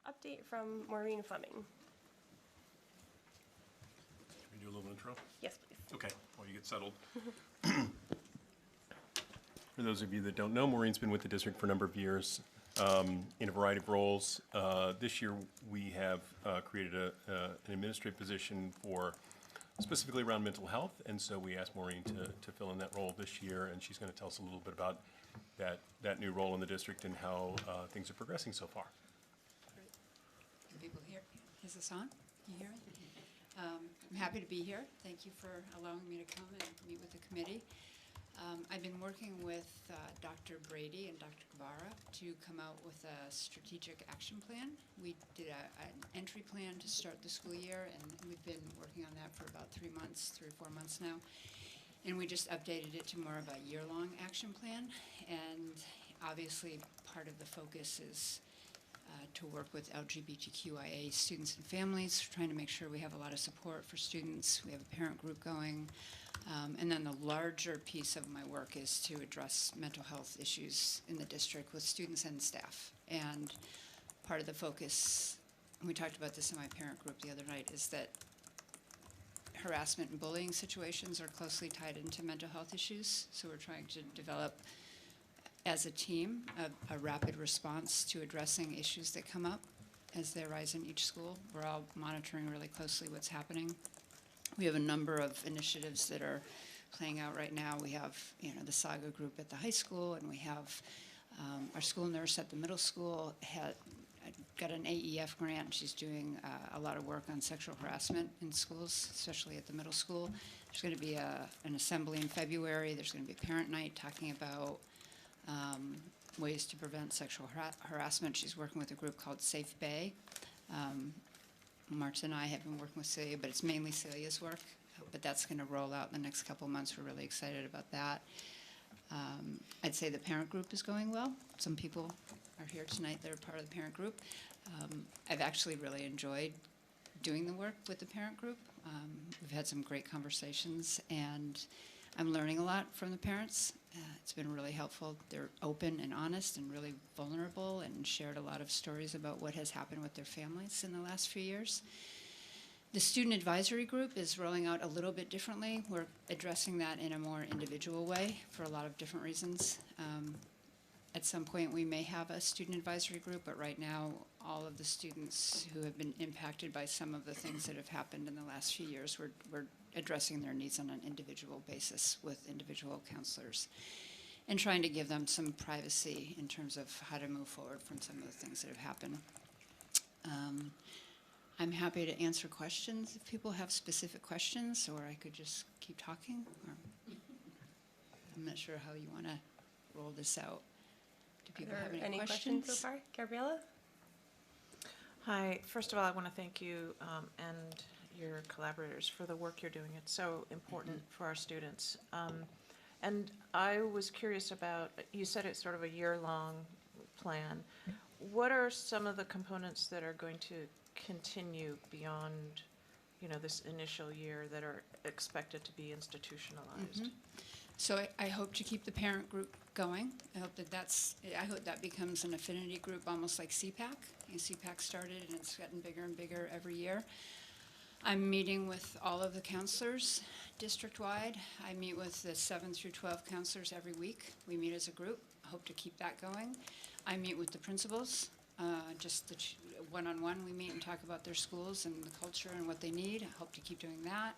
update from Maureen Fleming. Can we do a little intro? Yes, please. Okay, while you get settled. For those of you that don't know, Maureen's been with the district for a number of years in a variety of roles. This year, we have created an administrative position for specifically around mental health, and so we asked Maureen to fill in that role this year, and she's going to tell us a little bit about that new role in the district and how things are progressing so far. Great. Can people hear? Is this on? Can you hear it? I'm happy to be here. Thank you for allowing me to come and meet with the committee. I've been working with Dr. Brady and Dr. Guevara to come out with a strategic action plan. We did an entry plan to start the school year, and we've been working on that for about 3 or 4 months now. And we just updated it to more of a year-long action plan. And obviously, part of the focus is to work with LGBTQIA students and families, trying to make sure we have a lot of support for students. We have a parent group going. And then the larger piece of my work is to address mental health issues in the district with students and staff. And part of the focus, and we talked about this in my parent group the other night, is that harassment and bullying situations are closely tied into mental health issues. So we're trying to develop, as a team, a rapid response to addressing issues that come up as they arise in each school. We're all monitoring really closely what's happening. We have a number of initiatives that are playing out right now. We have, the Saga group at the high school, and we have our school nurse at the middle school got an AEF grant. She's doing a lot of work on sexual harassment in schools, especially at the middle school. There's going to be an assembly in February. There's going to be a parent night talking about ways to prevent sexual harassment. She's working with a group called Safe Bay. Marta and I have been working with Celia, but it's mainly Celia's work. But that's going to roll out in the next couple of months. We're really excited about that. I'd say the parent group is going well. Some people are here tonight that are part of the parent group. I've actually really enjoyed doing the work with the parent group. We've had some great conversations, and I'm learning a lot from the parents. It's been really helpful. They're open and honest and really vulnerable, and shared a lot of stories about what has happened with their families in the last few years. The student advisory group is rolling out a little bit differently. We're addressing that in a more individual way for a lot of different reasons. At some point, we may have a student advisory group, but right now, all of the students who have been impacted by some of the things that have happened in the last few years, we're addressing their needs on an individual basis with individual counselors, and trying to give them some privacy in terms of how to move forward from some of the things that have happened. I'm happy to answer questions if people have specific questions, or I could just keep talking. I'm not sure how you want to roll this out. Do people have any questions? So far? Gabriella? Hi. First of all, I want to thank you and your collaborators for the work you're doing. It's so important for our students. And I was curious about, you said it's sort of a year-long plan. What are some of the components that are going to continue beyond, this initial year that are expected to be institutionalized? So I hope to keep the parent group going. I hope that becomes an affinity group, almost like CPAC. CPAC started, and it's gotten bigger and bigger every year. I'm meeting with all of the counselors district-wide. I meet with the 7 through 12 counselors every week. We meet as a group. I hope to keep that going. I meet with the principals. Just the one-on-one, we meet and talk about their schools and the culture and what they need. I hope to keep doing that.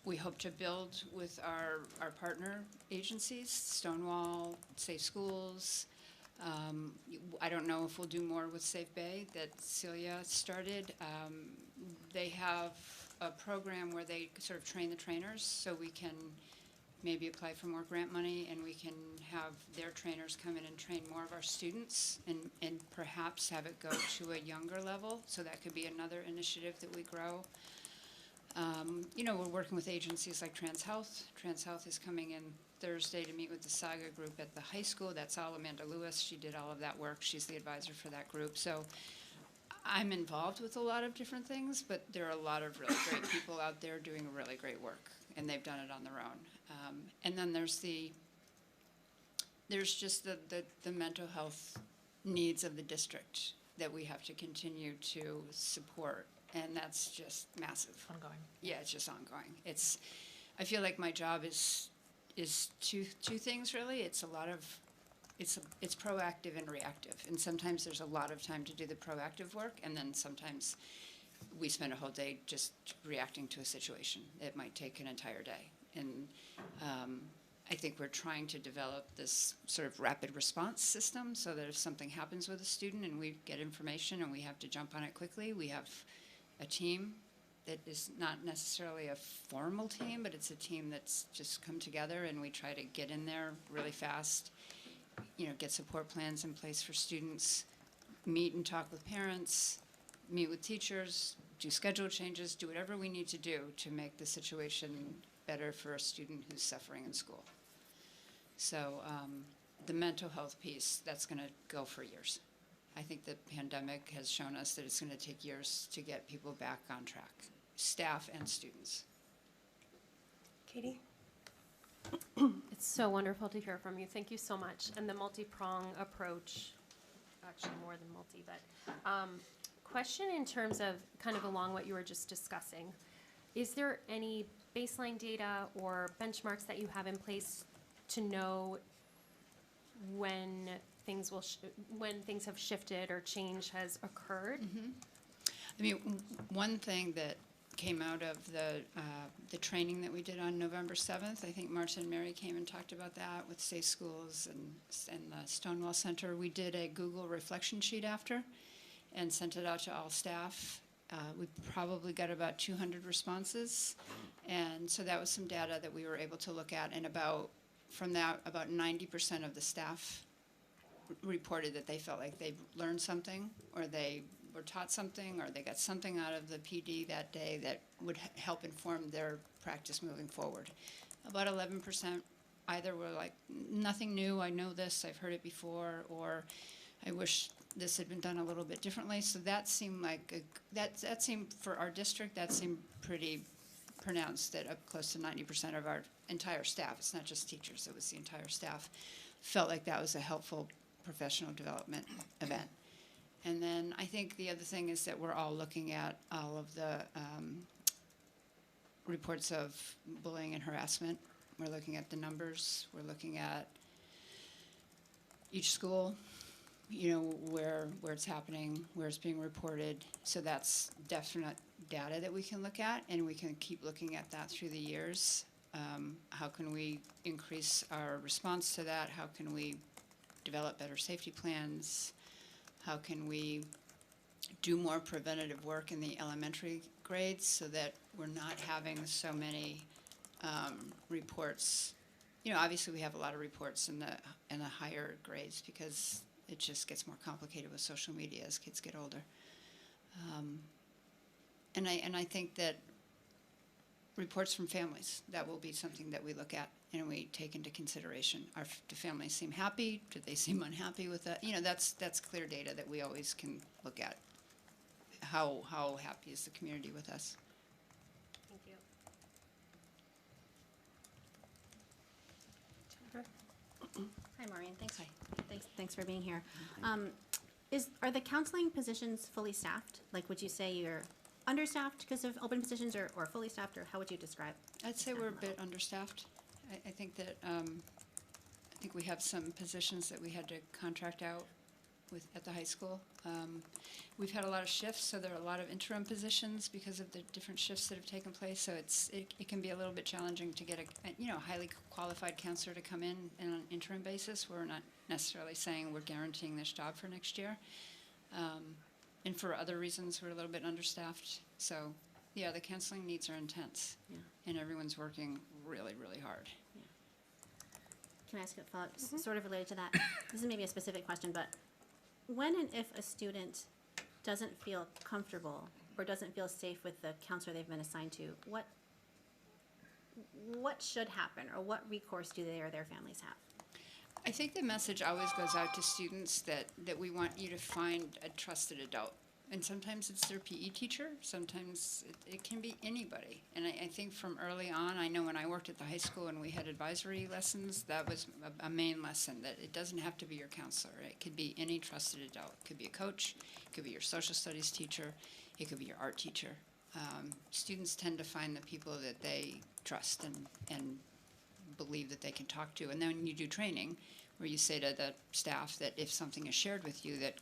We hope to build with our partner agencies, Stonewall, Safe Schools. I don't know if we'll do more with Safe Bay that Celia started. They have a program where they sort of train the trainers, so we can maybe apply for more grant money, and we can have their trainers come in and train more of our students, and perhaps have it go to a younger level. So that could be another initiative that we grow. We're working with agencies like TransHealth. TransHealth is coming in Thursday to meet with the Saga group at the high school. That's all Amanda Lewis. She did all of that work. She's the advisor for that group. So I'm involved with a lot of different things, but there are a lot of really great people out there doing really great work, and they've done it on their own. And then there's just the mental health needs of the district. that we have to continue to support, and that's just massive. Ongoing. Yeah, it's just ongoing. I feel like my job is two things really. It's proactive and reactive, and sometimes there's a lot of time to do the proactive work, and then sometimes we spend a whole day just reacting to a situation. It might take an entire day, and I think we're trying to develop this sort of rapid response system so that if something happens with a student and we get information and we have to jump on it quickly, we have a team that is not necessarily a formal team, but it's a team that's just come together, and we try to get in there really fast, get support plans in place for students, meet and talk with parents, meet with teachers, do schedule changes, do whatever we need to do to make the situation better for a student who's suffering in school. So the mental health piece, that's going to go for years. I think the pandemic has shown us that it's going to take years to get people back on track, staff and students. Katie? It's so wonderful to hear from you. Thank you so much. And the multi-prong approach, actually more than multi, but question in terms of kind of along what you were just discussing. Is there any baseline data or benchmarks that you have in place to know when things have shifted or change has occurred? Mm-hmm. I mean, one thing that came out of the training that we did on November 7th, I think Marcia and Mary came and talked about that with Safe Schools and the Stonewall Center. We did a Google reflection sheet after and sent it out to all staff. We probably got about 200 responses, and so that was some data that we were able to look at, and from that, about 90% of the staff reported that they felt like they learned something, or they were taught something, or they got something out of the PD that day that would help inform their practice moving forward. About 11% either were like, nothing new, I know this, I've heard it before, or I wish this had been done a little bit differently. So that seemed like, that seemed, for our district, that seemed pretty pronounced, that up close to 90% of our entire staff, it's not just teachers, it was the entire staff, felt like that was a helpful professional development event. And then I think the other thing is that we're all looking at all of the reports of bullying and harassment. We're looking at the numbers. We're looking at each school, where it's happening, where it's being reported. So that's definite data that we can look at, and we can keep looking at that through the years. How can we increase our response to that? How can we develop better safety plans? How can we do more preventative work in the elementary grades so that we're not having so many reports? Obviously we have a lot of reports in the higher grades because it just gets more complicated with social media as kids get older. And I think that reports from families, that will be something that we look at and we take into consideration. Do families seem happy? Do they seem unhappy with that? That's clear data that we always can look at. How happy is the community with us? Thank you. Hi, Maureen. Thanks. Hi. Thanks for being here. Are the counseling positions fully staffed? Like, would you say you're understaffed because of open positions, or fully staffed, or how would you describe? I'd say we're a bit understaffed. I think that I think we have some positions that we had to contract out at the high school. We've had a lot of shifts, so there are a lot of interim positions because of the different shifts that have taken place. So it can be a little bit challenging to get a highly qualified counselor to come in on an interim basis. We're not necessarily saying we're guaranteeing this job for next year. And for other reasons, we're a little bit understaffed. So, yeah, the counseling needs are intense, Yeah. and everyone's working really, really hard. Can I ask a follow-up, sort of related to that? This is maybe a specific question, but when and if a student doesn't feel comfortable or doesn't feel safe with the counselor they've been assigned to, what should happen, or what recourse do they or their families have? I think the message always goes out to students that we want you to find a trusted adult And sometimes it's their PE teacher, sometimes it can be anybody. And I think from early on, I know when I worked at the high school and we had advisory lessons, that was a main lesson, that it doesn't have to be your counselor. It could be any trusted adult. It could be a coach, it could be your social studies teacher, it could be your art teacher. Students tend to find the people that they trust and believe that they can talk to. And then when you do training, where you say to the staff that if something is shared with you that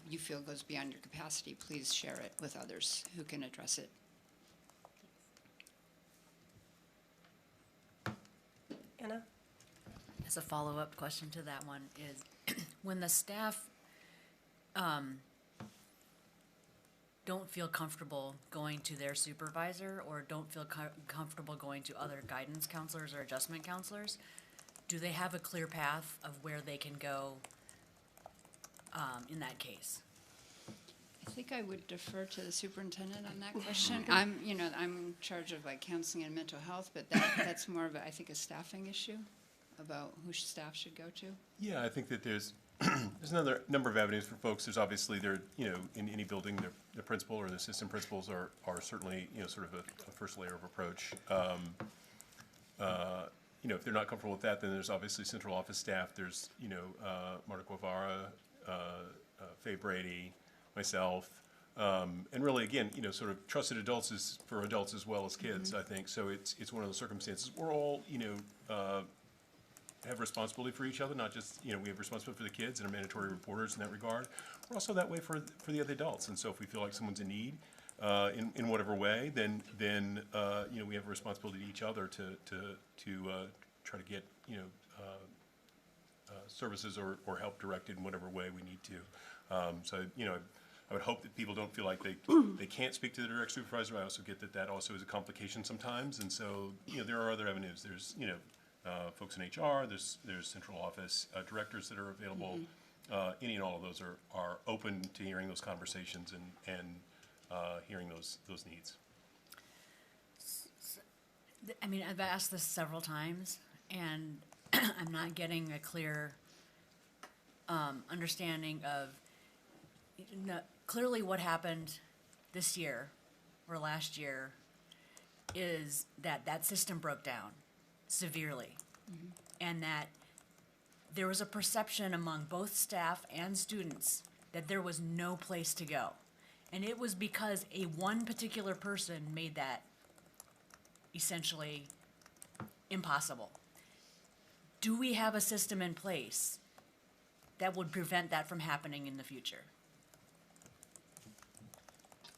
you feel goes beyond your capacity, please share it with others who can address it. Anna? As a follow-up question to that one is, when the staff don't feel comfortable going to their supervisor or don't feel comfortable going to other guidance counselors or adjustment counselors, do they have a clear path of where they can go in that case? I think I would defer to the superintendent on that question. I'm in charge of like counseling and mental health, but that's more of a, I think, a staffing issue about who staff should go to. Yeah, I think that there's another number of avenues for folks. There's obviously in any building, the principal or the assistant principals are certainly, sort of a first layer of approach. If they're not comfortable with that, then there's obviously central office staff. There's, Marta Guevara, Faye Brady, myself, and really, again, sort of trusted adults is for adults as well as kids, I think. So it's one of those circumstances. We're all, have responsibility for each other, not just, we have responsibility for the kids and are mandatory reporters in that regard. We're also that way for the other adults. And so if we feel like someone's in need in whatever way, then we have a responsibility to each other to try to get, services or help directed in whatever way we need to. So, I would hope that people don't feel like they can't speak to the direct supervisor. I also get that also is a complication sometimes. And so, there are other avenues. There's, folks in HR, there's central office directors that are available. Any and all of those are open to hearing those conversations and hearing those needs. I mean, I've asked this several times, and I'm not getting a clear understanding of clearly what happened this year or last year is that system broke down severely, and that there was a perception among both staff and students that there was no place to go. And it was because one particular person made that essentially impossible. Do we have a system in place that would prevent that from happening in the future?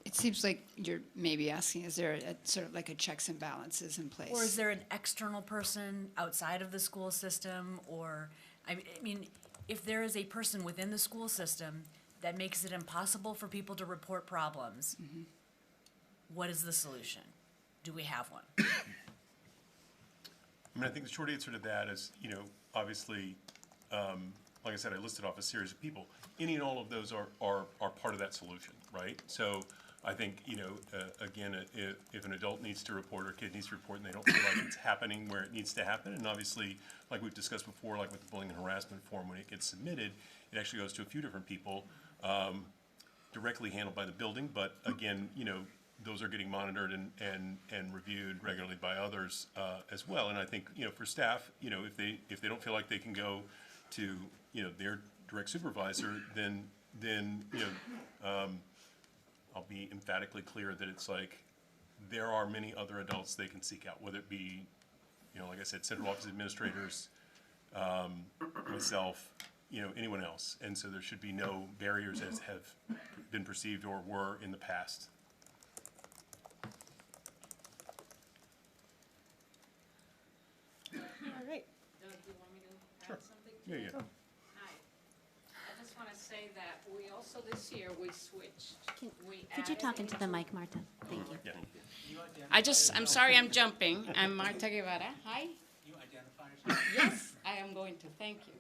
It seems like you're maybe asking, is there sort of like a checks and balances in place? Or is there an external person outside of the school system? Or, I mean, if there is a person within the school system that makes it impossible for people to report problems, what is the solution? Do we have one? I mean, I think the short answer to that is, obviously, like I said, I listed off a series of people. Any and all of those are part of that solution, right? So I think, again, if an adult needs to report or a kid needs to report and they don't feel like it's happening where it needs to happen, and obviously, like we've discussed before, like with the bullying and harassment form, when it gets submitted, it actually goes to a few different people, directly handled by the building, but again, those are getting monitored and reviewed regularly by others as well. And I think, for staff, if they don't feel like they can go to, their direct supervisor, then I'll be emphatically clear that it's like there are many other adults they can seek out, whether it be, like I said, central office administrators, myself, anyone else. And so there should be no barriers as have been perceived or were in the past. All right. Do you want me to add something? Yeah. Hi. I just want to say that we also, this year, we switched. Could you talk into the mic, Marta? Thank you. Yeah. I'm sorry I'm jumping. I'm Marta Guevara. Hi. You identify yourself? Yes, I am going to. Thank you.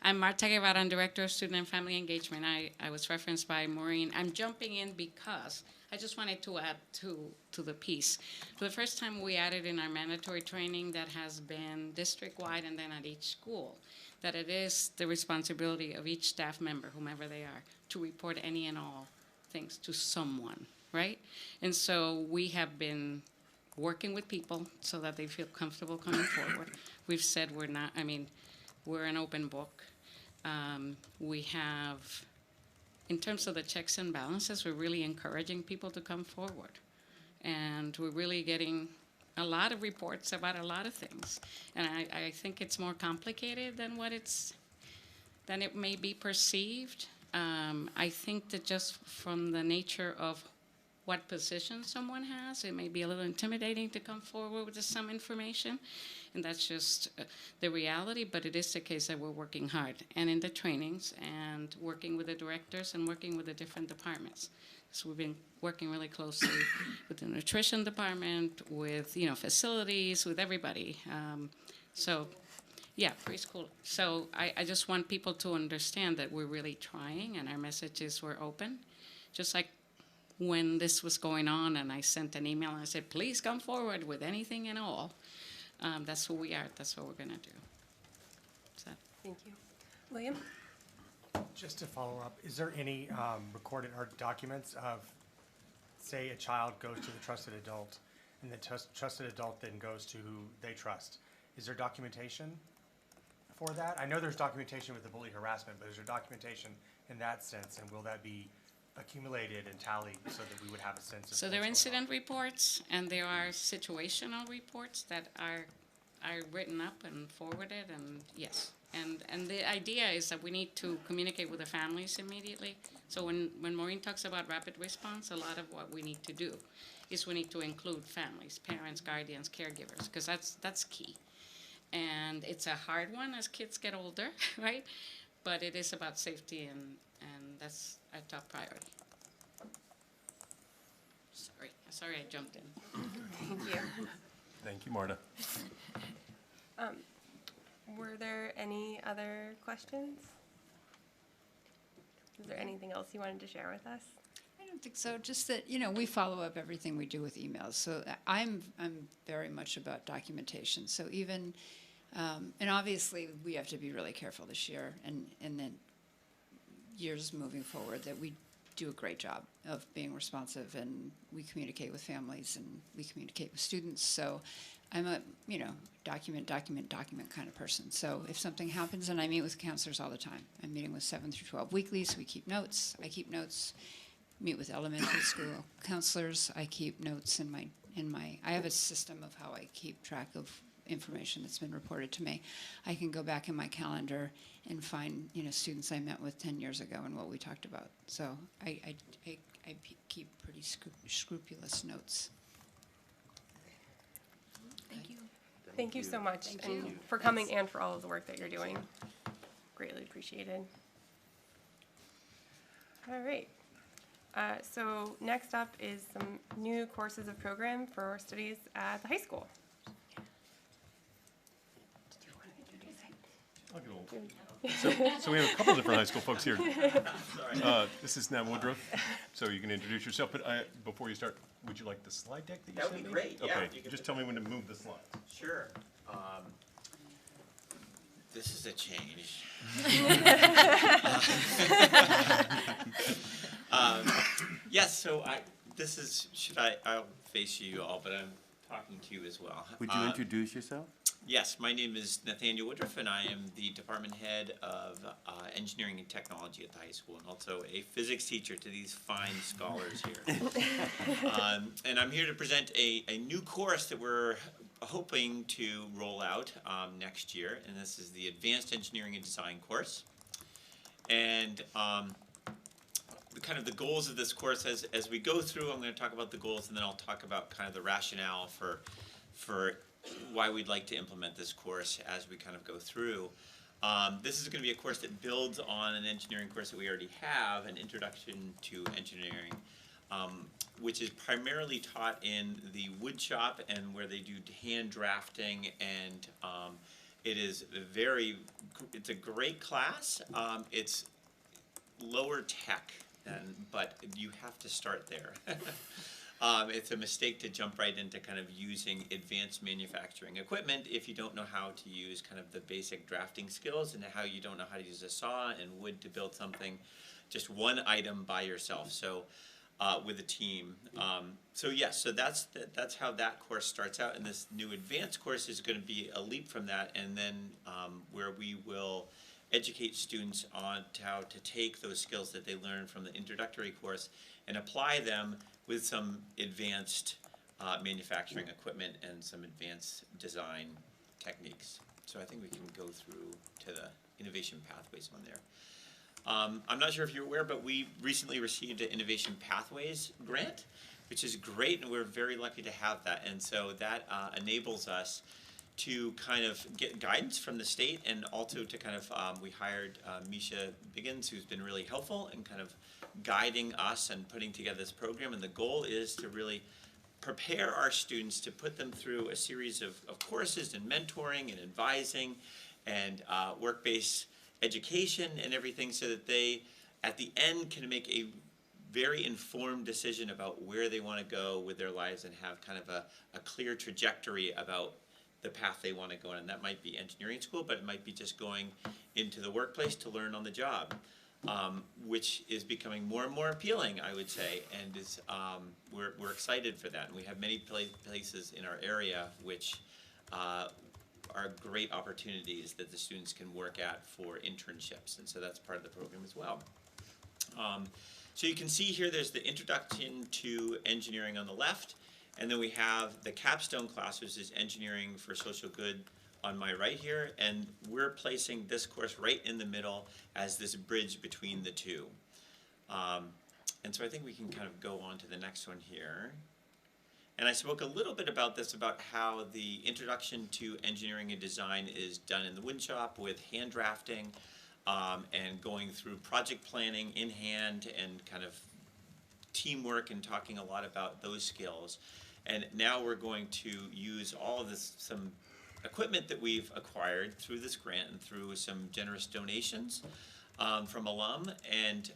I'm Marta Guevara. I'm Director of Student and Family Engagement. I was referenced by Maureen. I'm jumping in because I just wanted to add to the piece. For the first time, we added in our mandatory training that has been district-wide and then at each school, that it is the responsibility of each staff member, whomever they are, to report any and all things to someone, right? And so we have been working with people so that they feel comfortable coming forward. We've said we're not, I mean, we're an open book. We have, in terms of the checks and balances, we're really encouraging people to come forward. And we're really getting a lot of reports about a lot of things. And I think it's more complicated than than it may be perceived. I think that just from the nature of what position someone has, it may be a little intimidating to come forward with some information. And that's just the reality, but it is the case that we're working hard and in the trainings and working with the directors and working with the different departments. So we've been working really closely with the nutrition department, with facilities, with everybody. Yeah, preschool. So I just want people to understand that we're really trying, and our message is we're open. Just like when this was going on, and I sent an email and I said, please come forward with anything and all. That's who we are. That's what we're going to do. So. Thank you. William? Just to follow up, is there any recorded or documents of, say, a child goes to the trusted adult, and the trusted adult then goes to who they trust? Is there documentation for that? I know there's documentation with the bully harassment, but is there documentation in that sense, and will that be accumulated and tallied so that we would have a sense of So there are incident reports, and there are situational reports that are written up and forwarded, and yes. And the idea is that we need to communicate with the families immediately. So when Maureen talks about rapid response, a lot of what we need to do is we need to include families, parents, guardians, caregivers, because that's key. And it's a hard one as kids get older, right? But it is about safety, and that's our top priority. Sorry I jumped in. Thank you. Thank you, Marta. Were there any other questions? Is there anything else you wanted to share with us? I don't think so. Just that, we follow up everything we do with emails. So I'm very much about documentation. So even, and obviously we have to be really careful this year and then years moving forward that we do a great job of being responsive, and we communicate with families and we communicate with students. So I'm a, document kind of person. So if something happens, and I meet with counselors all the time. I'm meeting with 7 through 12 weekly, so we keep notes. I keep notes. Meet with elementary school counselors. I keep notes in my. I have a system of how I keep track of information that's been reported to me. I can go back in my calendar and find students I met with 10 years ago and what we talked about. So I keep pretty scrupulous notes. Thank you. Thank you so much Thank and you. for coming and for all of the work that you're doing. Greatly appreciated. All right. So next up is some new courses of program for studies at the high school. I'll get old. So we have a couple different high school folks here. This is Nat Woodruff, so you can introduce yourself, but before you start, would you like the slide deck that you That sent would me? be great, yeah, Okay, if you could just put tell me when to move the slides. Sure. This is a change. Yes, so I'll face you all, but I'm talking to you as well. Would you introduce yourself? Yes, my name is Nathaniel Woodruff, and I am the department head of engineering and technology at the high school, and also a physics teacher to these fine scholars here. And I'm here to present a new course that we're hoping to roll out next year, and this is the Advanced Engineering and Design course. And kind of the goals of this course, as we go through, I'm going to talk about the goals, and then I'll talk about kind of the rationale for why we'd like to implement this course as we kind of go through. This is going to be a course that builds on an engineering course that we already have, an Introduction to Engineering, which is primarily taught in the wood shop and where they do hand drafting, and it's a great class. It's lower tech, but you have to start there. It's a mistake to jump right into kind of using advanced manufacturing equipment if you don't know how to use kind of the basic drafting skills, and how you don't know how to use a saw and wood to build something. just one item by yourself. So with a team. So yes, so that's how that course starts out, and this new advanced course is going to be a leap from that, and then where we will educate students on how to take those skills that they learn from the introductory course and apply them with some advanced manufacturing equipment and some advanced design techniques. So I think we can go through to the innovation pathways on there. I'm not sure if you're aware, but we recently received an Innovation Pathways grant, which is great, and we're very lucky to have that. And so that enables us to kind of get guidance from the state, and also to kind of, we hired Misha Biggins, who's been really helpful in kind of guiding us and putting together this program. And the goal is to really prepare our students to put them through a series of courses and mentoring and advising and work-based education and everything, so that they, at the end, can make a very informed decision about where they want to go with their lives and have kind of a clear trajectory about the path they want to go on. And that might be engineering school, but it might be just going into the workplace to learn on the job, which is becoming more and more appealing, I would say, and is we're excited for that. And we have many places in our area which are great opportunities that the students can work at for internships, and so that's part of the program as well. So you can see here there's the introduction to engineering on the left, and then we have the capstone class, which is engineering for social good, on my right here, and we're placing this course right in the middle as this bridge between the two. And so I think we can kind of go on to the next one here. And I spoke a little bit about this, about how the introduction to engineering and design is done in the wood shop with hand drafting and going through project planning in hand and kind of teamwork, and talking a lot about those skills. And now we're going to use all of this, some equipment that we've acquired through this grant and through some generous donations from alum. And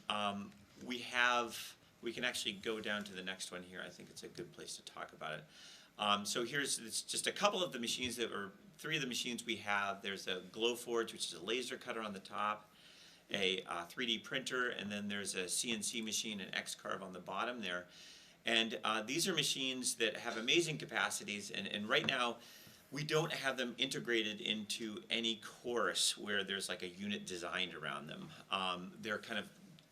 we can actually go down to the next one here. I think it's a good place to talk about it. So here's just a couple of the machines three of the machines we have. There's a Glowforge, which is a laser cutter on the top, a 3D printer, and then there's a CNC machine, an X-Carve on the bottom there. And these are machines that have amazing capacities, and right now we don't have them integrated into any course where there's like a unit designed around them. They're kind of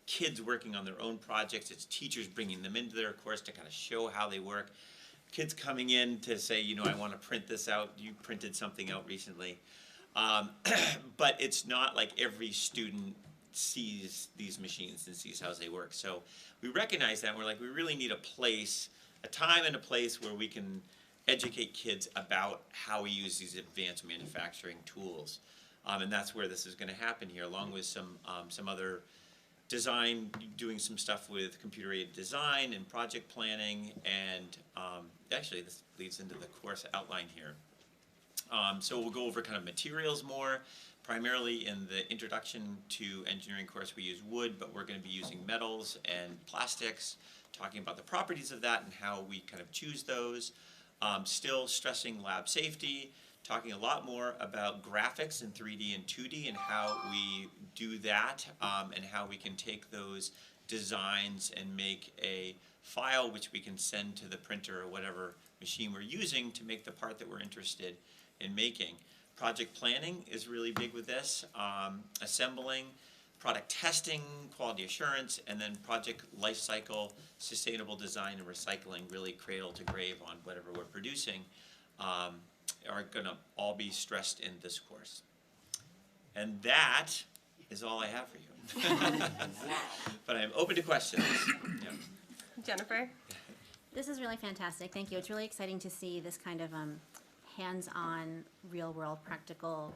kids working on their own projects. It's teachers bringing them into their course to kind of show how they work. Kids coming in to say, you know, I want to print this out. You printed something out recently. But it's not like every student sees these machines and sees how they work. So we recognize that, and we're like, we really need a time and a place where we can educate kids about how we use these advanced manufacturing tools. And that's where this is going to happen here, along with some other design, doing some stuff with computer-aided design and project planning, and actually this leads into the course outline here. So we'll go over kind of materials more. Primarily in the introduction to engineering course we use wood, but we're going to be using metals and plastics, talking about the properties of that and how we kind of choose those. Still stressing lab safety, talking a lot more about graphics in 3D and 2D and how we do that, and how we can take those designs and make a file which we can send to the printer or whatever machine we're using to make the part that we're interested in making. Project planning is really big with this, assembling, product testing, quality assurance, and then project life cycle, sustainable design and recycling, really cradle to grave on whatever we're producing, are going to all be stressed in this course. And that is all I have for you. But I'm open to questions. Yeah. Jennifer? This is really fantastic. Thank you. It's really exciting to see this kind of hands-on, real-world, practical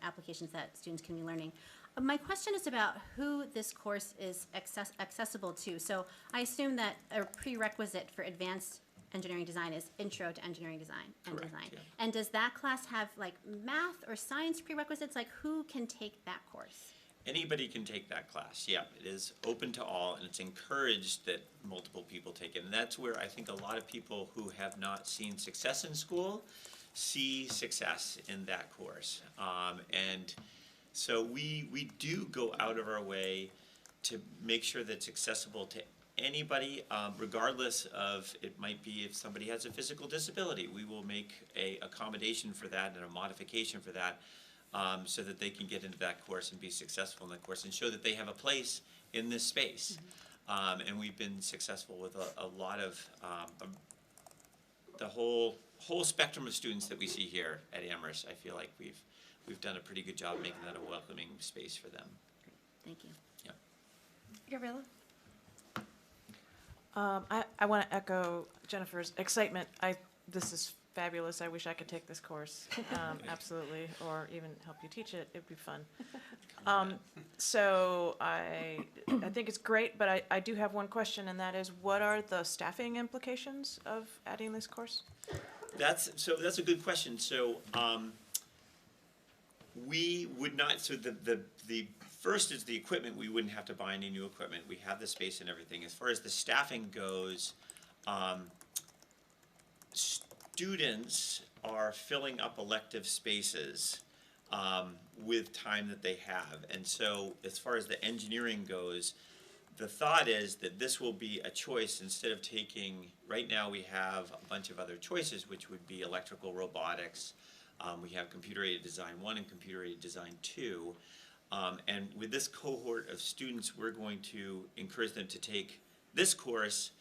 applications that students can be learning. My question is about who this course is accessible to. So I assume that a prerequisite for advanced engineering design is intro to engineering design and Correct, design. yeah. And does that class have like math or science prerequisites? Like who can take that course? Anybody can take that class, yeah. It is open to all, and it's encouraged that multiple people take it. And that's where I think a lot of people who have not seen success in school see success in that course. And so we do go out of our way to make sure that it's accessible to anybody, regardless of, it might be if somebody has a physical disability, we will make a accommodation for that and a modification for that, so that they can get into that course and be successful in that course and show that they have a place in this space. And we've been successful with a lot of, the whole spectrum of students that we see here at Amherst. I feel like we've done a pretty good job making that a welcoming space for them. Thank you. Yeah. Gabriella? I want to echo Jennifer's excitement. This is fabulous. I wish I could take this course. Absolutely, or even help you teach it. It'd be fun. So I think it's great, but I do have one question, and that is, what are the staffing implications of adding this course? That's a good question. So we would not. So the first is the equipment. We wouldn't have to buy any new equipment. We have the space and everything. As far as the staffing goes, students are filling up elective spaces with time that they have. And so as far as the engineering goes, the thought is that this will be a choice instead of taking, right now we have a bunch of other choices, which would be electrical robotics. We have computer-aided design 1 and computer-aided design 2. And with this cohort of students, we're going to encourage them to take this course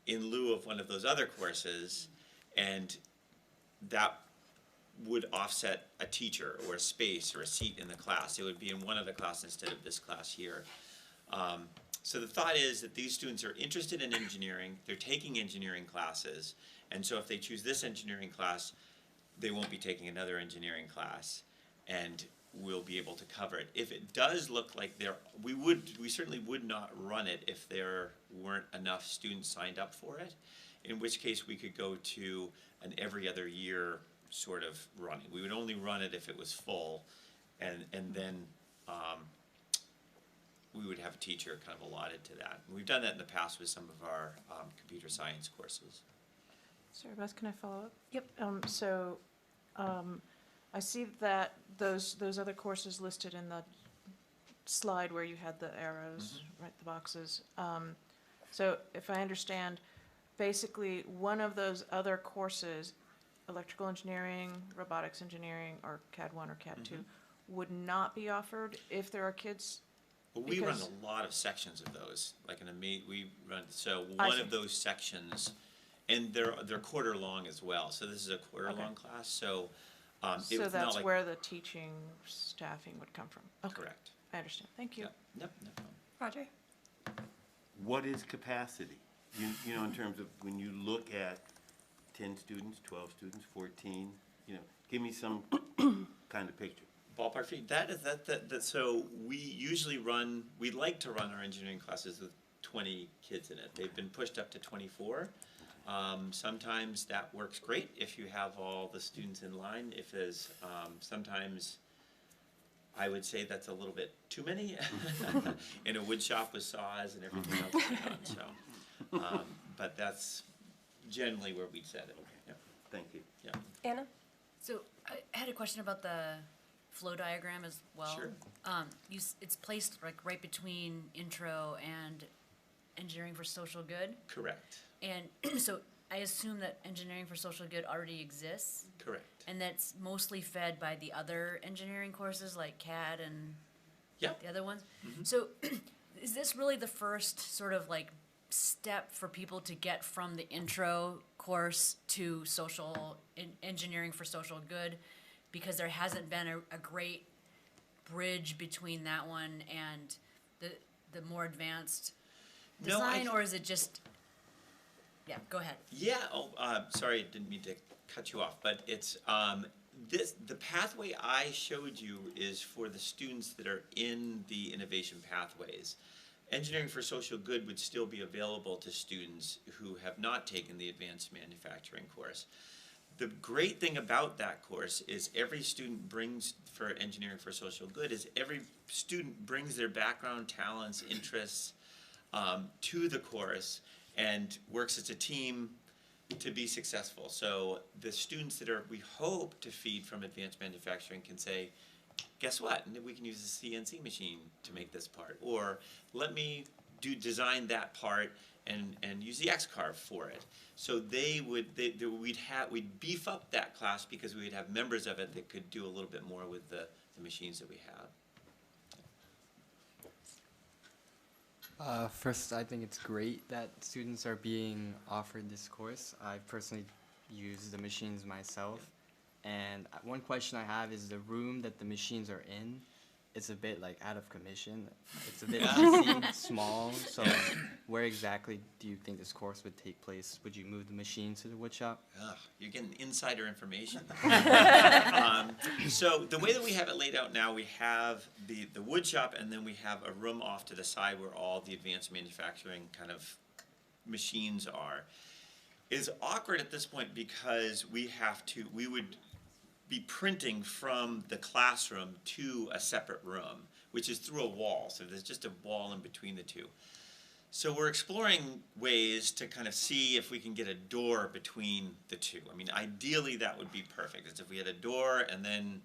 in lieu of one of those other courses, and that would offset a teacher or a space or a seat in the class. It would be in one of the classes instead of this class here. So the thought is that these students are interested in engineering, they're taking engineering classes, and so if they choose this engineering class, they won't be taking another engineering class, and we'll be able to cover it. If it does look like we certainly would not run it if there weren't enough students signed up for it, in which case we could go to an every other year sort of running. We would only run it if it was full, and then we would have a teacher kind of allotted to that. And we've done that in the past with some of our computer science courses. Sarah Beth, can I follow up? Yep. I see that those other courses listed in the slide where you had the arrows, right, the boxes. So if I understand, basically one of those other courses, electrical engineering, robotics engineering, or CAD 1 or CAD 2, would not be offered if there are kids. Well, we run a lot of sections of those, like we run, so I one see. of those sections, and they're quarter long as well, so this is a quarter long class, so it's So not that's like. where the teaching staffing would come from. Okay, Correct. I understand. Thank you. Yep, no problem. Roger? What is capacity? You know, in terms of when you look at 10 students, 12 students, 14, give me some kind of picture. Ballpark fee, so we like to run our engineering classes with 20 kids in it. They've been pushed up to 24. Sometimes that works great if you have all the students in line. If there's, sometimes I would say that's a little bit too many in a wood shop with saws and everything else going on, so. But that's generally where we'd set it. Yeah. Thank you. Yeah. Anna? So I had a question about the flow diagram as well. Sure. It's placed like right between intro and engineering for social good. Correct. And so I assume that engineering for social good already exists, Correct. and that's mostly fed by the other engineering courses like CAD and Yep. the other ones. So is this really the first sort of like step for people to get from the intro course to engineering for social good? Because there hasn't been a great bridge between that one and the more advanced design, or is it just, yeah, go ahead. Yeah, sorry, I didn't mean to cut you off, but it's, the pathway I showed you is for the students that are in the innovation pathways. Engineering for social good would still be available to students who have not taken the advanced manufacturing course. The great thing about that course is every student brings, for engineering for social good, is every student brings their background, talents, interests to the course and works as a team to be successful. So the students that we hope to feed from advanced manufacturing guess what? We can use a CNC machine to make this part. Or let me design that part and use the X-carve for it. So we'd beef up that class because we'd have members of it that could do a little bit more with the machines that we have. First, I think it's great that students are being offered this course. I personally use the machines myself. And one question I have is the room that the machines are in, it's a bit like out of commission. It's a bit messy, small. So where exactly do you think this course would take place? Would you move the machine to the wood shop? Ugh, you're getting insider information. So the way that we have it laid out now, we have the wood shop, and then we have a room off to the side where all the advanced manufacturing kind of machines are. It's awkward at this point because we would be printing from the classroom to a separate room, which is through a wall. So there's just a wall in between the two. So we're exploring ways to kind of see if we can get a door between the two. I mean, ideally that would be perfect. It's if we had a door and then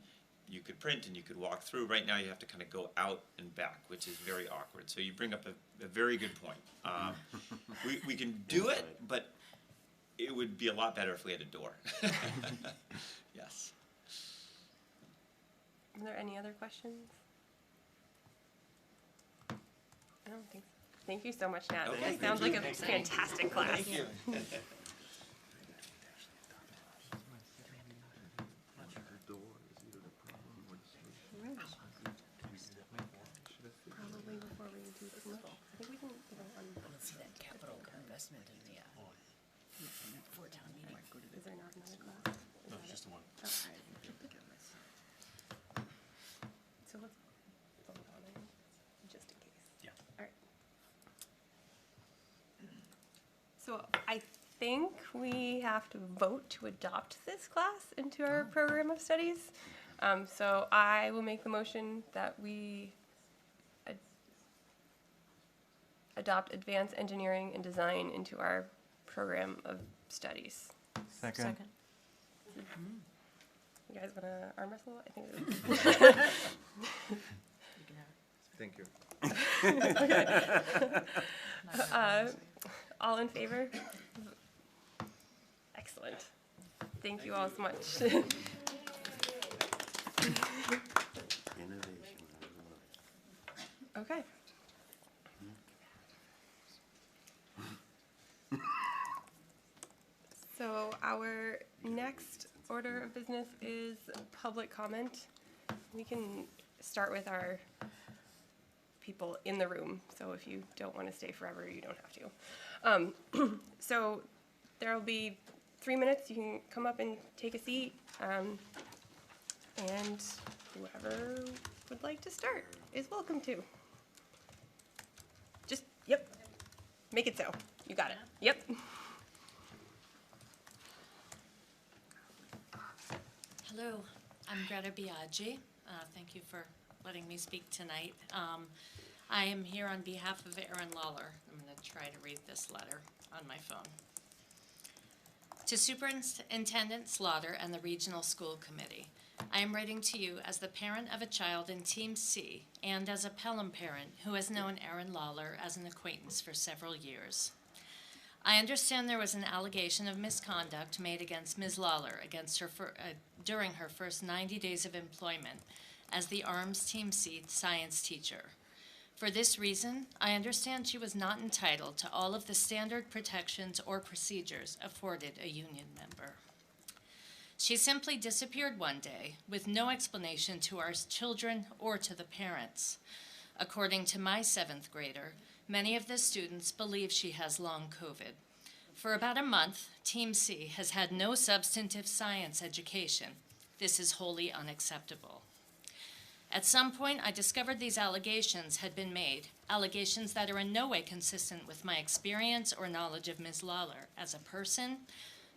you could print and you could walk through. Right now you have to kind of go out and back, which is very awkward. So you bring up a very good point. We can do it, but it would be a lot better if we had a door. Yes. Are there any other questions? I don't think so. Thank you so much, Nat. Okay, It sounds thank like you. a fantastic class. Thank you. Probably before we do the commercial. I think we can, Let's see that capital investment in the, for town meeting. is there not another class? No, it's just the one. Oh, all right. So let's vote on it, just in case. Yeah. All right. So I think we have to vote to adopt this class into our program of studies. So I will make the motion that we adopt advanced engineering and design into our program of studies. Second. You guys wanna arm wrestle? I think Thank you. all in favor? Excellent. Thank you all so much. Innovation. Okay. So our next order of business is public comment. We can start with our people in the room, so if you don't want to stay forever, you don't have to. So there'll be 3 minutes. You can come up and take a seat, and whoever would like to start is welcome to. Just, yep, make it so. You got it. Yep. Hello, I'm Greta Biaggi. Thank you for letting me speak tonight. I am here on behalf of Aaron Lawler. I'm going to try to read this letter on my phone. To Superintendent Slaughter and the Regional School Committee, I am writing to you as the parent of a child in Team C and as a Pelham parent who has known Aaron Lawler as an acquaintance for several years. I understand there was an allegation of misconduct made against Ms. Lawler during her first 90 days of employment as the ARMS Team C science teacher. For this reason, I understand she was not entitled to all of the standard protections or procedures afforded a union member. She simply disappeared one day with no explanation to our children or to the parents. According to my 7th grader, many of the students believe she has long COVID. For about a month, Team C has had no substantive science education. This is wholly unacceptable. At some point, I discovered these allegations had been made, allegations that are in no way consistent with my experience or knowledge of Ms. Lawler as a person,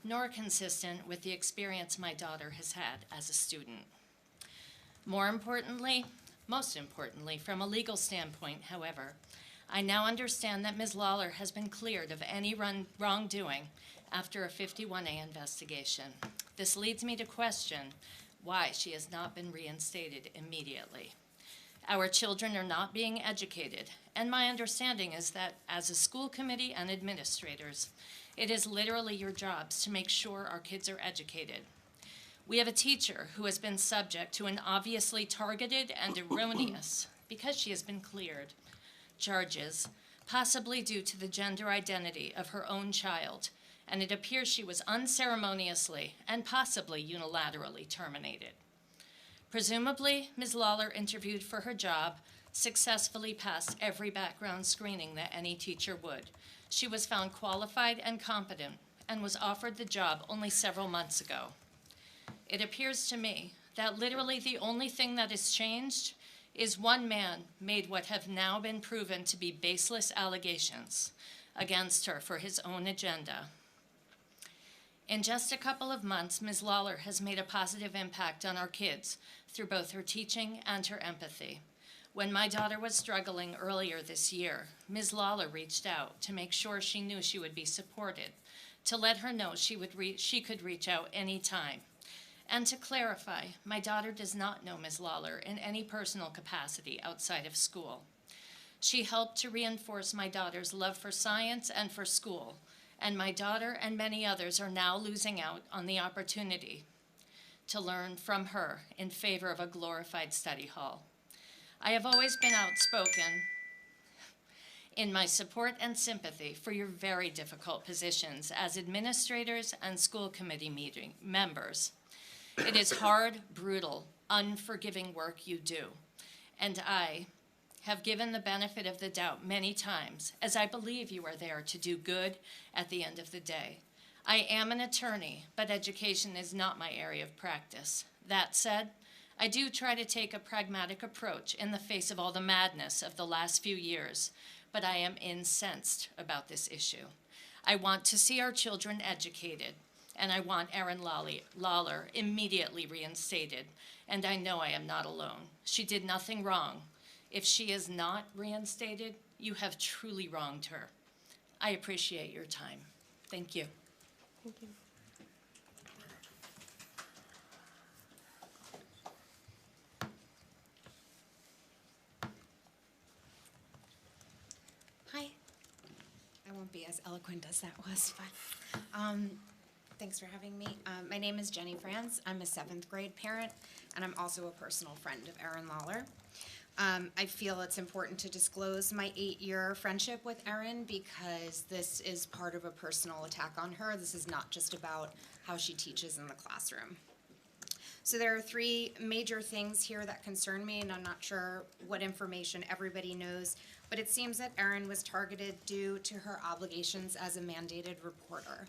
nor consistent with the experience my daughter has had as a student. Most importantly, from a legal standpoint, however, I now understand that Ms. Lawler has been cleared of any wrongdoing after a 51A investigation. This leads me to question why she has not been reinstated immediately. Our children are not being educated, and my understanding is that as a school committee and administrators, it is literally your jobs to make sure our kids are educated. We have a teacher who has been subject to an obviously targeted and erroneous, because she has been cleared, charges, possibly due to the gender identity of her own child, and it appears she was unceremoniously and possibly unilaterally terminated. Presumably, Ms. Lawler interviewed for her job, successfully passed every background screening that any teacher would. She was found qualified and competent and was offered the job only several months ago. It appears to me that literally the only thing that has changed is one man made what have now been proven to be baseless allegations against her for his own agenda. In just a couple of months, Ms. Lawler has made a positive impact on our kids through both her teaching and her empathy. When my daughter was struggling earlier this year, Ms. Lawler reached out to make sure she knew she would be supported, to let her know she could reach out anytime. And to clarify, my daughter does not know Ms. Lawler in any personal capacity outside of school. She helped to reinforce my daughter's love for science and for school, and my daughter and many others are now losing out on the opportunity to learn from her in favor of a glorified study hall. I have always been outspoken in my support and sympathy for your very difficult positions as administrators and school committee members. It is hard, brutal, unforgiving work you do, and I have given the benefit of the doubt many times, as I believe you are there to do good at the end of the day. I am an attorney, but education is not my area of practice. That said, I do try to take a pragmatic approach in the face of all the madness of the last few years, but I am incensed about this issue. I want to see our children educated, and I want Erin Lawler immediately reinstated, and I know I am not alone. She did nothing wrong. If she is not reinstated, you have truly wronged her. I appreciate your time. Thank you. Thank you. Hi. I won't be as eloquent as that was, but thanks for having me. My name is Jenny Franz. I'm a 7th grade parent, and I'm also a personal friend of Erin Lawler. I feel it's important to disclose my 8-year friendship with Erin because this is part of a personal attack on her. This is not just about how she teaches in the classroom. So there are 3 major things here that concern me, and I'm not sure what information everybody knows, but it seems that Erin was targeted due to her obligations as a mandated reporter,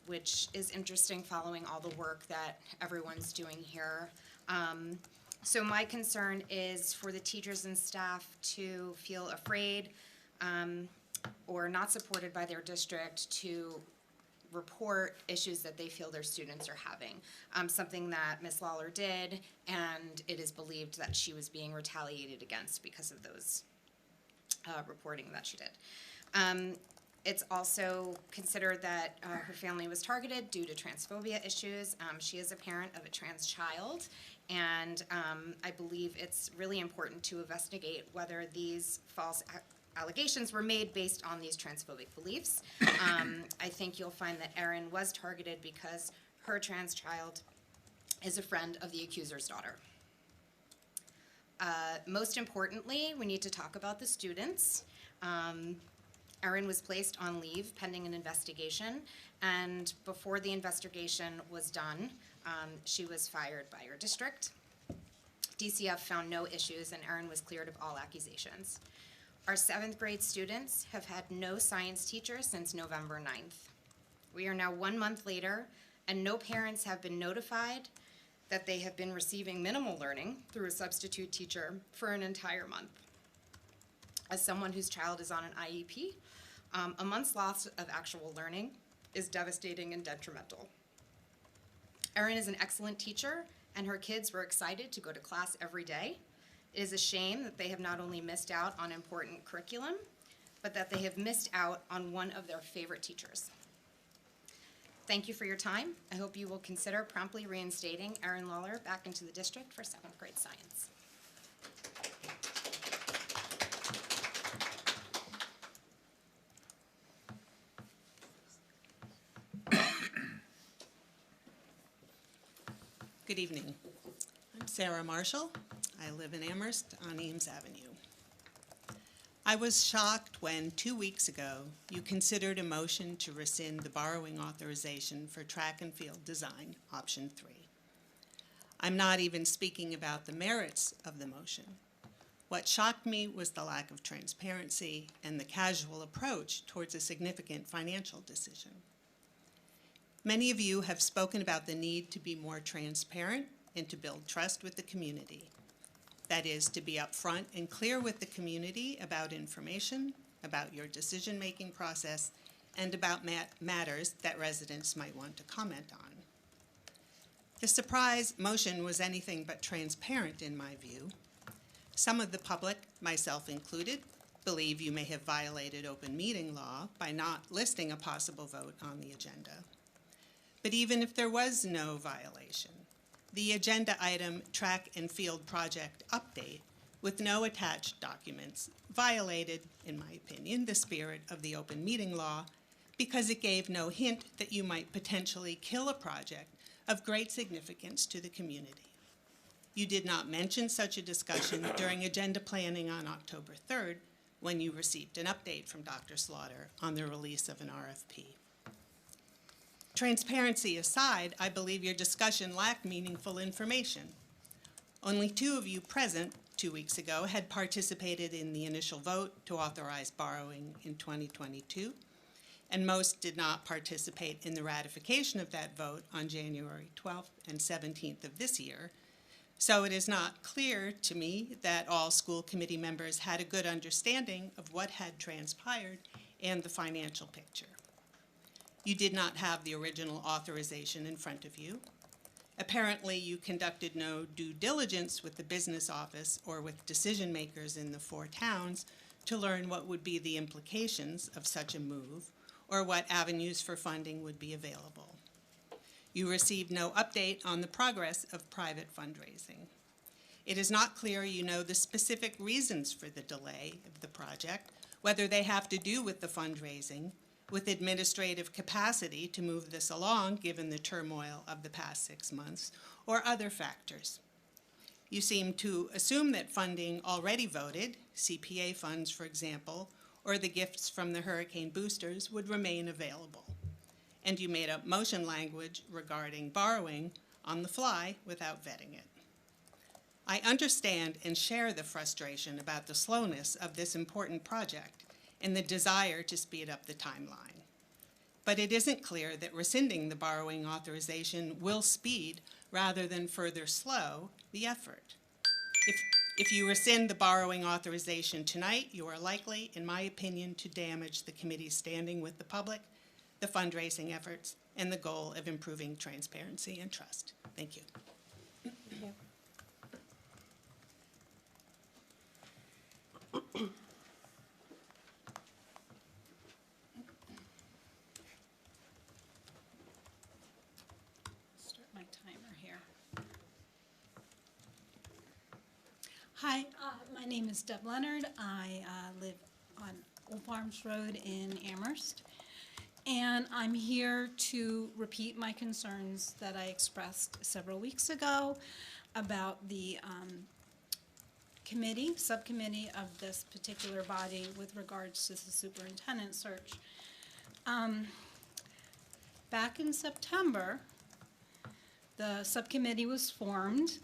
which is interesting following all the work that everyone's doing here. So my concern is for the teachers and staff to feel afraid or not supported by their district to report issues that they feel their students are having. Something that Ms. Lawler did, and it is believed that she was being retaliated against because of those reporting that she did. It's also considered that her family was targeted due to transphobia issues. She is a parent of a trans child, and I believe it's really important to investigate whether these false allegations were made based on these transphobic beliefs. I think you'll find that Erin was targeted because her trans child is a friend of the accuser's daughter. Most importantly, we need to talk about the students. Erin was placed on leave pending an investigation, and before the investigation was done, she was fired by her district. DCF found no issues, and Erin was cleared of all accusations. Our 7th grade students have had no science teacher since November 9th. We are now 1 month later, and no parents have been notified that they have been receiving minimal learning through a substitute teacher for an entire month. As someone whose child is on an IEP, a month's loss of actual learning is devastating and detrimental. Erin is an excellent teacher, and her kids were excited to go to class every day. It is a shame that they have not only missed out on important curriculum, but that they have missed out on one of their favorite teachers. Thank you for your time. I hope you will consider promptly reinstating Erin Lawler back into the district for 7th grade science. Good evening. I'm Sarah Marshall. I live in Amherst on Ames Avenue. I was shocked when 2 weeks ago you considered a motion to rescind the borrowing authorization for track and field design, option 3. I'm not even speaking about the merits of the motion. What shocked me was the lack of transparency and the casual approach towards a significant financial decision. Many of you have spoken about the need to be more transparent and to build trust with the community. That is, to be upfront and clear with the community about information, about your decision-making process, and about matters that residents might want to comment on. The surprise motion was anything but transparent in my view. Some of the public, myself included, believe you may have violated open meeting law by not listing a possible vote on the agenda. But even if there was no violation, the agenda item track and field project update with no attached documents violated, in my opinion, the spirit of the open meeting law because it gave no hint that you might potentially kill a project of great significance to the community. You did not mention such a discussion during agenda planning on October 3rd when you received an update from Dr. Slaughter on the release of an RFP. Transparency aside, I believe your discussion lacked meaningful information. Only 2 of you present 2 weeks ago had participated in the initial vote to authorize borrowing in 2022, and most did not participate in the ratification of that vote on January 12th and 17th of this year. So it is not clear to me that all school committee members had a good understanding of what had transpired and the financial picture. You did not have the original authorization in front of you. Apparently, you conducted no due diligence with the business office or with decision makers in the 4 towns to learn what would be the implications of such a move or what avenues for funding would be available. You received no update on the progress of private fundraising. It is not clear you know the specific reasons for the delay of the project, whether they have to do with the fundraising, with administrative capacity to move this along given the turmoil of the past 6 months, or other factors. You seem to assume that funding already voted, CPA funds for example, or the gifts from the hurricane boosters would remain available. And you made up motion language regarding borrowing on the fly without vetting it. I understand and share the frustration about the slowness of this important project and the desire to speed up the timeline. But it isn't clear that rescinding the borrowing authorization will speed rather than further slow the effort. If you rescind the borrowing authorization tonight, you are likely, in my opinion, to damage the committee's standing with the public, the fundraising efforts, and the goal of improving transparency and trust. Thank you. Thank you. Start my timer here. Hi, my name is Deb Leonard. I live on Old Farms Road in Amherst. And I'm here to repeat my concerns that I expressed several weeks ago about the subcommittee of this particular body with regards to the superintendent search. Back in September, the subcommittee was formed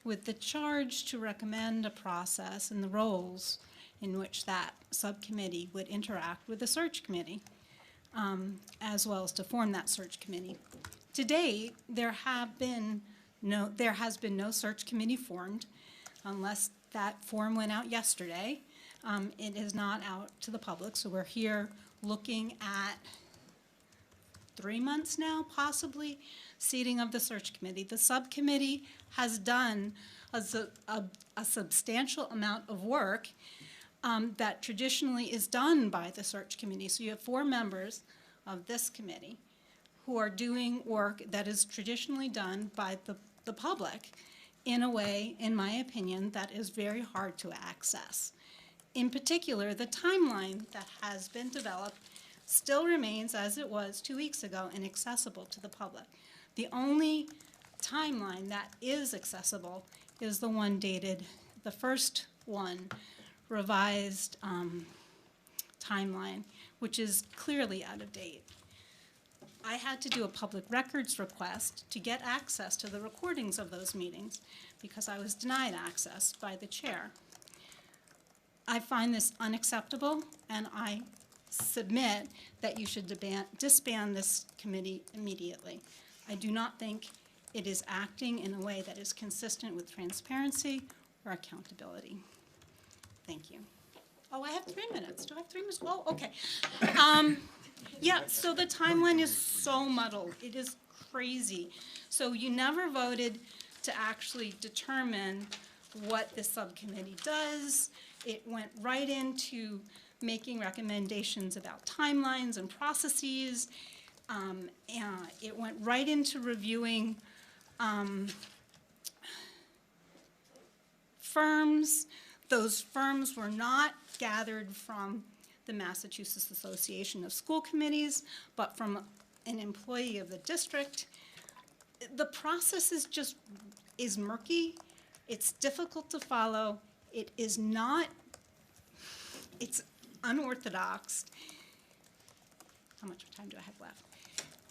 with the charge to recommend a process and the roles in which that subcommittee would interact with the search committee, as well as to form that search committee. To date, there has been no search committee formed, unless that form went out yesterday. It is not out to the public, so we're here looking at 3 months now, possibly, seating of the search committee. The subcommittee has done a substantial amount of work that traditionally is done by the search committee. So you have 4 members of this committee who are doing work that is traditionally done by the public in a way, in my opinion, that is very hard to access. In particular, the timeline that has been developed still remains as it was 2 weeks ago and accessible to the public. The only timeline that is accessible is the one dated, the first one, revised timeline, which is clearly out of date. I had to do a public records request to get access to the recordings of those meetings because I was denied access by the chair. I find this unacceptable, and I submit that you should disband this committee immediately. I do not think it is acting in a way that is consistent with transparency or accountability. Thank you. Oh, I have 3 minutes. Do I have 3 minutes? Oh, okay. Yeah, so the timeline is so muddled. It is crazy. So you never voted to actually determine what the subcommittee does. It went right into making recommendations about timelines and processes. And it went right into reviewing firms. Those firms were not gathered from the Massachusetts Association of School Committees, but from an employee of the district. The process is murky. It's difficult to follow. It is not, it's unorthodox. How much time do I have left?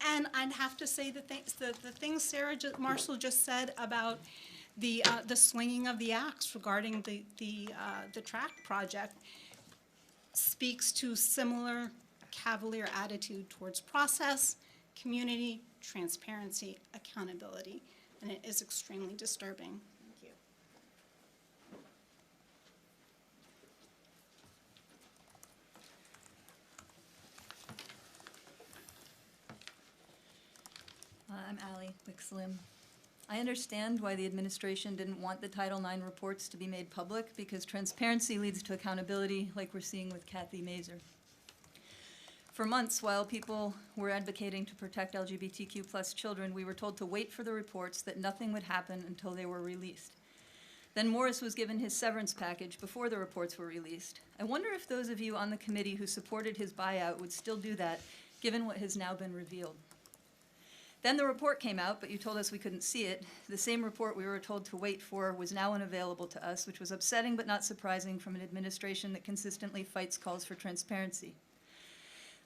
And I'd have to say the things Sarah Marshall just said about the swinging of the axe regarding the track project speaks to similar cavalier attitude towards process, community, transparency, accountability, and it is extremely disturbing. Thank you. I'm Allie Wickslim. I understand why the administration didn't want the Title IX reports to be made public, because transparency leads to accountability, like we're seeing with Kathy Mazur. For months, while people were advocating to protect LGBTQ+ children, we were told to wait for the reports, that nothing would happen until they were released. Then Morris was given his severance package before the reports were released. I wonder if those of you on the committee who supported his buyout would still do that, given what has now been revealed. Then the report came out, but you told us we couldn't see it. The same report we were told to wait for was now unavailable to us, which was upsetting but not surprising from an administration that consistently fights calls for transparency.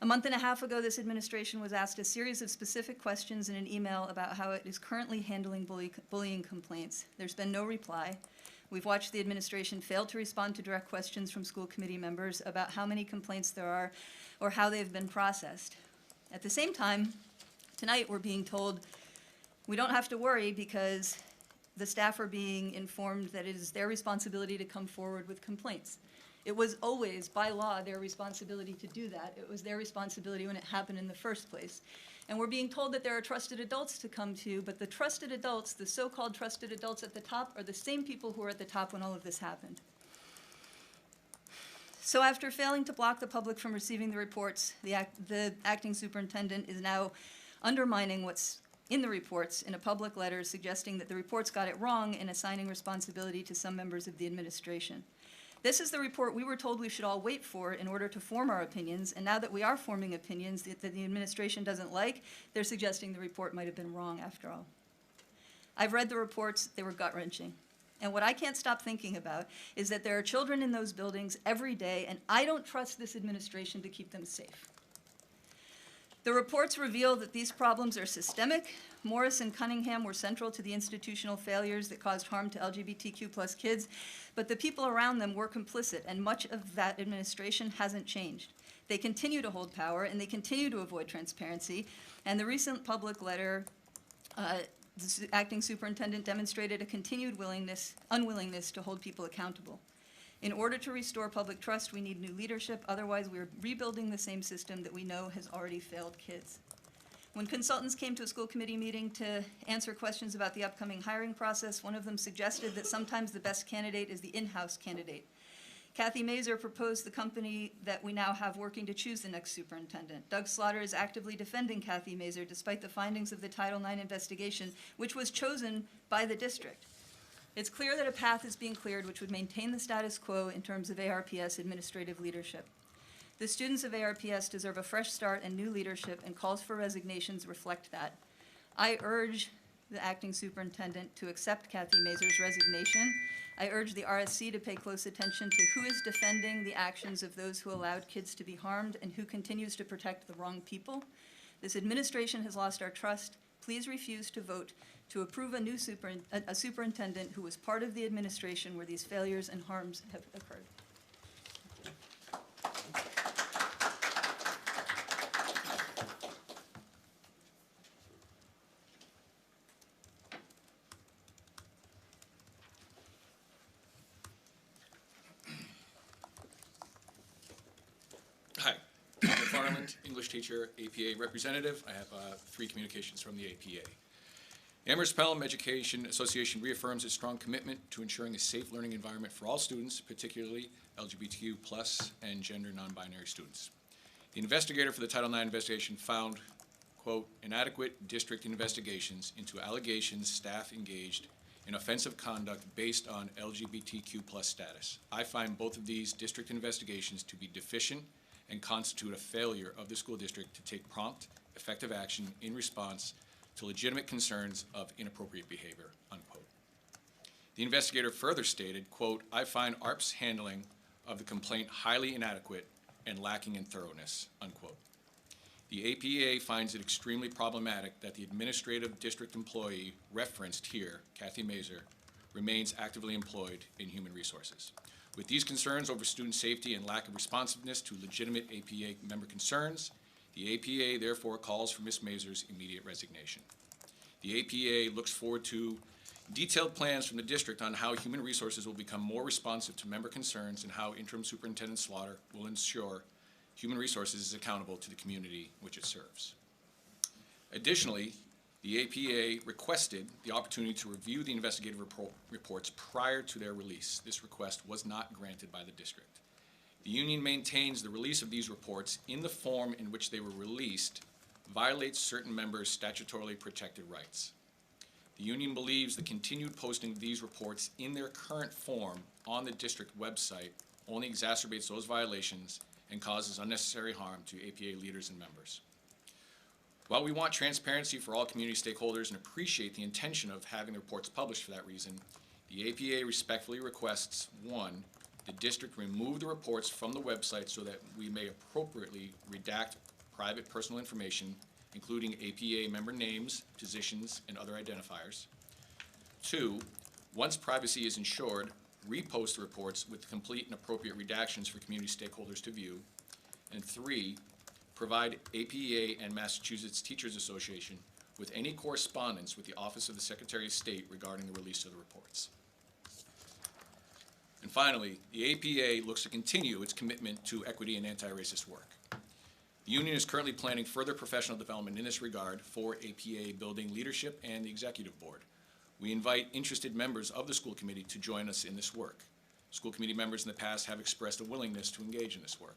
A month and a half ago, this administration was asked a series of specific questions in an email about how it is currently handling bullying complaints. There's been no reply. We've watched the administration fail to respond to direct questions from school committee members about how many complaints there are or how they've been processed. At the same time, tonight we're being told we don't have to worry because the staff are being informed that it is their responsibility to come forward with complaints. It was always, by law, their responsibility to do that. It was their responsibility when it happened in the first place. And we're being told that there are trusted adults to come to, but the trusted adults, the so-called trusted adults at the top, are the same people who were at the top when all of this happened. So after failing to block the public from receiving the reports, the acting superintendent is now undermining what's in the reports in a public letter, suggesting that the reports got it wrong and assigning responsibility to some members of the administration. This is the report we were told we should all wait for in order to form our opinions, and now that we are forming opinions that the administration doesn't like, they're suggesting the report might have been wrong after all. I've read the reports, they were gut-wrenching. And what I can't stop thinking about is that there are children in those buildings every day, and I don't trust this administration to keep them safe. The reports reveal that these problems are systemic. Morris and Cunningham were central to the institutional failures that caused harm to LGBTQ+ kids, but the people around them were complicit, and much of that administration hasn't changed. They continue to hold power, and they continue to avoid transparency, and the recent public letter, the acting superintendent demonstrated a continued unwillingness to hold people accountable. In order to restore public trust, we need new leadership. Otherwise, we're rebuilding the same system that we know has already failed kids. When consultants came to a school committee meeting to answer questions about the upcoming hiring process, one of them suggested that sometimes the best candidate is the in-house candidate. Kathy Mazur proposed the company that we now have working to choose the next superintendent. Doug Slaughter is actively defending Kathy Mazur despite the findings of the Title IX investigation, which was chosen by the district. It's clear that a path is being cleared which would maintain the status quo in terms of ARPS administrative leadership. The students of ARPS deserve a fresh start and new leadership, and calls for resignations reflect that. I urge the acting superintendent to accept Kathy Mazur's resignation. I urge the RSC to pay close attention to who is defending the actions of those who allowed kids to be harmed and who continues to protect the wrong people. This administration has lost our trust. Please refuse to vote to approve a new superintendent who was part of the administration where these failures and harms have occurred. Hi, I'm McFarland, English teacher, APA representative. I have 3 communications from the APA. The Amherst-Pelham Education Association reaffirms its strong commitment to ensuring a safe learning environment for all students, particularly LGBTQ+ and gender non-binary students. The investigator for the Title IX investigation found, quote, inadequate district investigations into allegations staff engaged in offensive conduct based on LGBTQ+ status. I find both of these district investigations to be deficient and constitute a failure of the school district to take prompt, effective action in response to legitimate concerns of inappropriate behavior, unquote. The investigator further stated, quote, I find ARP's handling of the complaint highly inadequate and lacking in thoroughness, unquote. The APA finds it extremely problematic that the administrative district employee referenced here, Kathy Mazur, remains actively employed in human resources. With these concerns over student safety and lack of responsiveness to legitimate APA member concerns, the APA therefore calls for Ms. Mazur's immediate resignation. The APA looks forward to detailed plans from the district on how human resources will become more responsive to member concerns and how Interim Superintendent Slaughter will ensure human resources is accountable to the community which it serves. Additionally, the APA requested the opportunity to review the investigative reports prior to their release. This request was not granted by the district. The union maintains the release of these reports in the form in which they were released violates certain members' statutorily protected rights. The union believes the continued posting of these reports in their current form on the district website only exacerbates those violations and causes unnecessary harm to APA leaders and members. While we want transparency for all community stakeholders and appreciate the intention of having the reports published for that reason, the APA respectfully requests, 1, the district remove the reports from the website so that we may appropriately redact private personal information, including APA member names, positions, and other identifiers. 2, once privacy is ensured, repost the reports with complete and appropriate redactions for community stakeholders to view. And 3, provide APA and Massachusetts Teachers Association with any correspondence with the Office of the Secretary of State regarding the release of the reports. And finally, the APA looks to continue its commitment to equity and anti-racist work. The union is currently planning further professional development in this regard for APA building leadership and the executive board. We invite interested members of the school committee to join us in this work. School committee members in the past have expressed a willingness to engage in this work.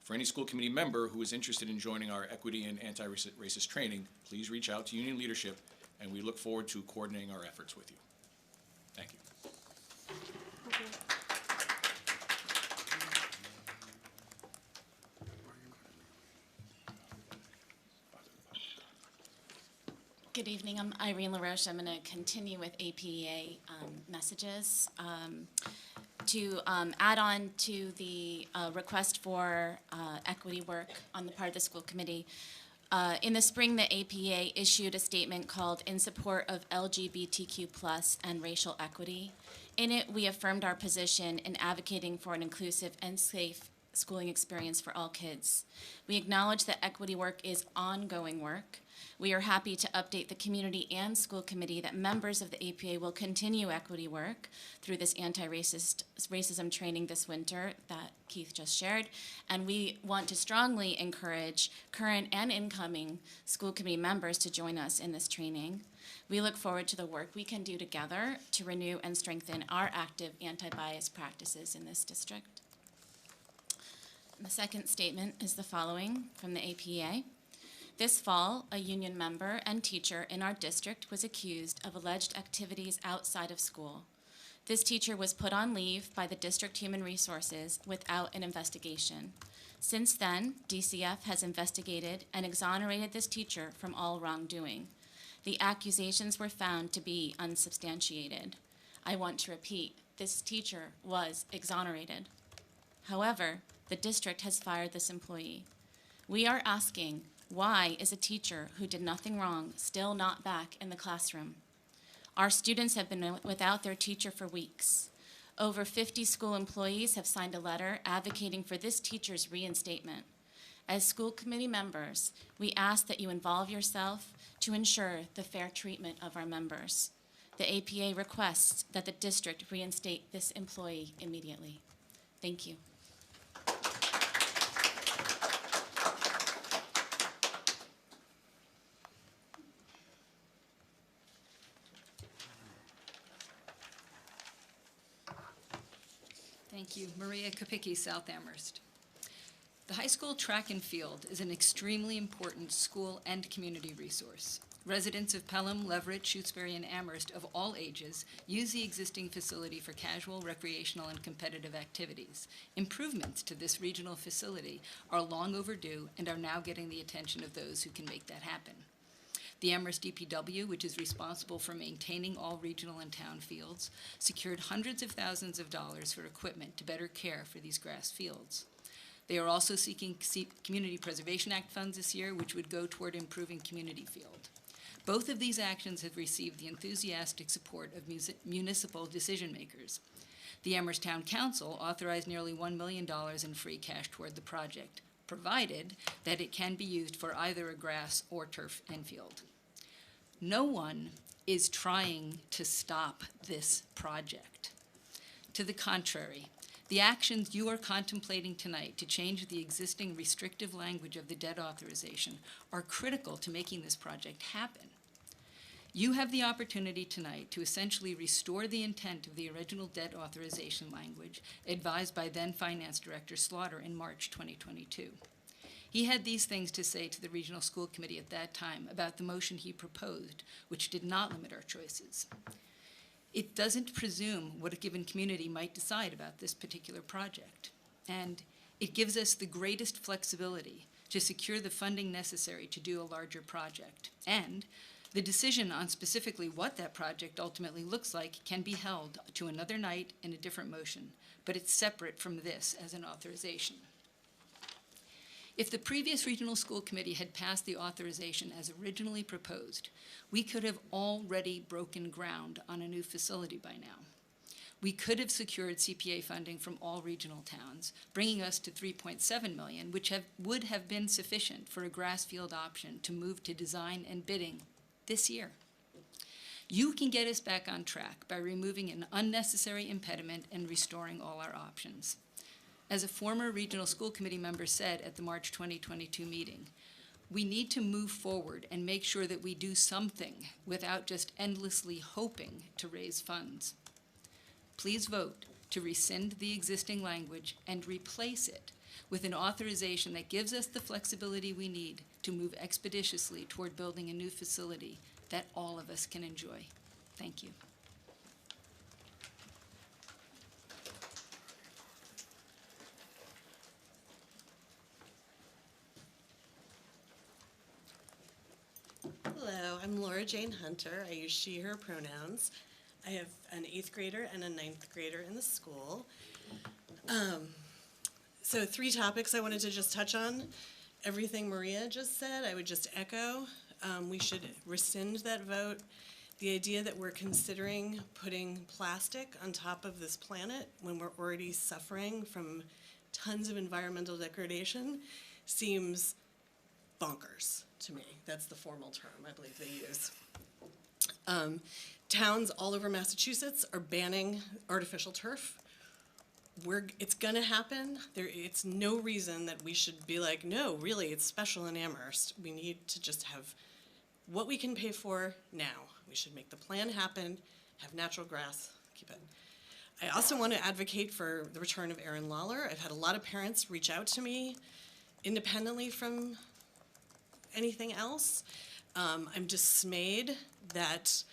For any school committee member who is interested in joining our equity and anti-racist training, please reach out to union leadership, and we look forward to coordinating our efforts with you. Thank you. Good evening, I'm Irene LaRoche. I'm going to continue with APA messages. To add on to the request for equity work on the part of the school committee, in the spring the APA issued a statement called In Support of LGBTQ+ and Racial Equity. In it, we affirmed our position in advocating for an inclusive and safe schooling experience for all kids. We acknowledge that equity work is ongoing work. We are happy to update the community and school committee that members of the APA will continue equity work through this anti-racism training this winter that Keith just shared. And we want to strongly encourage current and incoming school committee members to join us in this training. We look forward to the work we can do together to renew and strengthen our active anti-bias practices in this district. The second statement is the following from the APA. This fall, a union member and teacher in our district was accused of alleged activities outside of school. This teacher was put on leave by the district human resources without an investigation. Since then, DCF has investigated and exonerated this teacher from all wrongdoing. The accusations were found to be unsubstantiated. I want to repeat, this teacher was exonerated. However, the district has fired this employee. We are asking, why is a teacher who did nothing wrong still not back in the classroom? Our students have been without their teacher for weeks. Over 50 school employees have signed a letter advocating for this teacher's reinstatement. As school committee members, we ask that you involve yourself to ensure the fair treatment of our members. The APA requests that the district reinstate this employee immediately. Thank you. Thank you. Maria Kapicki, South Amherst. The high school track and field is an extremely important school and community resource. Residents of Pelham, Leverett, Shutesbury, and Amherst of all ages use the existing facility for casual, recreational, and competitive activities. Improvements to this regional facility are long overdue and are now getting the attention of those who can make that happen. The Amherst DPW, which is responsible for maintaining all regional and town fields, secured hundreds of thousands of dollars for equipment to better care for these grass fields. They are also seeking Community Preservation Act funds this year, which would go toward improving community field. Both of these actions have received the enthusiastic support of municipal decision makers. The Amherst Town Council authorized nearly $1 million in free cash toward the project, provided that it can be used for either a grass or turf infield. No one is trying to stop this project. To the contrary, the actions you are contemplating tonight to change the existing restrictive language of the debt authorization are critical to making this project happen. You have the opportunity tonight to essentially restore the intent of the original debt authorization language advised by then Finance Director Slaughter in March 2022. He had these things to say to the Regional School Committee at that time about the motion he proposed, which did not limit our choices. It doesn't presume what a given community might decide about this particular project, and it gives us the greatest flexibility to secure the funding necessary to do a larger project. And the decision on specifically what that project ultimately looks like can be held to another night in a different motion, but it's separate from this as an authorization. If the previous Regional School Committee had passed the authorization as originally proposed, we could have already broken ground on a new facility by now. We could have secured CPA funding from all regional towns, bringing us to $3.7 million, which would have been sufficient for a grass field option to move to design and bidding this year. You can get us back on track by removing an unnecessary impediment and restoring all our options. As a former Regional School Committee member said at the March 2022 meeting, we need to move forward and make sure that we do something without just endlessly hoping to raise funds. Please vote to rescind the existing language and replace it with an authorization that gives us the flexibility we need to move expeditiously toward building a new facility that all of us can enjoy. Thank you. Hello, I'm Laura Jane Hunter. I use she, her pronouns. I have an 8th grader and a 9th grader in the school. So 3 topics I wanted to just touch on. Everything Maria just said, I would just echo. We should rescind that vote. The idea that we're considering putting plastic on top of this planet when we're already suffering from tons of environmental degradation seems bonkers to me. That's the formal term I believe they use. Towns all over Massachusetts are banning artificial turf. It's gonna happen. It's no reason that we should be like, no, really, it's special in Amherst. We need to just have what we can pay for now. We should make the plan happen, have natural grass, keep it. I also want to advocate for the return of Aaron Lawler. I've had a lot of parents reach out to me independently from anything else. I'm dismayed that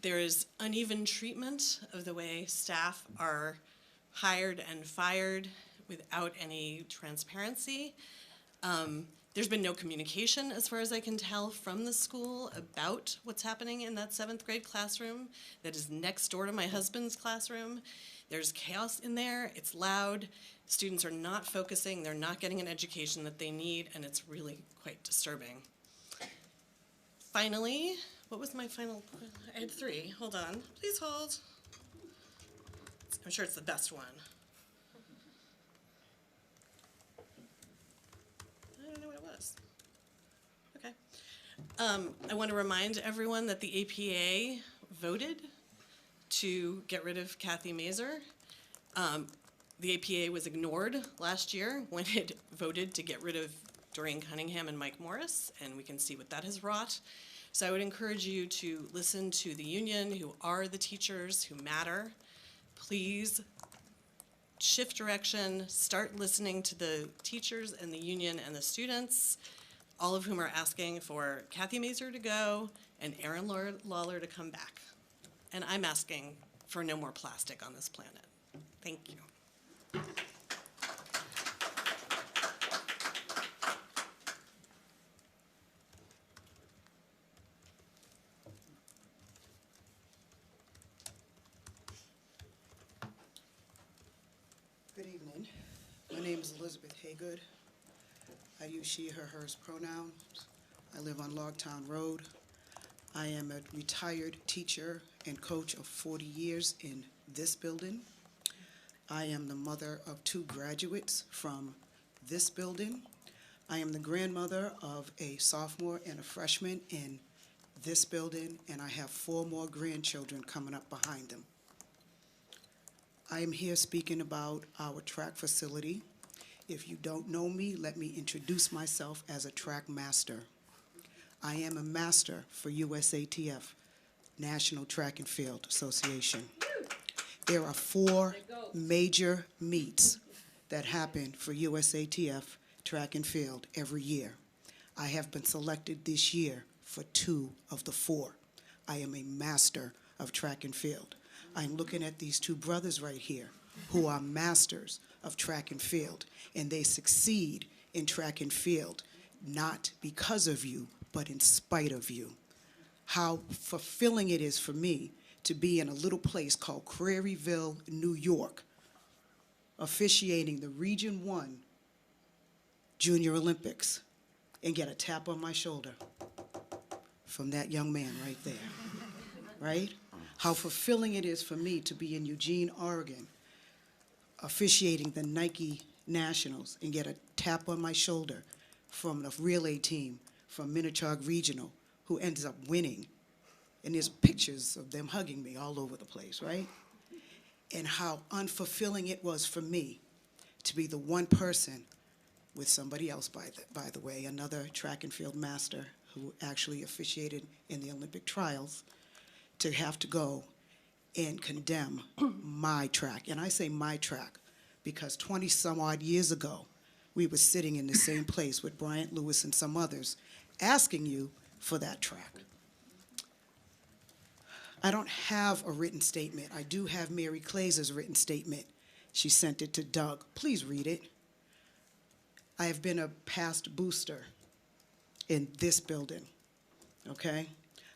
there is uneven treatment of the way staff are hired and fired without any transparency. There's been no communication, as far as I can tell, from the school about what's happening in that 7th grade classroom that is next door to my husband's classroom. There's chaos in there, it's loud, students are not focusing, they're not getting an education that they need, and it's really quite disturbing. Finally, what was my final, I had 3, hold on, please hold. I'm sure it's the best one. I don't know what it was. Okay. I want to remind everyone that the APA voted to get rid of Kathy Mazer. The APA was ignored last year when it voted to get rid of Doreen Cunningham and Mike Morris, and we can see what that has wrought. So I would encourage you to listen to the union, who are the teachers who matter. Please shift direction, start listening to the teachers and the union and the students, all of whom are asking for Kathy Mazer to go and Aaron Lawler to come back. And I'm asking for no more plastic on this planet. Thank you. Good evening. My name is Elizabeth Haygood. I use she, her, hers pronouns. I live on Logtown Road. I am a retired teacher and coach of 40 years in this building. I am the mother of 2 graduates from this building. I am the grandmother of a sophomore and a freshman in this building, and I have 4 more grandchildren coming up behind them. I am here speaking about our track facility. If you don't know me, let me introduce myself as a track master. I am a master for USATF, National Track and Field Association. There are 4 major meets that happen for USATF track and field every year. I have been selected this year for 2 of the 4. I am a master of track and field. I'm looking at these 2 brothers right here who are masters of track and field, and they succeed in track and field, not because of you, but in spite of you. How fulfilling it is for me to be in a little place called Prairieville, New York, officiating the Region 1 Junior Olympics, and get a tap on my shoulder from that young man right there, right? How fulfilling it is for me to be in Eugene, Oregon, officiating the Nike Nationals and get a tap on my shoulder from the relay team from Minnetonka Regional who ends up winning. And there's pictures of them hugging me all over the place, right? And how unfulfilling it was for me to be the one person with somebody else, by the way, another track and field master who actually officiated in the Olympic trials, to have to go and condemn my track. And I say my track because 20 some odd years ago, we were sitting in the same place with Bryant Lewis and some others asking you for that track. I don't have a written statement. I do have Mary Clay's written statement. She sent it to Doug. Please read it. I have been a past booster in this building, okay?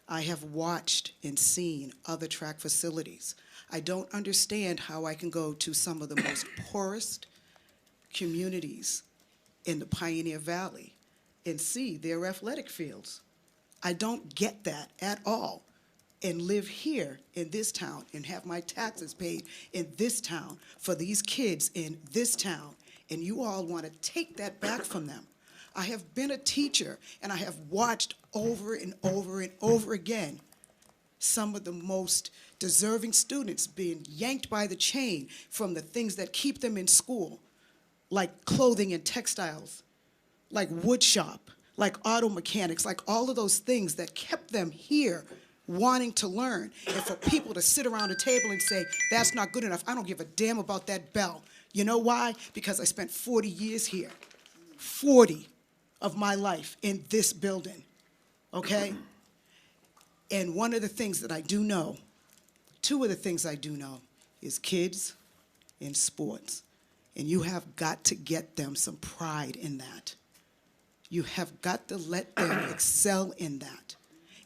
I have watched and seen other track facilities. I don't understand how I can go to some of the most poorest communities in the Pioneer Valley and see their athletic fields. I don't get that at all, and live here in this town and have my taxes paid in this town for these kids in this town and you all want to take that back from them. I have been a teacher, and I have watched over and over and over again some of the most deserving students being yanked by the chain from the things that keep them in school, like clothing and textiles, like wood shop, like auto mechanics, like all of those things that kept them here wanting to learn. And for people to sit around a table and say, that's not good enough, I don't give a damn about that bell. You know why? Because I spent 40 years here, 40 of my life in this building, okay? And one of the things that I do know, two of the things I do know, is kids and sports. And you have got to get them some pride in that. You have got to let them excel in that.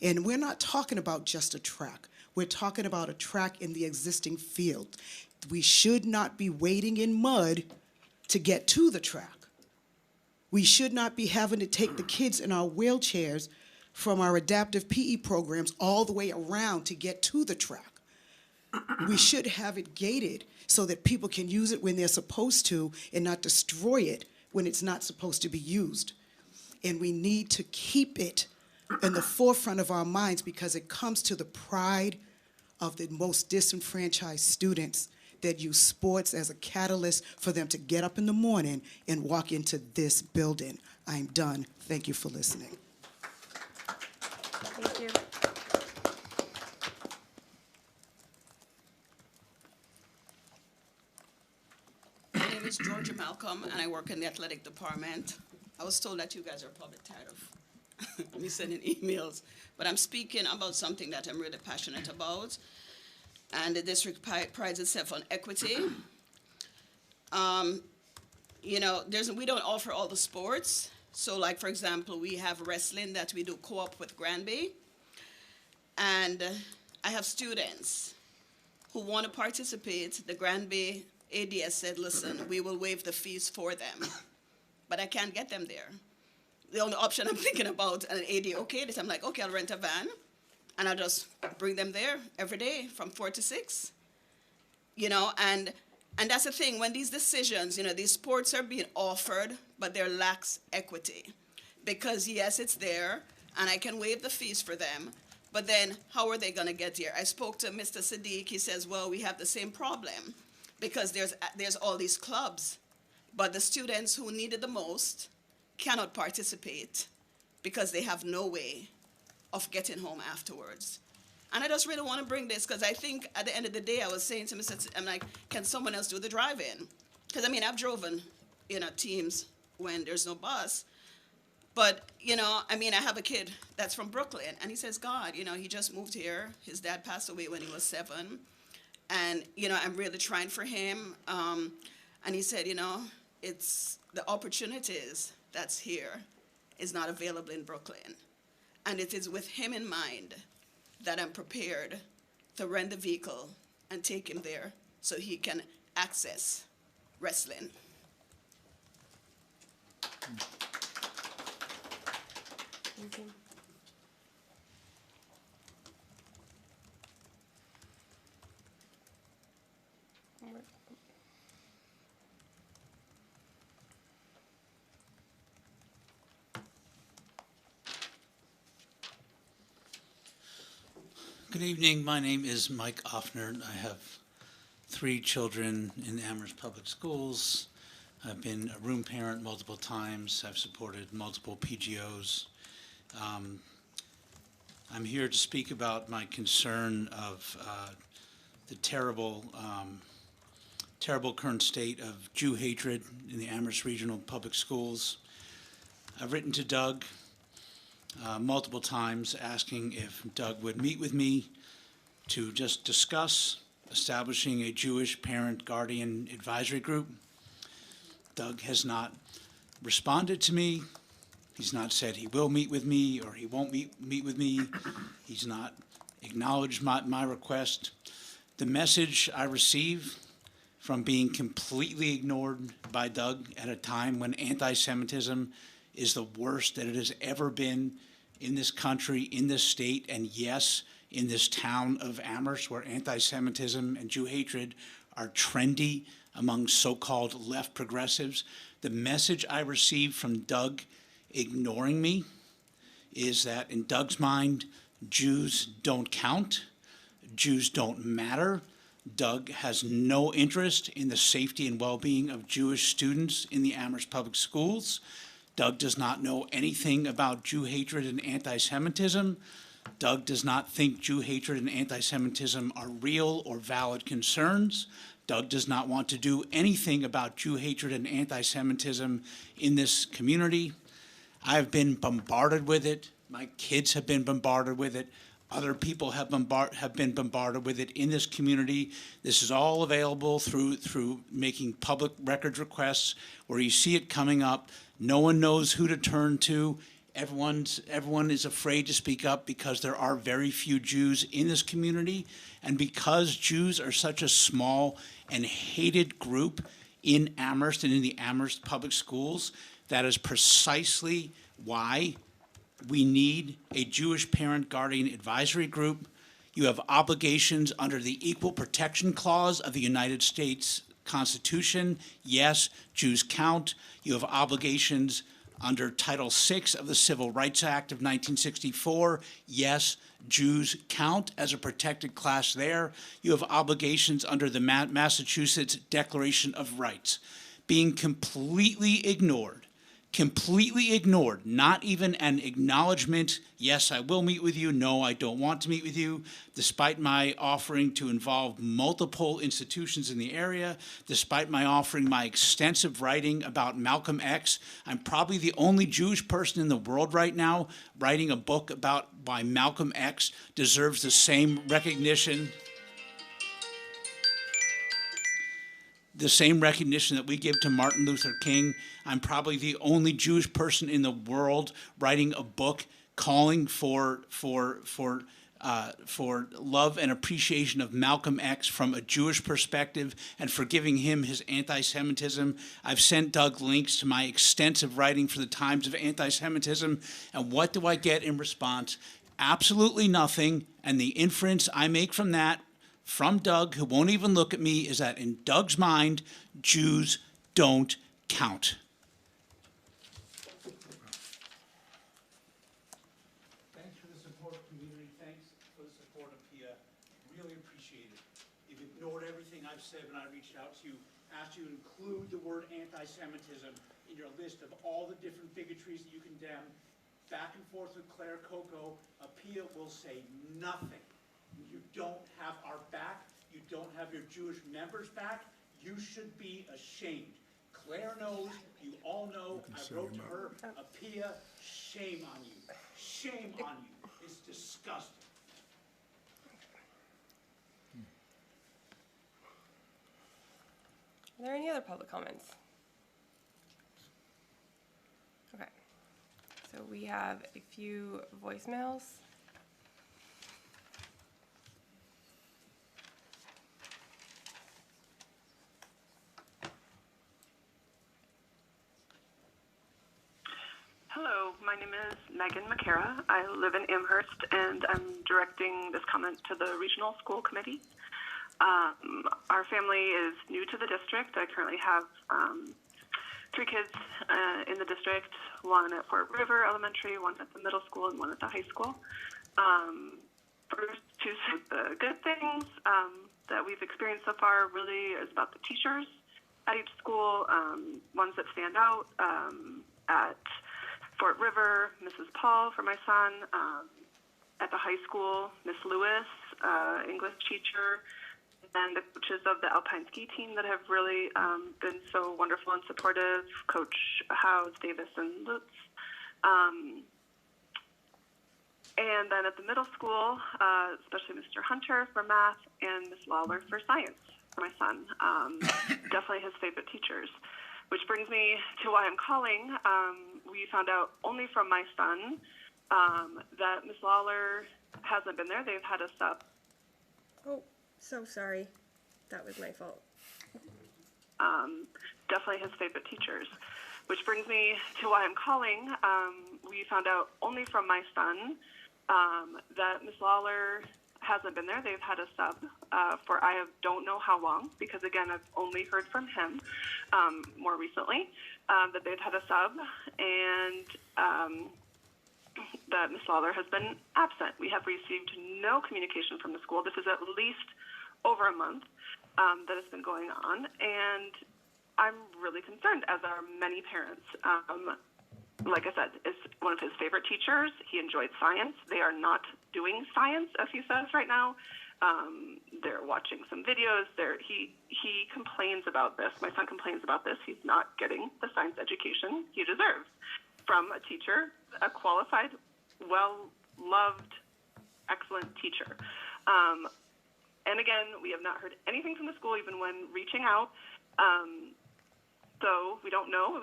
And we're not talking about just a track. We're talking about a track in the existing field. We should not be wading in mud to get to the track. We should not be having to take the kids in our wheelchairs from our adaptive PE programs all the way around to get to the track. We should have it gated so that people can use it when they're supposed to and not destroy it when it's not supposed to be used. And we need to keep it in the forefront of our minds because it comes to the pride of the most disenfranchised students that use sports as a catalyst for them to get up in the morning and walk into this building. I'm done. Thank you for listening. Thank you. My name is Georgia Malcolm, and I work in the athletic department. I was told that you guys are probably tired of me sending emails, but I'm speaking about something that I'm really passionate about, and the district prides itself on equity. You know, we don't offer all the sports. So like, for example, we have wrestling that we do co-op with Granby. And I have students who want to participate. The Granby ADS said, listen, we will waive the fees for them. But I can't get them there. The only option I'm thinking about, an AD okayed it. I'm like, okay, I'll rent a van. And I'll just bring them there every day from 4 to 6. You know, and that's the thing. When these decisions, you know, these sports are being offered, but there lacks equity. Because, yes, it's there, and I can waive the fees for them, but then how are they going to get here? I spoke to Mr. Sadiq. He says, well, we have the same problem because there's all these clubs, but the students who need it the most cannot participate because they have no way of getting home afterwards. And I just really want to bring this because I think at the end of the day, I was saying to Mr. I'm like, can someone else do the drive-in? Because, I mean, I've driven, you know, teams when there's no bus. But, you know, I mean, I have a kid that's from Brooklyn, and he says, God, you know, he just moved here. His dad passed away when he was 7. And, you know, I'm really trying for him. And he said, you know, it's the opportunities that's here is not available in Brooklyn. And it is with him in mind that I'm prepared to rent the vehicle and take him there so he can access wrestling. Thank you. Good evening. My name is Mike Offner. I have 3 children in the Amherst Public Schools. I've been a room parent multiple times. I've supported multiple PGOs. I'm here to speak about my concern of the terrible current state of Jew hatred in the Amherst Regional Public Schools. I've written to Doug multiple times asking if Doug would meet with me to just discuss establishing a Jewish parent guardian advisory group. Doug has not responded to me. He's not said he will meet with me or he won't meet with me. He's not acknowledged my request. The message I receive from being completely ignored by Doug at a time when anti-Semitism is the worst that it has ever been in this country, in this state, and yes, in this town of Amherst, where anti-Semitism and Jew hatred are trendy among so-called left progressives. The message I received from Doug ignoring me is that in Doug's mind, Jews don't count, Jews don't matter. Doug has no interest in the safety and well-being of Jewish students in the Amherst Public Schools. Doug does not know anything about Jew hatred and anti-Semitism. Doug does not think Jew hatred and anti-Semitism are real or valid concerns. Doug does not want to do anything about Jew hatred and anti-Semitism in this community. I've been bombarded with it. My kids have been bombarded with it. Other people have been bombarded with it in this community. This is all available through making public records requests where you see it coming up. No one knows who to turn to. Everyone is afraid to speak up because there are very few Jews in this community. And because Jews are such a small and hated group in Amherst and in the Amherst public schools, that is precisely why we need a Jewish Parent Guardian Advisory Group. You have obligations under the Equal Protection Clause of the United States Constitution. Yes, Jews count. You have obligations under Title VI of the Civil Rights Act of 1964. Yes, Jews count as a protected class there. You have obligations under the Massachusetts Declaration of Rights. Being completely ignored, not even an acknowledgement, yes, I will meet with you, no, I don't want to meet with you, despite my offering to involve multiple institutions in the area, despite my offering my extensive writing about Malcolm X. I'm probably the only Jewish person in the world right now writing a book about why Malcolm X deserves the same recognition that we give to Martin Luther King. I'm probably the only Jewish person in the world writing a book calling for love and appreciation of Malcolm X from a Jewish perspective and forgiving him his anti-Semitism. I've sent Doug links to my extensive writing for the Times of Anti-Semitism. And what do I get in response? Absolutely nothing. And the inference I make from that, from Doug, who won't even look at me, is that in Doug's mind, Jews don't count. Thanks for the support, community. Thanks for the support of PIA. Really appreciate it. You've ignored everything I've said when I reached out to you, asked you to include the word anti-Semitism in your list of all the different bigotries that you condemn. Back and forth with Claire Coco, PIA will say nothing. You don't have our back. You don't have your Jewish members' back. You should be ashamed. Claire knows. You all know. I wrote to her. PIA, shame on you. Shame on you. It's disgusting. Are there any other public comments? Okay. So we have a few voicemails. Hello, my name is Megan McCara. I live in Amherst, and I'm directing this comment to the Regional School Committee. Our family is new to the district. I currently have 3 kids in the district, one at Fort River Elementary, one at the middle school, and one at the high school. First, to the good things that we've experienced so far really is about the teachers at each school, ones that stand out. At Fort River, Mrs. Paul for my son. At the high school, Miss Lewis, English teacher, and the coaches of the Alpine ski team that have really been so wonderful and supportive, Coach Howes, Davis, and Lutz. And then at the middle school, especially Mr. Hunter for math and Miss Lawler for science for my son. Definitely his favorite teachers. Which brings me to why I'm calling. We found out only from my son that Miss Lawler hasn't been there. They've had us up. Oh, so sorry. That was my fault. Definitely his favorite teachers. Which brings me to why I'm calling. We found out only from my son that Miss Lawler hasn't been there. They've had a sub for don't know how long, because again, I've only heard from him more recently that they've had a sub, and that Ms. Lawler has been absent. We have received no communication from the school. This is at least over a month that has been going on, and I'm really concerned, as are many parents. Like I said, is one of his favorite teachers. He enjoyed science. They are not doing science, as he says right now. They're watching some videos. He complains about this. My son complains about this. He's not getting the science education he deserves from a teacher, a qualified, well-loved, excellent teacher. And again, we have not heard anything from the school, even when reaching out. So we don't know.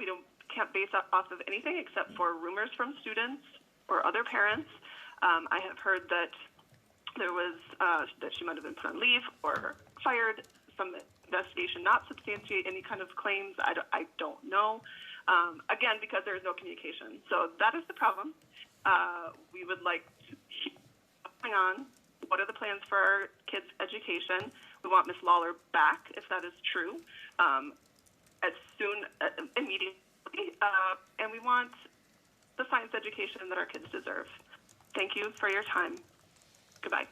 Can't base off of anything except for rumors from students or other parents. I have heard that there was that she might have been put on leave or fired. Some investigation not substantiate any kind of claims. I don't know. Again, because there is no communication. So that is the problem. We would like to keep going on. What are the plans for our kids' education? We want Ms. Lawler back, if that is true, as soon, immediately. And we want the science education that our kids deserve. Thank you for your time. Goodbye.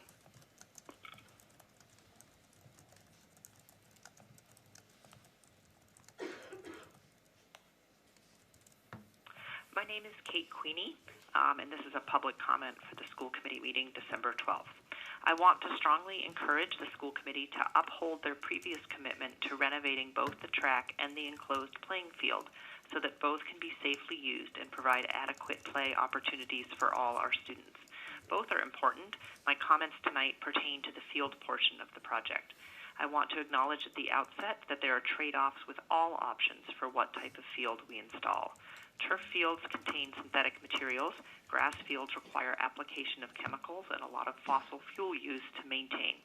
My name is Kate Queenie, and this is a public comment for the school committee meeting December 12th. I want to strongly encourage the school committee to uphold their previous commitment to renovating both the track and the enclosed playing field so that both can be safely used and provide adequate play opportunities for all our students. Both are important. My comments tonight pertain to the field portion of the project. I want to acknowledge at the outset that there are trade-offs with all options for what type of field we install. Turf fields contain synthetic materials. Grass fields require application of chemicals and a lot of fossil fuel use to maintain.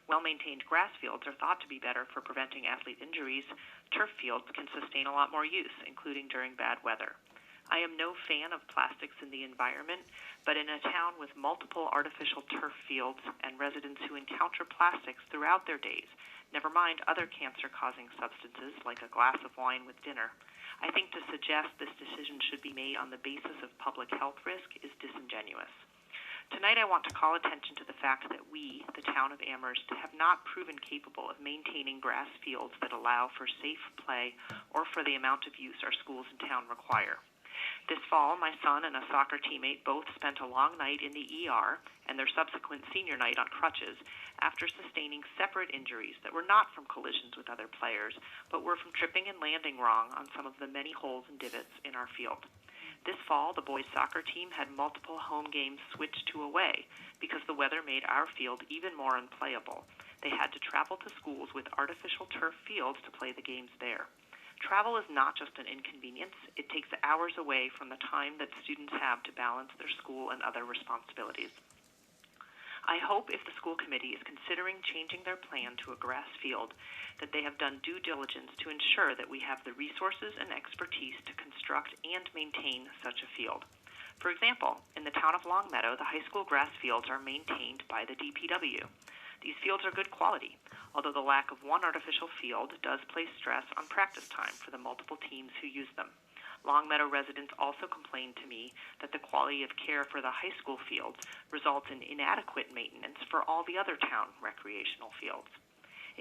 Well-maintained grass fields are thought to be better for preventing athlete injuries. Turf fields can sustain a lot more use, including during bad weather. I am no fan of plastics in the environment, but in a town with multiple artificial turf fields and residents who encounter plastics throughout their days, never mind other cancer-causing substances like a glass of wine with dinner, I think to suggest this decision should be made on the basis of public health risk is disingenuous. Tonight I want to call attention to the fact that we, the town of Amherst, have not proven capable of maintaining grass fields that allow for safe play or for the amount of use our schools in town require. This fall, my son and a soccer teammate both spent a long night in the ER and their subsequent senior night on crutches after sustaining separate injuries that were not from collisions with other players, but were from tripping and landing wrong on some of the many holes and divots in our field. This fall, the boys' soccer team had multiple home games switched to away because the weather made our field even more unplayable. They had to travel to schools with artificial turf fields to play the games there. Travel is not just an inconvenience. It takes hours away from the time that students have to balance their school and other responsibilities. I hope if the school committee is considering changing their plan to a grass field, that they have done due diligence to ensure that we have the resources and expertise to construct and maintain such a field. For example, in the town of Longmeadow, the high school grass fields are maintained by the DPW. These fields are good quality, although the lack of one artificial field does place stress on practice time for the multiple teams who use them. Longmeadow residents also complained to me that the quality of care for the high school fields results in inadequate maintenance for all the other town recreational fields.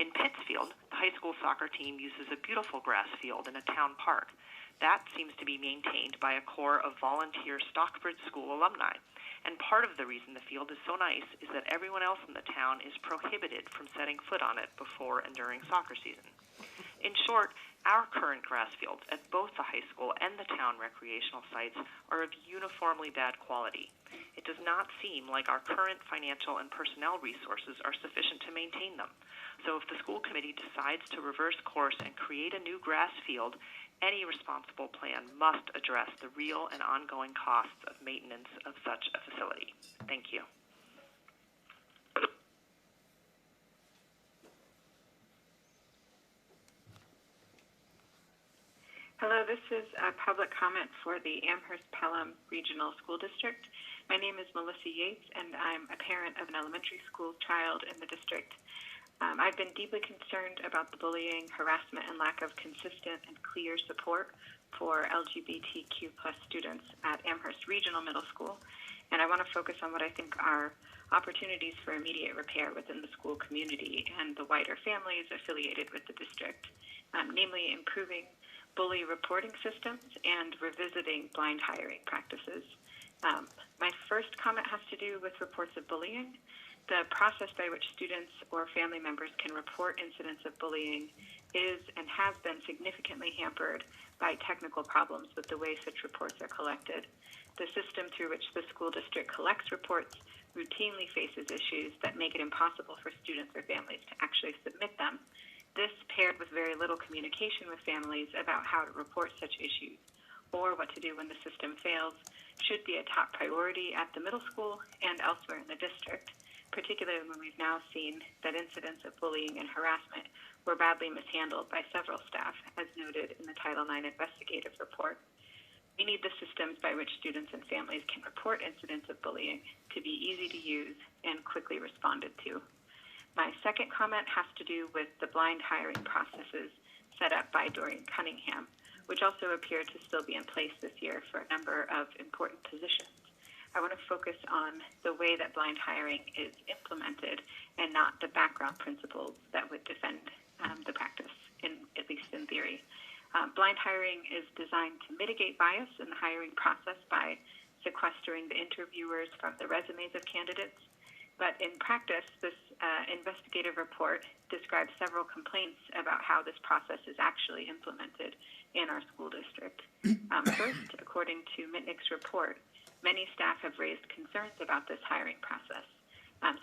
In Pittsfield, the high school soccer team uses a beautiful grass field in a town park. That seems to be maintained by a corps of volunteer Stockbridge School alumni. And part of the reason the field is so nice is that everyone else in the town is prohibited from setting foot on it before and during soccer season. In short, our current grass fields at both the high school and the town recreational sites are of uniformly bad quality. It does not seem like our current financial and personnel resources are sufficient to maintain them. So if the school committee decides to reverse course and create a new grass field, any responsible plan must address the real and ongoing costs of maintenance of such a facility. Thank you. Hello, this is a public comment for the Amherst-Pelham Regional School District. My name is Melissa Yates, and I'm a parent of an elementary school child in the district. I've been deeply concerned about the bullying, harassment, and lack of consistent and clear support for LGBTQ+ students at Amherst Regional Middle School, and I want to focus on what I think are opportunities for immediate repair within the school community and the wider families affiliated with the district, namely improving bully reporting systems and revisiting blind hiring practices. My first comment has to do with reports of bullying. The process by which students or family members can report incidents of bullying is and has been significantly hampered by technical problems with the way such reports are collected. The system through which the school district collects reports routinely faces issues that make it impossible for students or families to actually submit them. This, paired with very little communication with families about how to report such issues or what to do when the system fails, should be a top priority at the middle school and elsewhere in the district, particularly when we've now seen that incidents of bullying and harassment were badly mishandled by several staff, as noted in the Title IX investigative report. We need the systems by which students and families can report incidents of bullying to be easy to use and quickly responded to. My second comment has to do with the blind hiring processes set up by Dorian Cunningham, which also appear to still be in place this year for a number of important positions. I want to focus on the way that blind hiring is implemented and not the background principles that would defend the practice, at least in theory. Blind hiring is designed to mitigate bias in the hiring process by sequestering the interviewers from the resumes of candidates. But in practice, this investigative report describes several complaints about how this process is actually implemented in our school district. First, according to Mitnick's report, many staff have raised concerns about this hiring process.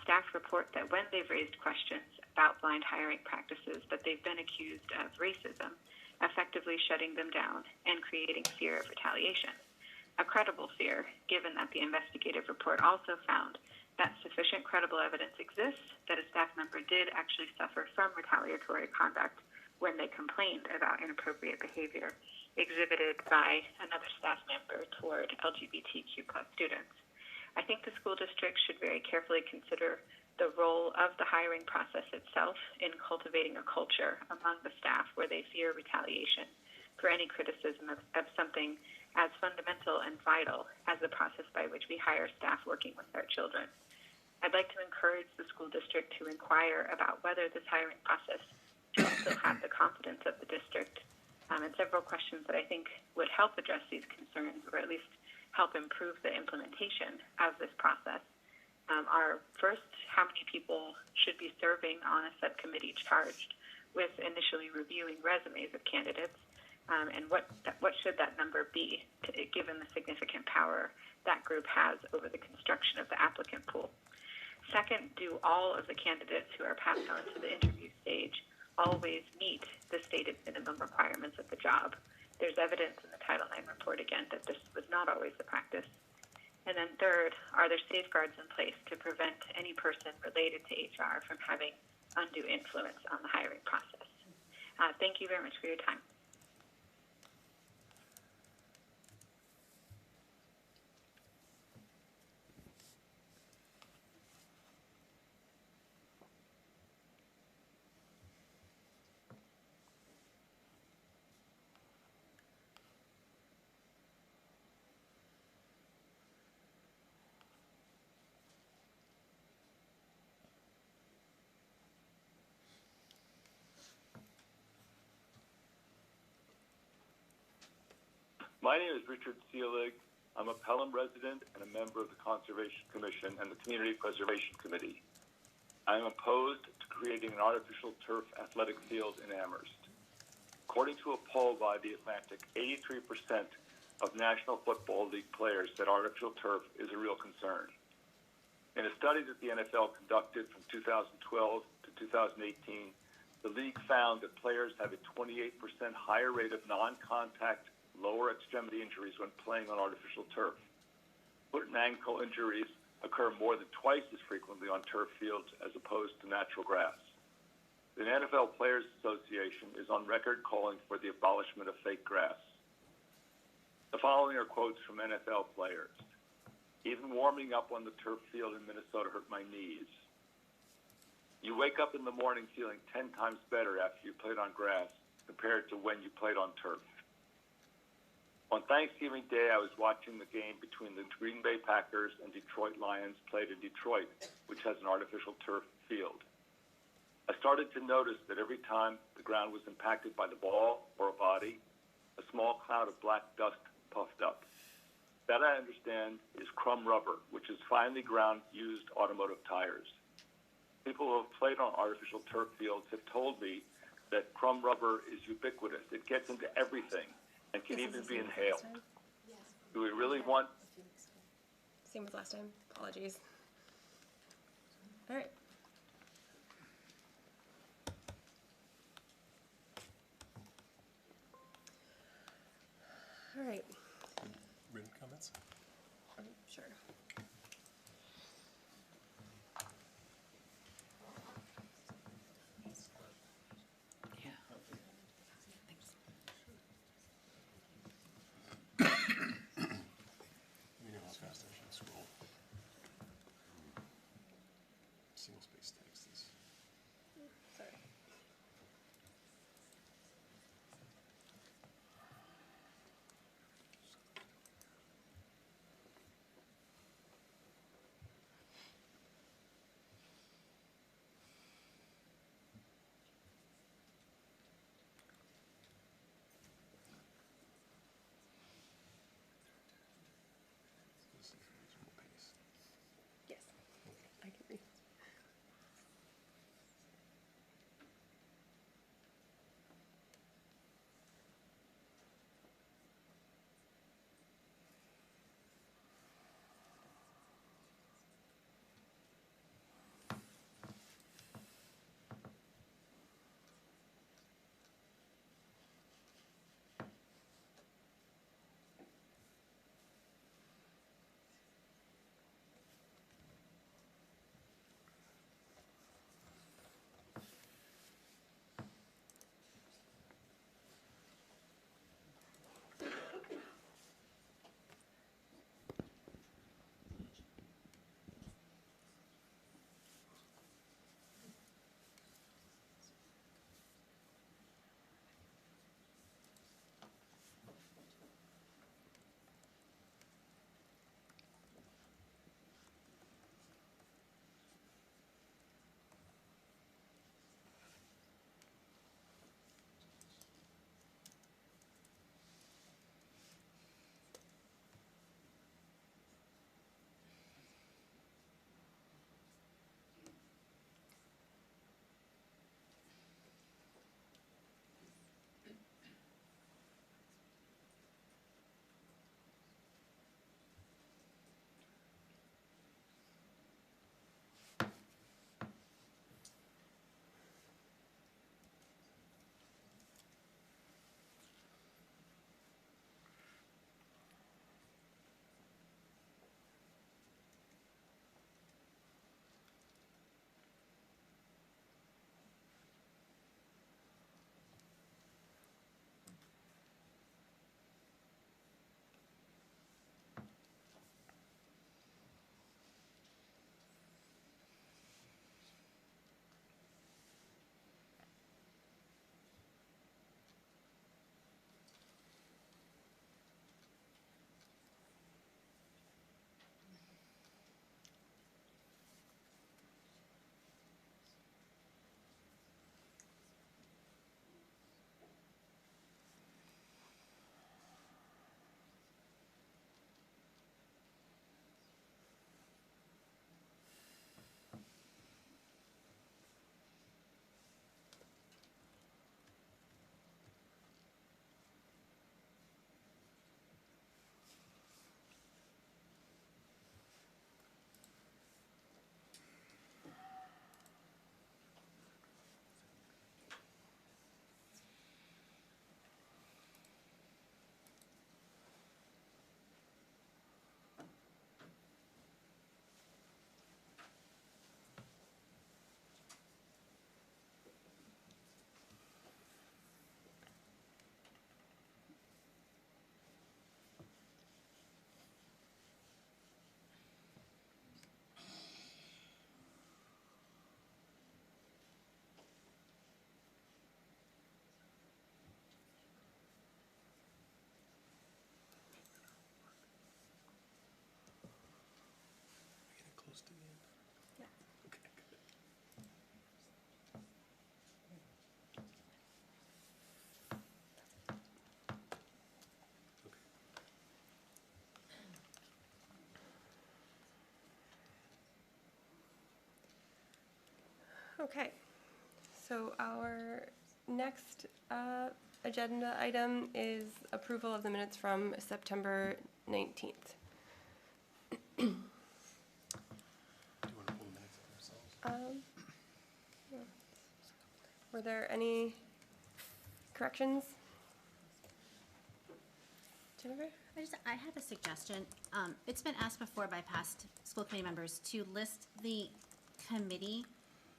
Staff report that when they've raised questions about blind hiring practices, that they've been accused of racism, effectively shutting them down and creating fear of retaliation. A credible fear, given that the investigative report also found that sufficient credible evidence exists that a staff member did actually suffer from retaliatory conduct when they complained about inappropriate behavior exhibited by another staff member toward LGBTQ+ students. I think the school district should very carefully consider the role of the hiring process itself in cultivating a culture among the staff where they fear retaliation for any criticism of something as fundamental and vital as the process by which we hire staff working with our children. I'd like to encourage the school district to inquire about whether this hiring process should still have the confidence of the district, and several questions that I think would help address these concerns, or at least help improve the implementation of this process. Are first, how many people should be serving on a subcommittee charged with initially reviewing resumes of candidates, and what should that number be, given the significant power that group has over the construction of the applicant pool? Second, do all of the candidates who are passed on to the interview stage always meet the stated minimum requirements of the job? There's evidence in the Title IX report, again, that this was not always the practice. And then third, are there safeguards in place to prevent any person related to HR from having undue influence on the hiring process? Thank you very much for your time. My name is Richard Seelig. I'm a Pelham resident and a member of the Conservation Commission and the Community Preservation Committee. I am opposed to creating an artificial turf athletic field in Amherst. According to a poll by The Atlantic, 83% of National Football League players said artificial turf is a real concern. In a study that the NFL conducted from 2012 to 2018, the league found that players have a 28% higher rate of non-contact lower extremity injuries when playing on artificial turf. Foot and ankle injuries occur more than twice as frequently on turf fields as opposed to natural grass. The NFL Players Association is on record calling for the abolishment of fake grass. The following are quotes from NFL players. Even warming up on the turf field in Minnesota hurt my knees. You wake up in the morning feeling 10 times better after you played on grass compared to when you played on turf. On Thanksgiving Day, I was watching the game between the Green Bay Packers and Detroit Lions played in Detroit, which has an artificial turf field. I started to notice that every time the ground was impacted by the ball or a body, a small cloud of black dust puffed up. That I understand is crumb rubber, which is finely ground used automotive tires. People who have played on artificial turf fields have told me that crumb rubber is ubiquitous. It gets into everything and can even be inhaled. Do we really want? Same as last time. Apologies. All right. All right. Written comments? Sure. You know how fast I should scroll. Single space text is. Sorry. Okay, so our next agenda item is approval of the minutes from September 19th. Do you want to pull the minutes of ourselves? Yeah. Were there any corrections? Jennifer? I have a suggestion. It's been asked before by past school committee members to list the committee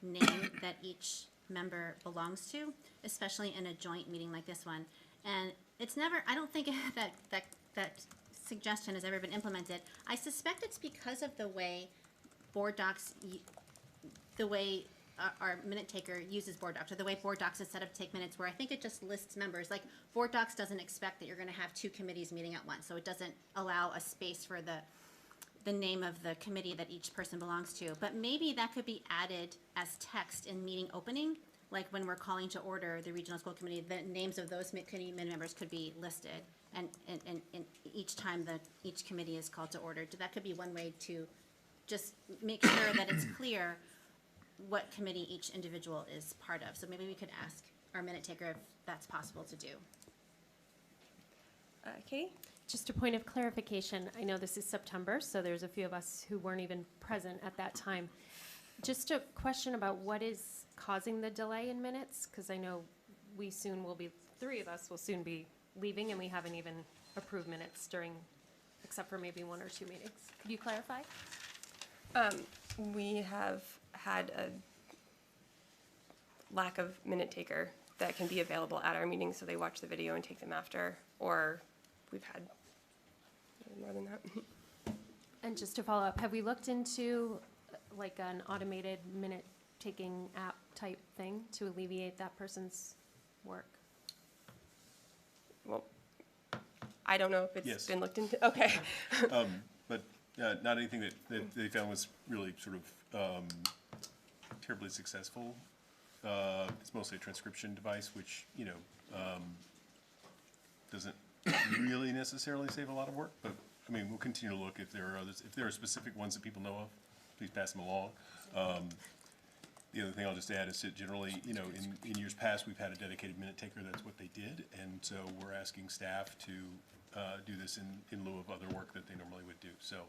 name that each member belongs to, especially in a joint meeting like this one. And it's never, I don't think that suggestion has ever been implemented. I suspect it's because of the way board docs, the way our minute taker uses board docs, or the way board docs is set up to take minutes, where I think it just lists members. Like, board docs doesn't expect that you're gonna have two committees meeting at once, so it doesn't allow a space for the name of the committee that each person belongs to. But maybe that could be added as text in meeting opening, like when we're calling to order the regional school committee, the names of those committee members could be listed, and each time each committee is called to order. That could be one way to just make sure that it's clear what committee each individual is part of. So maybe we could ask our minute taker if that's possible to do. Katie? Just a point of clarification, I know this is September, so there's a few of us who weren't even present at that time. Just a question about what is causing the delay in minutes, because I know three of us will soon be leaving, and we haven't even approved minutes except for maybe one or two meetings. Could you clarify? We have had a lack of minute taker that can be available at our meetings, so they watch the video and take them after, or we've had more than that. And just to follow up, have we looked into like an automated minute taking app type thing to alleviate that person's work? Well, I don't know if it's Yes. been looked into. Okay. But not anything that they found was really sort of terribly successful. It's mostly a transcription device, which, doesn't really necessarily save a lot of work, but, I mean, we'll continue to look if there are others. If there are specific ones that people know of, please pass them along. The other thing I'll just add is that generally, in years past, we've had a dedicated minute taker, that's what they did, and so we're asking staff to do this in lieu of other work that they normally would do. So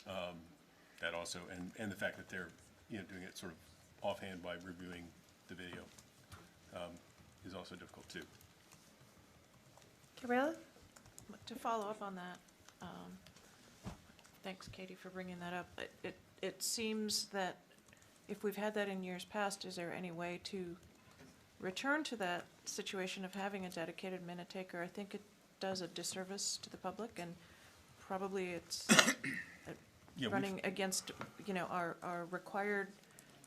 that also, and the fact that they're, doing it sort of offhand by reviewing the video is also difficult too. Gabriella? To follow up on that, thanks, Katie, for bringing that up. It seems that if we've had that in years past, is there any way to return to that situation of having a dedicated minute taker? I think it does a disservice to the public, and probably it's running against, our required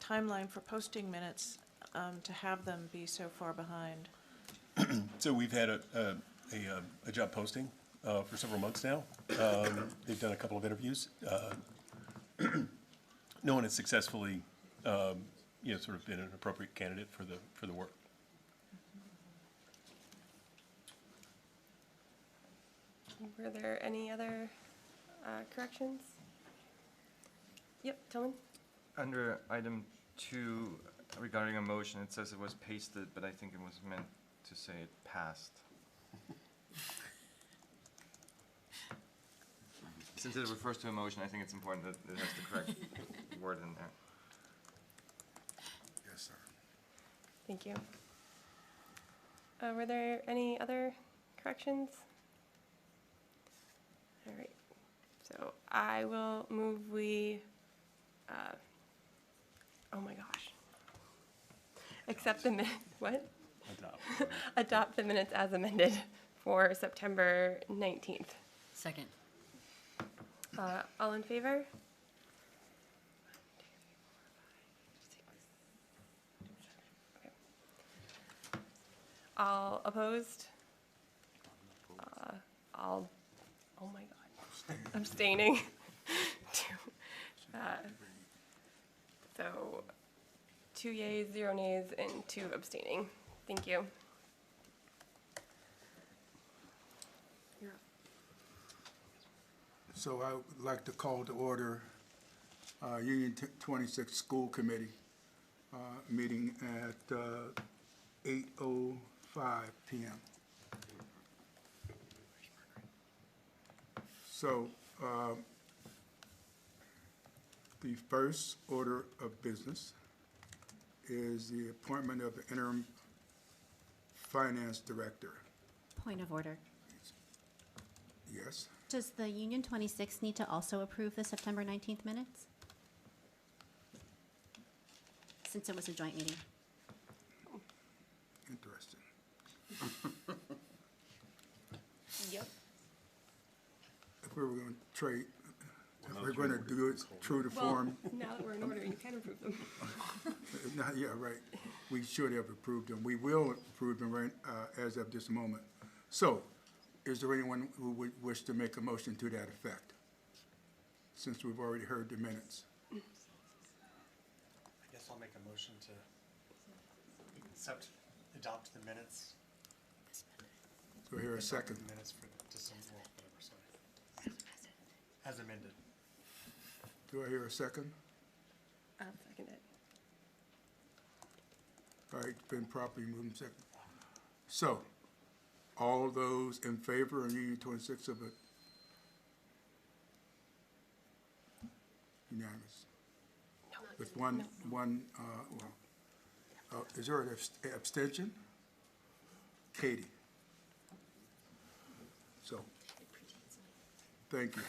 timeline for posting minutes, to have them be so far behind. So we've had a job posting for several months now. They've done a couple of interviews. No one has successfully, sort of been an appropriate candidate for the work. Were there any other corrections? Yep, Tillman? Under item 2, regarding a motion, it says it was pasted, but I think it was meant to say it passed. Since it refers to a motion, I think it's important that it has the correct word in there. Yes, sir. Thank you. Were there any other corrections? All right. So I will move oh my gosh. Accept the minutes, what? Adopt the minutes as amended for September 19th. Second. All in favor? Okay. All opposed? Oh my God, abstaining. So 2 yeas, 0 nays, and 2 abstaining. Thank you. So I would like to call to order Union 26 School Committee. meeting at 8:05 p.m. So, the first order of business is the appointment of the interim finance director. Point of order. Yes? Does the Union 26 need to also approve the September 19th minutes? Since it was a joint meeting. Interesting. Yep. If we were going to trade, if we're going to do it true to form. Now that we're in order, you can approve them. Yeah, right. We should have approved them. We will approve them right as of this moment. So, is there anyone who would wish to make a motion to that effect? Since we've already heard the minutes. I guess I'll make a motion to adopt the minutes. Do I hear a second? The minutes for December, whatever, sorry. As amended. Do I hear a second? I'll second it. All right, it's been properly moved and second. So, all those in favor of Union 26 of it? Unanimous. With one, is there an abstention? Katie. So, thank you.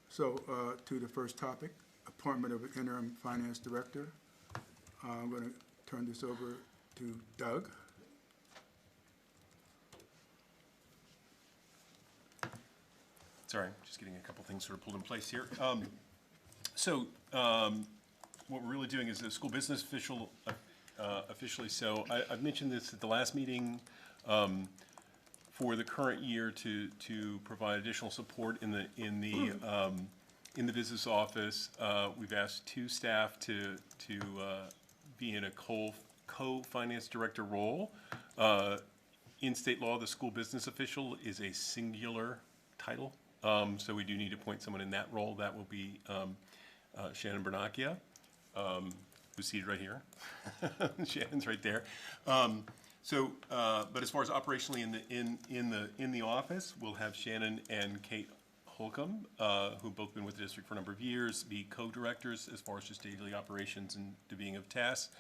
So, to the first topic, appointment of an interim finance director. I'm going to turn this over to Doug. Sorry, just getting a couple things sort of pulled in place here. What we're really doing is the school business officially. So I've mentioned this at the last meeting. For the current year to provide additional support in the business office, we've asked two staff to be in a co-finance director role. In state law, the school business official is a singular title, so we do need to appoint someone in that role. That will be Shannon Bernacchia, who's seated right here. Shannon's right there. But as far as operationally in the office, we'll have Shannon and Kate Holcomb, who've both been with the district for a number of years, be co-directors as far as just daily operations and doing of tasks.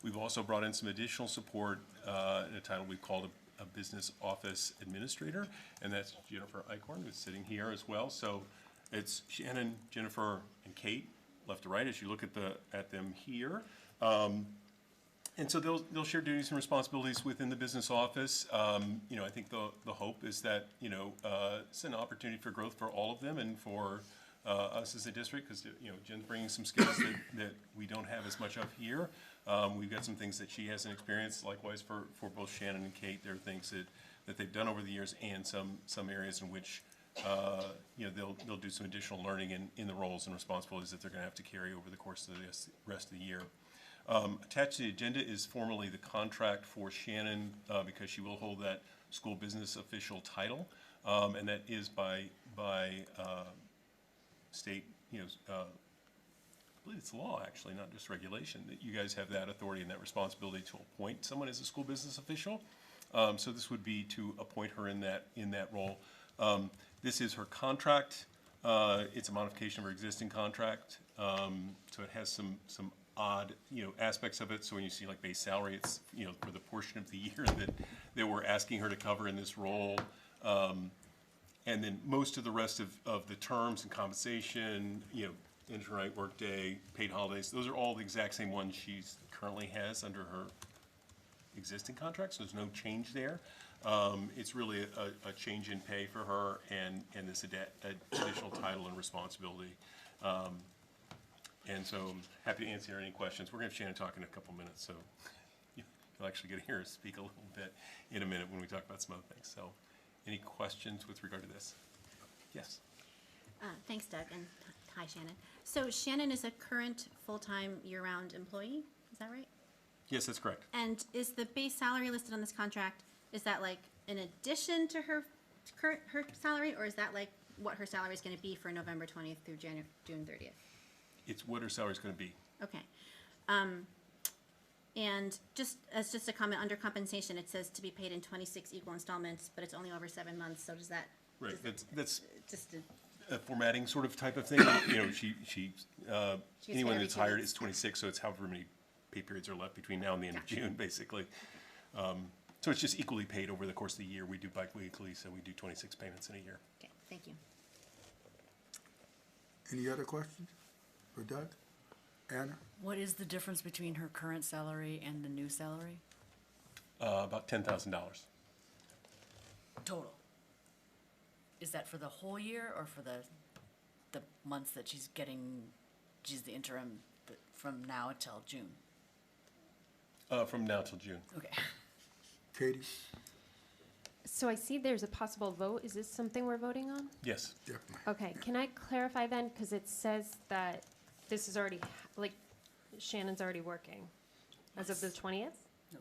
We've also brought in some additional support in a title we've called a business office administrator, and that's Jennifer Eichhorn, who's sitting here as well. So it's Shannon, Jennifer, and Kate, left to right, as you look at them here. And so they'll share duties and responsibilities within the business office. I think the hope is that, it's an opportunity for growth for all of them and for us as a district, because, Jen's bringing some skills that we don't have as much of here. We've got some things that she hasn't experienced. Likewise for both Shannon and Kate, there are things that they've done over the years and some areas in which, they'll do some additional learning in the roles and responsibilities that they're going to have to carry over the course of the rest of the year. Attached to the agenda is formally the contract for Shannon, because she will hold that school business official title, and that is by state, I believe it's law actually, not just regulation, that you guys have that authority and that responsibility to appoint someone as a school business official. So this would be to appoint her in that role. This is her contract. It's a modification of her existing contract, so it has some odd, aspects of it. So when you see like base salary, it's, for the portion of the year that we're asking her to cover in this role. And then most of the rest of the terms and compensation, internight workday, paid holidays, those are all the exact same ones she's currently has under her existing contract, so there's no change there. It's really a change in pay for her and this additional title and responsibility. And so I'm happy to answer any questions. We're going to have Shannon talk in a couple minutes, so you'll actually get to hear her speak a little bit in a minute when we talk about some other things. So any questions with regard to this? Yes. Thanks, Doug, and hi, Shannon. So Shannon is a current full-time year-round employee, is that right? Yes, that's correct. And is the base salary listed on this contract, is that like in addition to her salary, or is that like what her salary is going to be for November 20th through June 30th? It's what her salary's gonna be. Okay. And just a comment, under compensation, it says to be paid in 26 equal installments, but it's only over 7 months, so does that? Right, that's Just a formatting sort of type of thing. You know, she anyone every that's 2 hired weeks. is 26, so it's however many pay periods are left between now and the end of June, basically. So it's just equally paid over the course of the year. We do biweekly, so we do 26 payments in a year. Okay, thank you. Any other questions for Doug? Anna? What is the difference between her current salary and the new salary? About $10,000. Total. Is that for the whole year or for the months that she's the interim from now until June? From now till June. Okay. Katie? So I see there's a possible vote. Is this something we're voting on? Yes. Definitely. Okay, can I clarify then, because it says that this is already, like, Shannon's already working as of the 20th? No,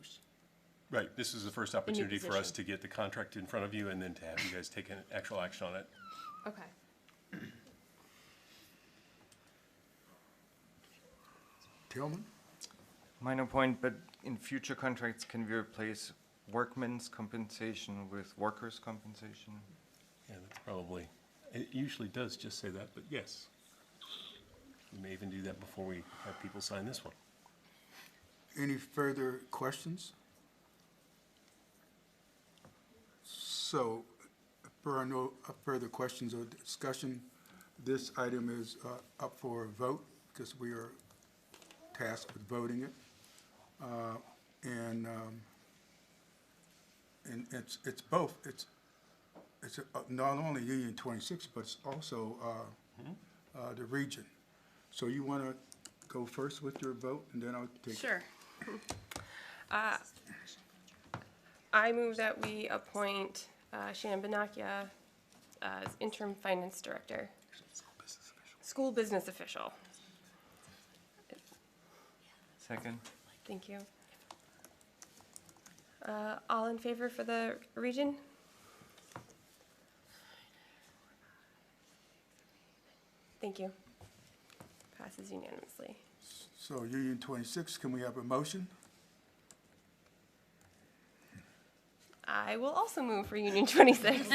Right, this is the first opportunity for us to get the contract in front of you and then to have you guys take an actual action on it. Okay. Tillman? Minor point, but in future contracts, can we replace workmen's compensation with workers' compensation? Yeah, that's probably, it usually does just say that, but yes. We may even do that before we have people sign this one. Any further questions? So, if there are no further questions or discussion, this item is up for a vote because we are tasked with voting it. And it's both. It's not only Union 26, but it's also the region. So you want to go first with your vote, and then I'll take. Sure. I move that we appoint Shannon Benakia as interim finance director. School business official. Second. Thank you. All in favor for the region? Thank you. Passes unanimously. So Union 26, can we have a motion? I will also move for Union 26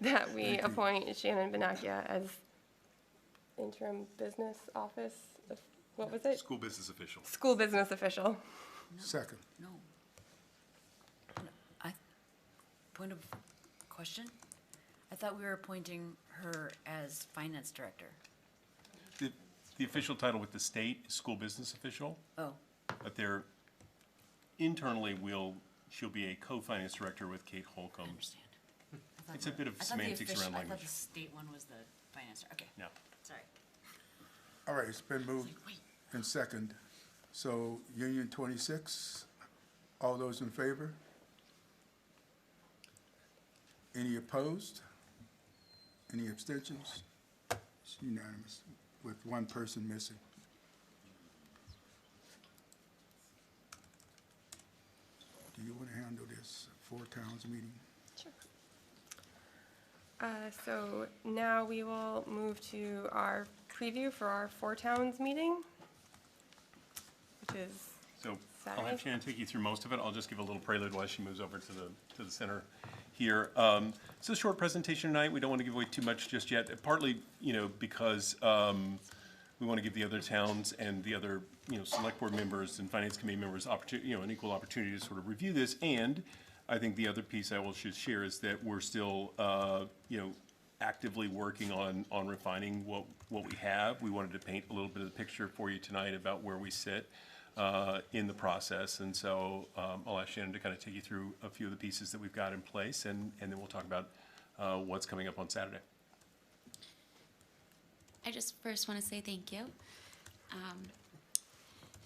that we appoint Shannon Benakia as interim business office, what was it? School business official. School business official. Second. No. Point of question? I thought we were appointing her as finance director. The official title with the state is school business official. Oh. But they're, internally, she'll be a co-finance director with Kate Holcomb. I understand. It's a bit of semantics around I language. thought the state one was the finance, okay. No. Sorry. All right, it's been moved and second. So Union 26, all those in favor? Any opposed? Any abstentions? It's unanimous with one person missing. Do you want to handle this Four Towns meeting? Sure. So now we will move to our preview for our Four Towns meeting, which is So I'll Saturday. have Shannon take you through most of it. I'll just give a little prelude while she moves over to the center here. It's a short presentation tonight. We don't want to give away too much just yet, partly, because we want to give the other towns and the other, select board members and finance committee members an equal opportunity to sort of review this. And I think the other piece I will just share is that we're still, actively working on refining what we have. We wanted to paint a little bit of the picture for you tonight about where we sit in the process. And so I'll ask Shannon to kind of take you through a few of the pieces that we've got in place, and then we'll talk about what's coming up on Saturday. I just first want to say thank you.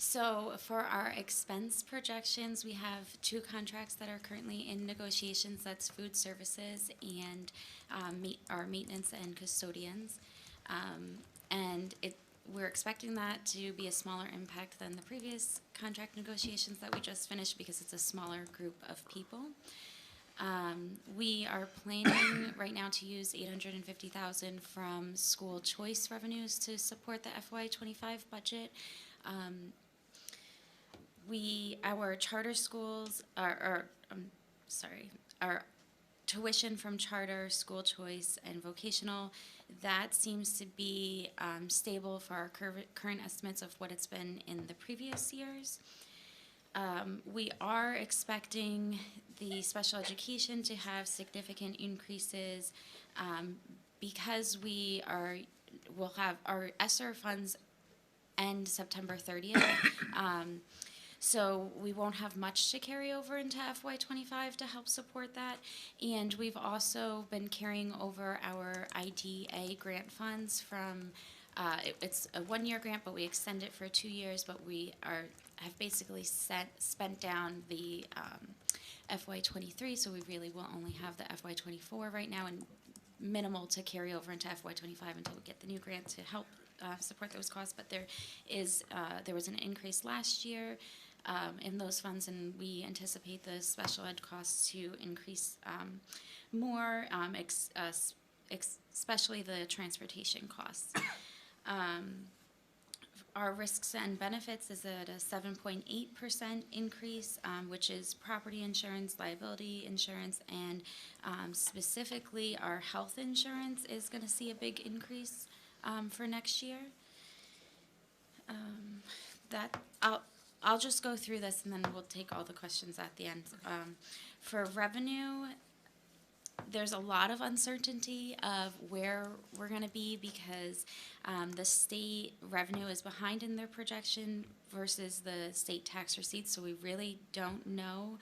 So for our expense projections, we have two contracts that are currently in negotiations. That's food services and our maintenance and custodians. And we're expecting that to be a smaller impact than the previous contract negotiations that we just finished because it's a smaller group of people. We are planning right now to use $850,000 from school choice revenues to support the FY25 budget. Our charter schools our tuition from charter, school choice, and vocational, that seems to be stable for our current estimates of what it's been in the previous years. We are expecting the special education to have significant increases because we'll have our ESSER funds end September 30th. So we won't have much to carry over into FY25 to help support that. And we've also been carrying over our IDA grant funds from, it's a one-year grant, but we extend it for 2 years, but we have basically spent down the FY23, so we really will only have the FY24 right now and minimal to carry over into FY25 until we get the new grant to help support those costs. But there was an increase last year in those funds, and we anticipate the special ed costs to increase more, especially the transportation costs. Our risks and benefits is at a 7.8% increase, which is property insurance, liability insurance, and specifically our health insurance is going to see a big increase for next year. I'll just go through this and then we'll take all the questions at the end. For revenue, there's a lot of uncertainty of where we're going to be because the state revenue is behind in their projection versus the state tax receipts, so we really don't know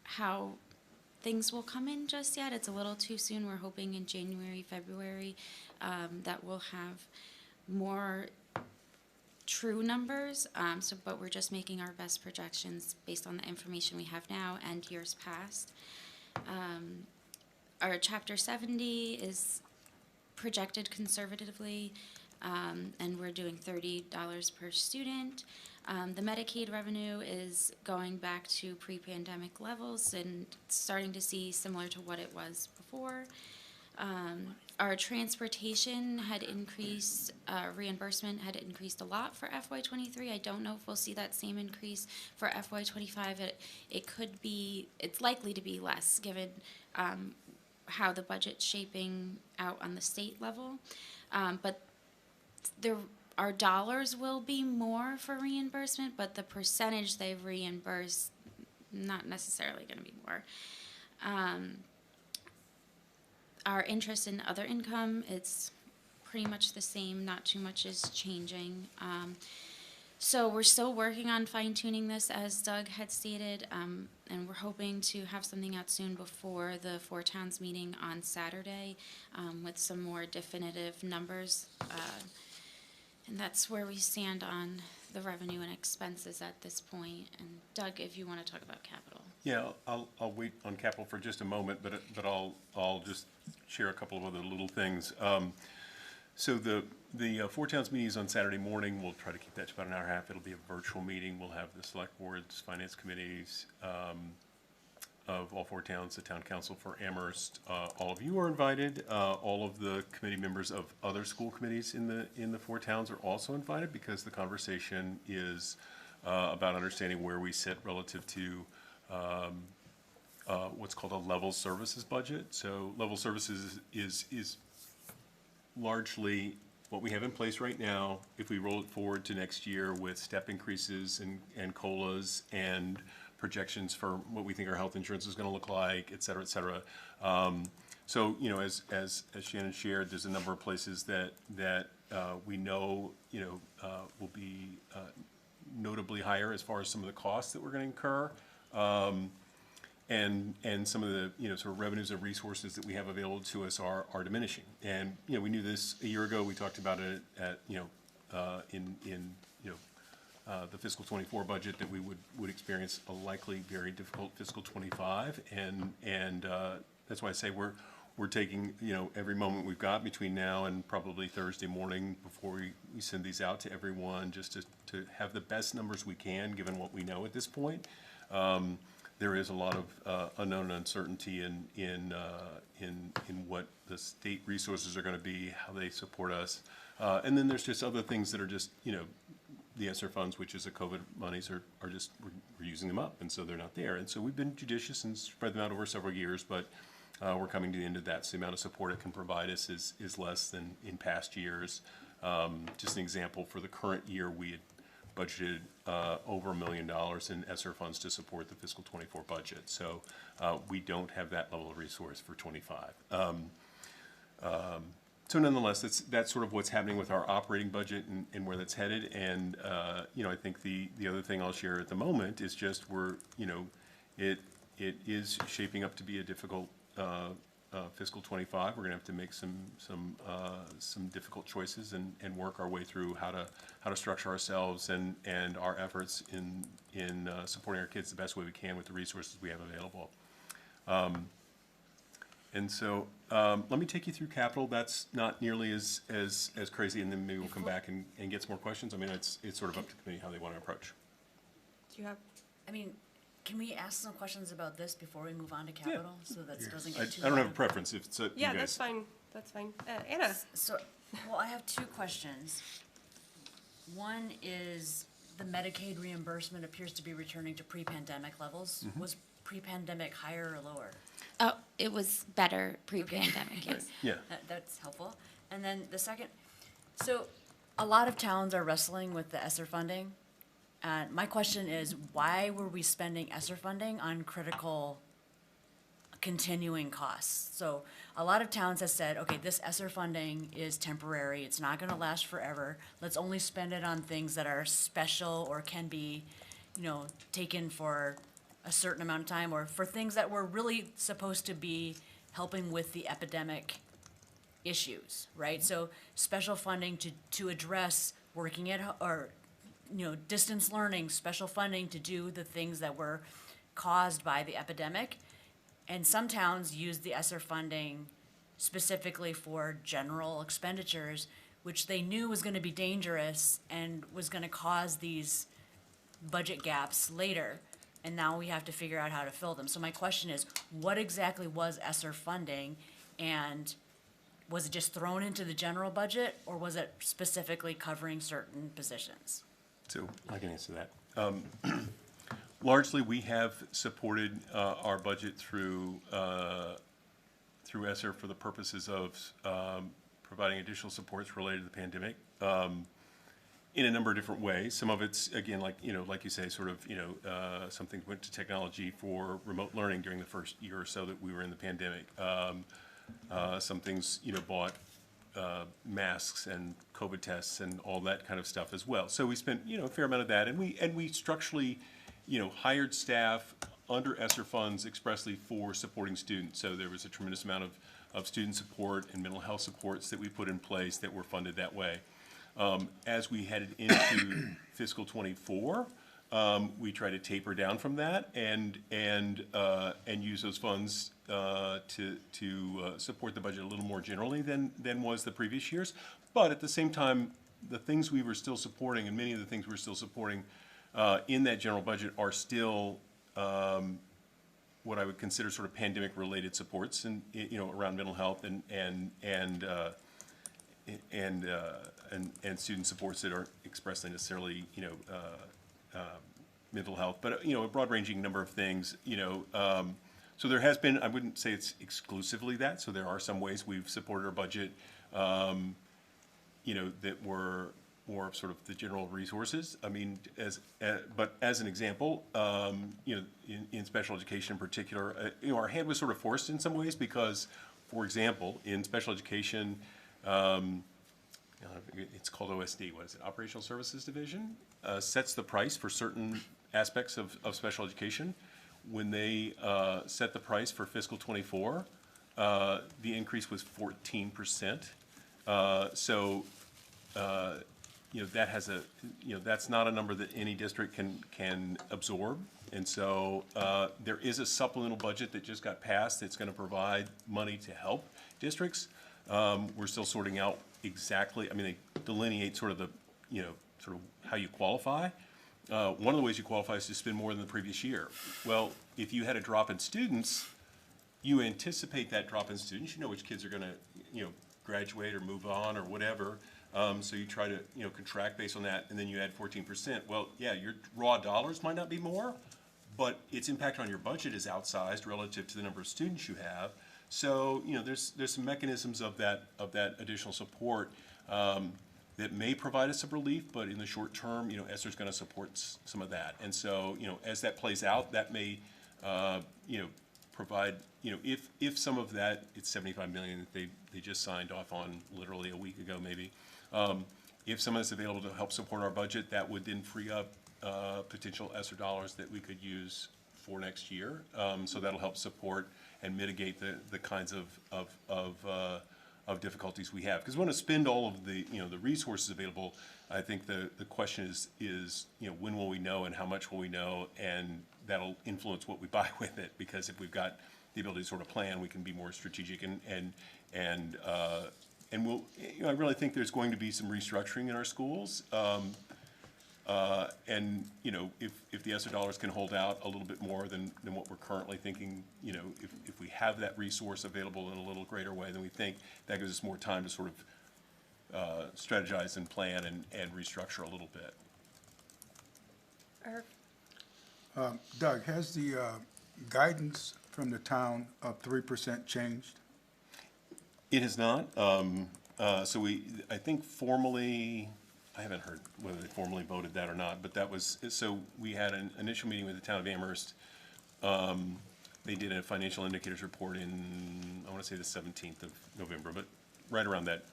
how things will come in just yet. It's a little too soon. We're hoping in January, February that we'll have more true numbers, but we're just making our best projections based on the information we have now and years past. Our Chapter 70 is projected conservatively, and we're doing $30 per student. The Medicaid revenue is going back to pre-pandemic levels and starting to see similar to what it was before. Our transportation had increased, reimbursement had increased a lot for FY23. I don't know if we'll see that same increase for FY25. It's likely to be less given how the budget's shaping out on the state level. But our dollars will be more for reimbursement, but the percentage they reimburse, not necessarily going to be more. Our interest in other income, it's pretty much the same, not too much is changing. So we're still working on fine-tuning this, as Doug had stated, and we're hoping to have something out soon before the Four Towns meeting on Saturday with some more definitive numbers. And that's where we stand on the revenue and expenses at this point. And Doug, if you want to talk about capital. Yeah, I'll wait on capital for just a moment, but I'll just share a couple of other little things. So the Four Towns meeting is on Saturday morning. We'll try to keep that to about an hour and a half. It'll be a virtual meeting. We'll have the select boards, finance committees of all four towns, the town council for Amherst. All of you are invited. All of the committee members of other school committees in the four towns are also invited because the conversation is about understanding where we sit relative to what's called a level services budget. So level services is largely what we have in place right now. If we roll it forward to next year with step increases and COLAs and projections for what we think our health insurance is going to look like, et cetera, et cetera. So, you know, as Shannon shared, there's a number of places that we know, will be notably higher as far as some of the costs that we're going to incur. And some of the, sort of revenues and resources that we have available to us are diminishing. And, we knew this a year ago. We talked about it at in the fiscal 24 budget that we would experience a likely very difficult fiscal 25. And that's why I say we're taking, every moment we've got between now and probably Thursday morning before we send these out to everyone, just to have the best numbers we can, given what we know at this point. there is a lot of unknown uncertainty in what the state resources are going to be, how they support us. And then there's just other things that are just, the ESSER funds, which is the COVID monies, are just, we're using them up, and so they're not there. And so we've been judicious and spread them out over several years, but we're coming to the end of that. So the amount of support it can provide us is less than in past years. Just an example, for the current year, we had budgeted over $1 million in ESSER funds to support the fiscal '24 budget. So we don't have that level of resource for '25. So nonetheless, that's sort of what's happening with our operating budget and where that's headed. And I think the other thing I'll share at the moment is just it is shaping up to be a difficult fiscal '25. We're going to have to make some difficult choices and work our way through how to structure ourselves and our efforts in supporting our kids the best way we can with the resources we have available. And so let me take you through capital. That's not nearly as crazy, and then maybe we'll come back and get some more questions. I mean, it's sort of up to the committee how they want to approach. Do you have? I mean, can we ask some questions about this before we move on to capital? So that doesn't get too I don't have a long? preference if it's you Yeah, guys. that's fine. That's fine. Anna. So, well, I have two questions. One is the Medicaid reimbursement appears to be returning to pre-pandemic levels. Mm-hmm. Was pre-pandemic higher or lower? Oh, it was better pre-pandemic, yes. Yeah. That's helpful. And then the second, so a lot of towns are wrestling with the ESSER funding. And my question is, why were we spending ESSER funding on critical continuing costs? So a lot of towns have said, okay, this ESSER funding is temporary. It's not going to last forever. Let's only spend it on things that are special or can be, taken for a certain amount of time, or for things that were really supposed to be helping with the epidemic issues, right? So special funding to address working at or distance learning, special funding to do the things that were caused by the epidemic. And some towns use the ESSER funding specifically for general expenditures, which they knew was going to be dangerous and was going to cause these budget gaps later. And now we have to figure out how to fill them. So my question is, what exactly was ESSER funding, and was it just thrown into the general budget, or was it specifically covering certain positions? So I can answer that. Largely, we have supported our budget through ESSER for the purposes of providing additional supports related to the pandemic. In a number of different ways. Some of it's, again, like you say, sort of, something went to technology for remote learning during the first year or so that we were in the pandemic. Some things, bought masks and COVID tests and all that kind of stuff as well. So we spent, a fair amount of that, and we structurally, hired staff under ESSER funds expressly for supporting students. So there was a tremendous amount of student support and mental health supports that we put in place that were funded that way. As we headed into fiscal '24, we tried to taper down from that and use those funds to support the budget a little more generally than was the previous years. But at the same time, the things we were still supporting, and many of the things we were still supporting in that general budget, are still what I would consider sort of pandemic-related supports, and around mental health and student supports that aren't expressly necessarily, mental health, but, a broad-ranging number of things, so there has been, I wouldn't say it's exclusively that, so there are some ways we've supported our budget, that were more of sort of the general resources. I mean, but as an example, in special education in particular, our hand was sort of forced in some ways because, for example, in special education, it's called OSD, what is it, Operational Services Division, sets the price for certain aspects of special education. When they set the price for fiscal '24, the increase was 14%. That has that's not a number that any district can absorb. And so there is a supplemental budget that just got passed that's going to provide money to help districts. We're still sorting out exactly, I mean, they delineate sort of the, sort of how you qualify. one of the ways you qualify is to spend more than the previous year. Well, if you had a drop in students, you anticipate that drop in students. You know which kids are going to, graduate or move on or whatever. So you try to, contract based on that, and then you add 14%. Well, yeah, your raw dollars might not be more, but its impact on your budget is outsized relative to the number of students you have. So, there's some mechanisms of that additional support that may provide us some relief, but in the short term, ESSER's going to support some of that. And so, as that plays out, that may, provide, if some of that, it's 75 million that they just signed off on literally a week ago, maybe. If some of that's available to help support our budget, that would then free up potential ESSER dollars that we could use for next year. So that'll help support and mitigate the kinds of difficulties we have. Because we want to spend all of the, the resources available. I think the question is, when will we know and how much will we know, and that'll influence what we buy with it. Because if we've got the ability to sort of plan, we can be more strategic and we'll, I really think there's going to be some restructuring in our schools. And, if the ESSER dollars can hold out a little bit more than what we're currently thinking, if we have that resource available in a little greater way than we think, that gives us more time to sort of strategize and plan and restructure a little bit. Doug, has the guidance from the town of 3% changed? It has not. So I think formally, I haven't heard whether they formally voted that or not, but that was, so we had an initial meeting with the town of Amherst. They did a financial indicators report in, I want to say the 17th of November, but right around that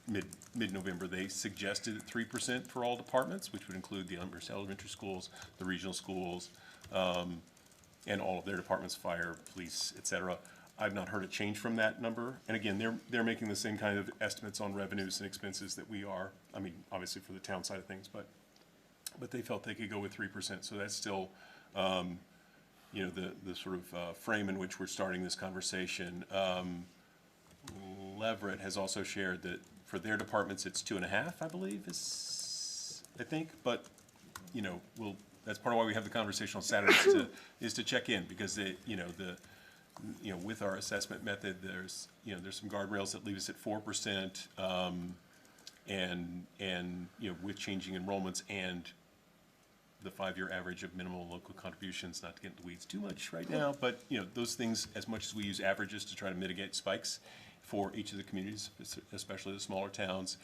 mid-November, they suggested 3% for all departments, which would include the Amherst elementary schools, the regional schools, and all of their departments, fire, police, et cetera. I've not heard a change from that number. And again, they're making the same kind of estimates on revenues and expenses that we are. I mean, obviously for the town side of things, but they felt they could go with 3%. So that's still, the sort of frame in which we're starting this conversation. Leverett has also shared that for their departments, it's 2.5, I believe, I think. But, that's part of why we have the conversation on Saturdays is to check in, because with our assessment method, there's some guardrails that leave us at 4%, and with changing enrollments and the 5-year average of minimal local contributions, not to get into the weeds too much right now, but those things, as much as we use averages to try to mitigate spikes for each of the communities, especially the smaller towns,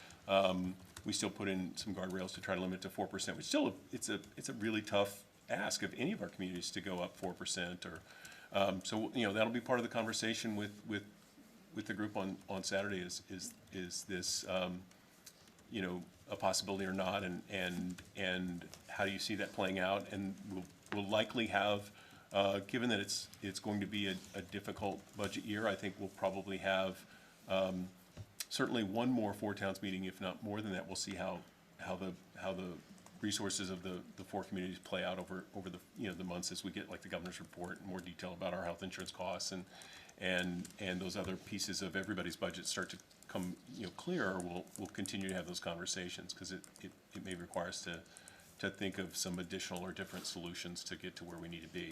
we still put in some guardrails to try to limit it to 4%, which still it's a really tough ask of any of our communities to go up 4% or. So that'll be part of the conversation with the group on Saturday. Is this a possibility or not, and how do you see that playing out? And we'll likely have, given that it's going to be a difficult budget year, I think we'll probably have certainly one more Four Towns meeting, if not more than that. We'll see how the resources of the four communities play out over the months as we get like the governor's report and more detail about our health insurance costs and those other pieces of everybody's budget start to come clearer. We'll continue to have those conversations, because it may require us to think of some additional or different solutions to get to where we need to be,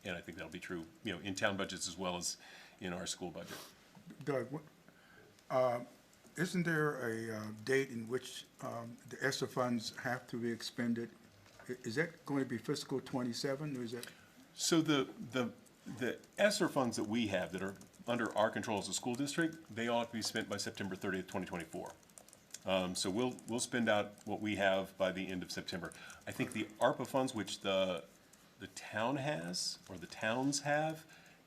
and I think that'll be true in town budgets as well as in our school budget. Doug, isn't there a date in which the ESSER funds have to be expended? Is that going to be fiscal 27, or is that? So the ESSER funds that we have that are under our control as a school district, they all have to be spent by September 30th, 2024. So we'll spend out what we have by the end of September. I think the ARPA funds, which the town has, or the towns have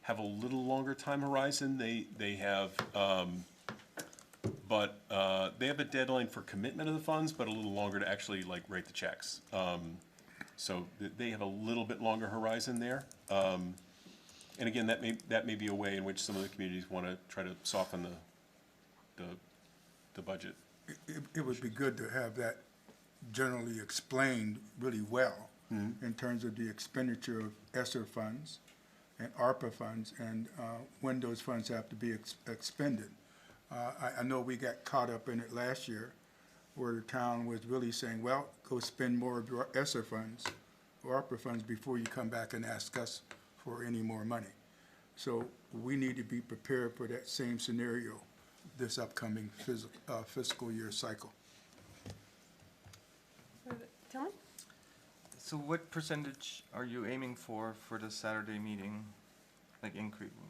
a little longer time horizon. They have, but they have a deadline for commitment of the funds, but a little longer to actually write the checks. So they have a little bit longer horizon there. And again, that may be a way in which some of the communities want to try to soften the budget. It would be good to have that generally explained really well in terms of the expenditure of ESSER funds and ARPA funds, and when those funds have to be expended. I know we got caught up in it last year, where the town was really saying, well, go spend more of your ESSER funds, ARPA funds before you come back and ask us for any more money. So we need to be prepared for that same scenario this upcoming fiscal year cycle. Tillman? So what percentage are you aiming for the Saturday meeting? Like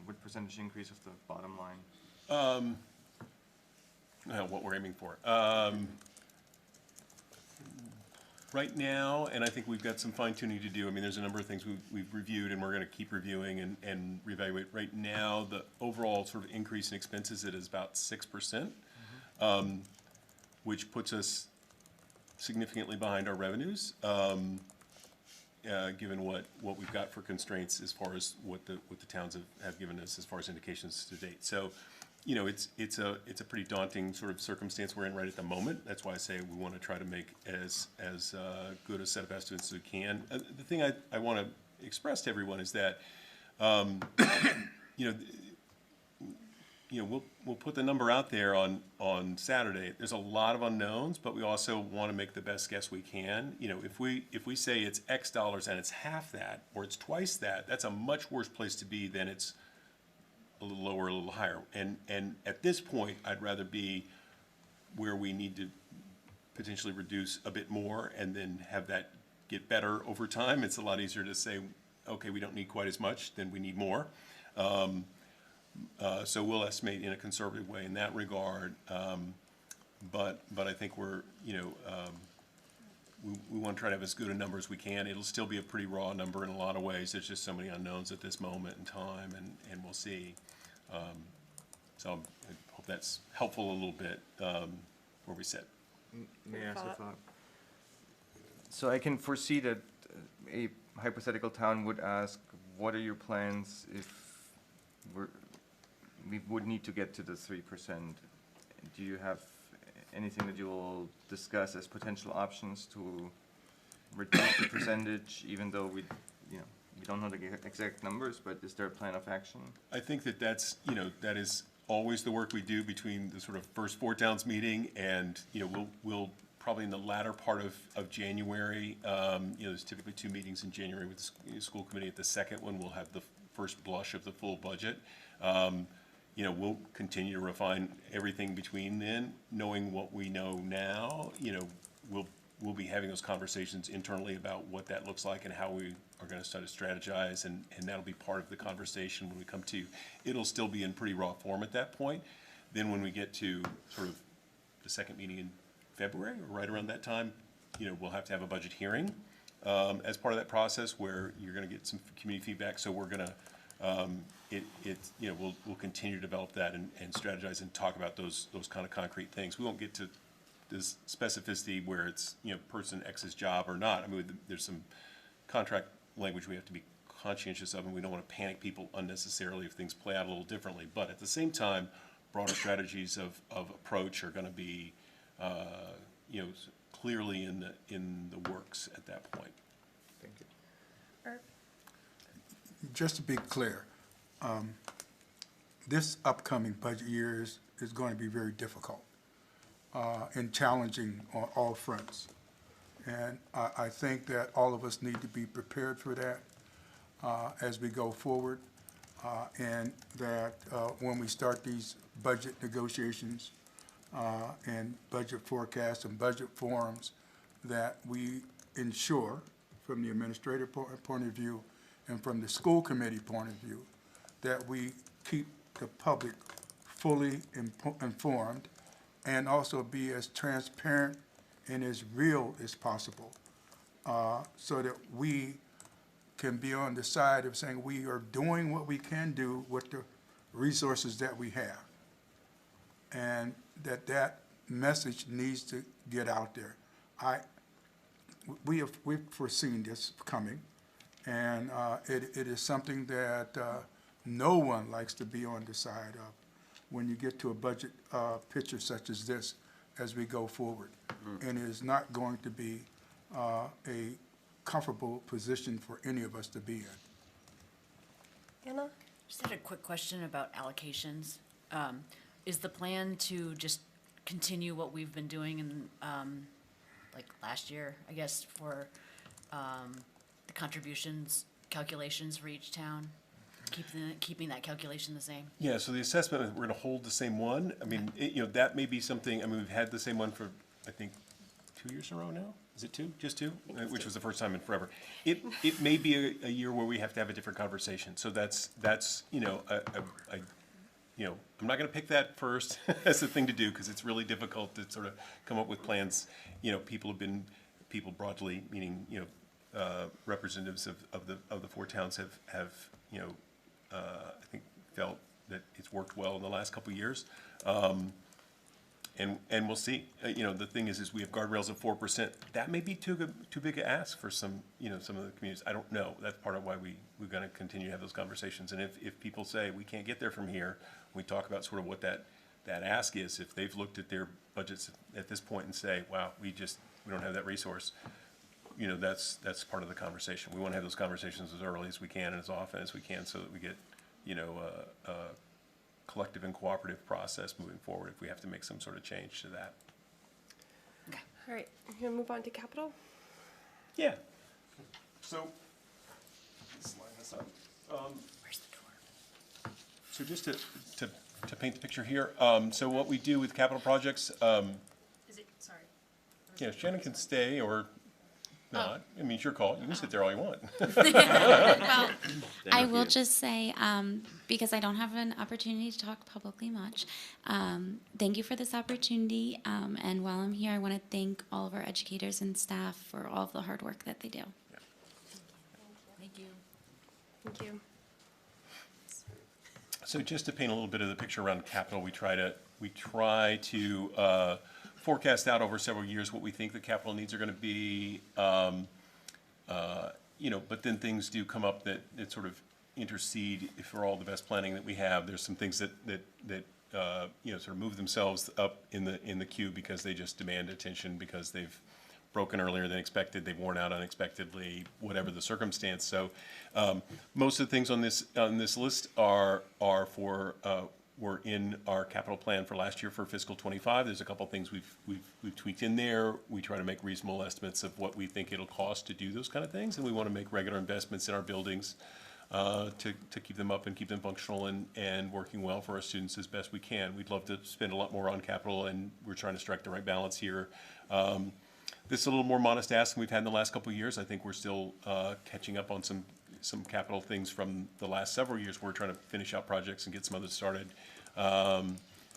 what percentage increase of the bottom line? What we're aiming for. Right now, and I think we've got some fine tuning to do. I mean, there's a number of things we've reviewed and we're going to keep reviewing and reevaluate. Right now, the overall sort of increase in expenses is about 6%, which puts us significantly behind our revenues, given what we've got for constraints as far as what the towns have given us as far as indications to date. So, you know, it's a pretty daunting sort of circumstance we're in right at the moment. That's why I say we want to try to make as good a set of estimates as we can. The thing I want to express to everyone is that, you know, we'll put the number out there on Saturday. There's a lot of unknowns, but we also want to make the best guess we can. You know, if we say it's X dollars and it's half that or it's twice that, that's a much worse place to be than it's a little lower, a little higher. And at this point, I'd rather be where we need to potentially reduce a bit more and then have that get better over time. It's a lot easier to say, okay, we don't need quite as much, then we need more. So we'll estimate in a conservative way in that regard. But I think we're, you know, we want to try to have as good a number as we can. It'll still be a pretty raw number in a lot of ways. There's just so many unknowns at this moment in time, and we'll see. So I hope that's helpful a little bit where we sit. May I ask a thought? So I can foresee that a hypothetical town would ask, what are your plans if we would need to get to the 3%? Do you have anything that you will discuss as potential options to reduce the percentage, even though we don't know the exact numbers, but is there a plan of action? I think that's, you know, that is always the work we do between the sort of first Four Towns meeting and, you know, we'll probably in the latter part of January, you know, there's typically 2 meetings in January with the school committee. At the second one, we'll have the first blush of the full budget. You know, we'll continue to refine everything between then, knowing what we know now. You know, we'll be having those conversations internally about what that looks like and how we are going to start to strategize, and that'll be part of the conversation when we come to. It'll still be in pretty raw form at that point. Then when we get to sort of the second meeting in February, or right around that time, you know, we'll have to have a budget hearing as part of that process where you're going to get some community feedback. So we're going to, you know, we'll continue to develop that and strategize and talk about those kind of concrete things. We won't get to this specificity where it's, you know, person X's job or not. I mean, there's some contract language we have to be conscientious of, and we don't want to panic people unnecessarily if things play out a little differently. But at the same time, broader strategies of approach are going to be, you know, clearly in the works at that point. Thank you. Just to be clear, this upcoming budget year is going to be very difficult and challenging on all fronts. And I think that all of us need to be prepared for that as we go forward, and that when we start these budget negotiations and budget forecasts and budget forums, that we ensure from the administrative point of view and from the school committee point of view that we keep the public fully informed and also be as transparent and as real as possible, so that we can be on the side of saying we are doing what we can do with the resources that we have, and that message needs to get out there. We've foreseen this coming, and it is something that no one likes to be on the side of when you get to a budget picture such as this as we go forward. And it is not going to be a comfortable position for any of us to be in. Anna? Just had a quick question about allocations. Is the plan to just continue what we've been doing in, like last year, I guess, for the the contributions calculations for each town, keeping that calculation the same. Yeah, so the assessment, we're gonna hold the same one. I mean, that may be something, I mean, we've had the same one for, I think, 2 years in a row now? Is it two? Just two? Which was the first time in forever. It may be a year where we have to have a different conversation. So that's, I'm not gonna pick that first as the thing to do, because it's really difficult to sort of come up with plans. People broadly, meaning, representatives of the four towns have I think felt that it's worked well in the last couple of years. And we'll see. The thing is we have guardrails of 4%. That may be too big a ask for some of the communities. I don't know. That's part of why we're going to continue to have those conversations. And if people say we can't get there from here, we talk about sort of what that ask is. If they've looked at their budgets at this point and say, wow, we don't have that resource, that's part of the conversation. We want to have those conversations as early as we can and as often as we can, so that we get a collective and cooperative process moving forward if we have to make some sort of change to that. All right, I'm gonna move on to capital. Yeah. So, let's line this up. Where's the door? So just to paint the picture here, so what we do with capital projects, Is it, sorry. Shannon can stay or not. I mean, it's your call. You can sit there all you want. Well, I will just say, because I don't have an opportunity to talk publicly much, thank you for this opportunity. And while I'm here, I want to thank all of our educators and staff for all of the hard work that they do. Thank you. Thank you. So just to paint a little bit of the picture around capital, we try to forecast out over several years what we think the capital needs are going to be. But then things do come up that sort of intercede for all the best planning that we have. There's some things that sort of move themselves up in the queue because they just demand attention, because they've broken earlier than expected, they've worn out unexpectedly, whatever the circumstance. So most of the things on this list were in our capital plan for last year for fiscal '25. There's a couple things we've tweaked in there. We try to make reasonable estimates of what we think it'll cost to do those kind of things, and we want to make regular investments in our buildings to keep them up and keep them functional and working well for our students as best we can. We'd love to spend a lot more on capital, and we're trying to strike the right balance here. This is a little more modest ask than we've had in the last couple of years. I think we're still catching up on some capital things from the last several years. We're trying to finish out projects and get some others started.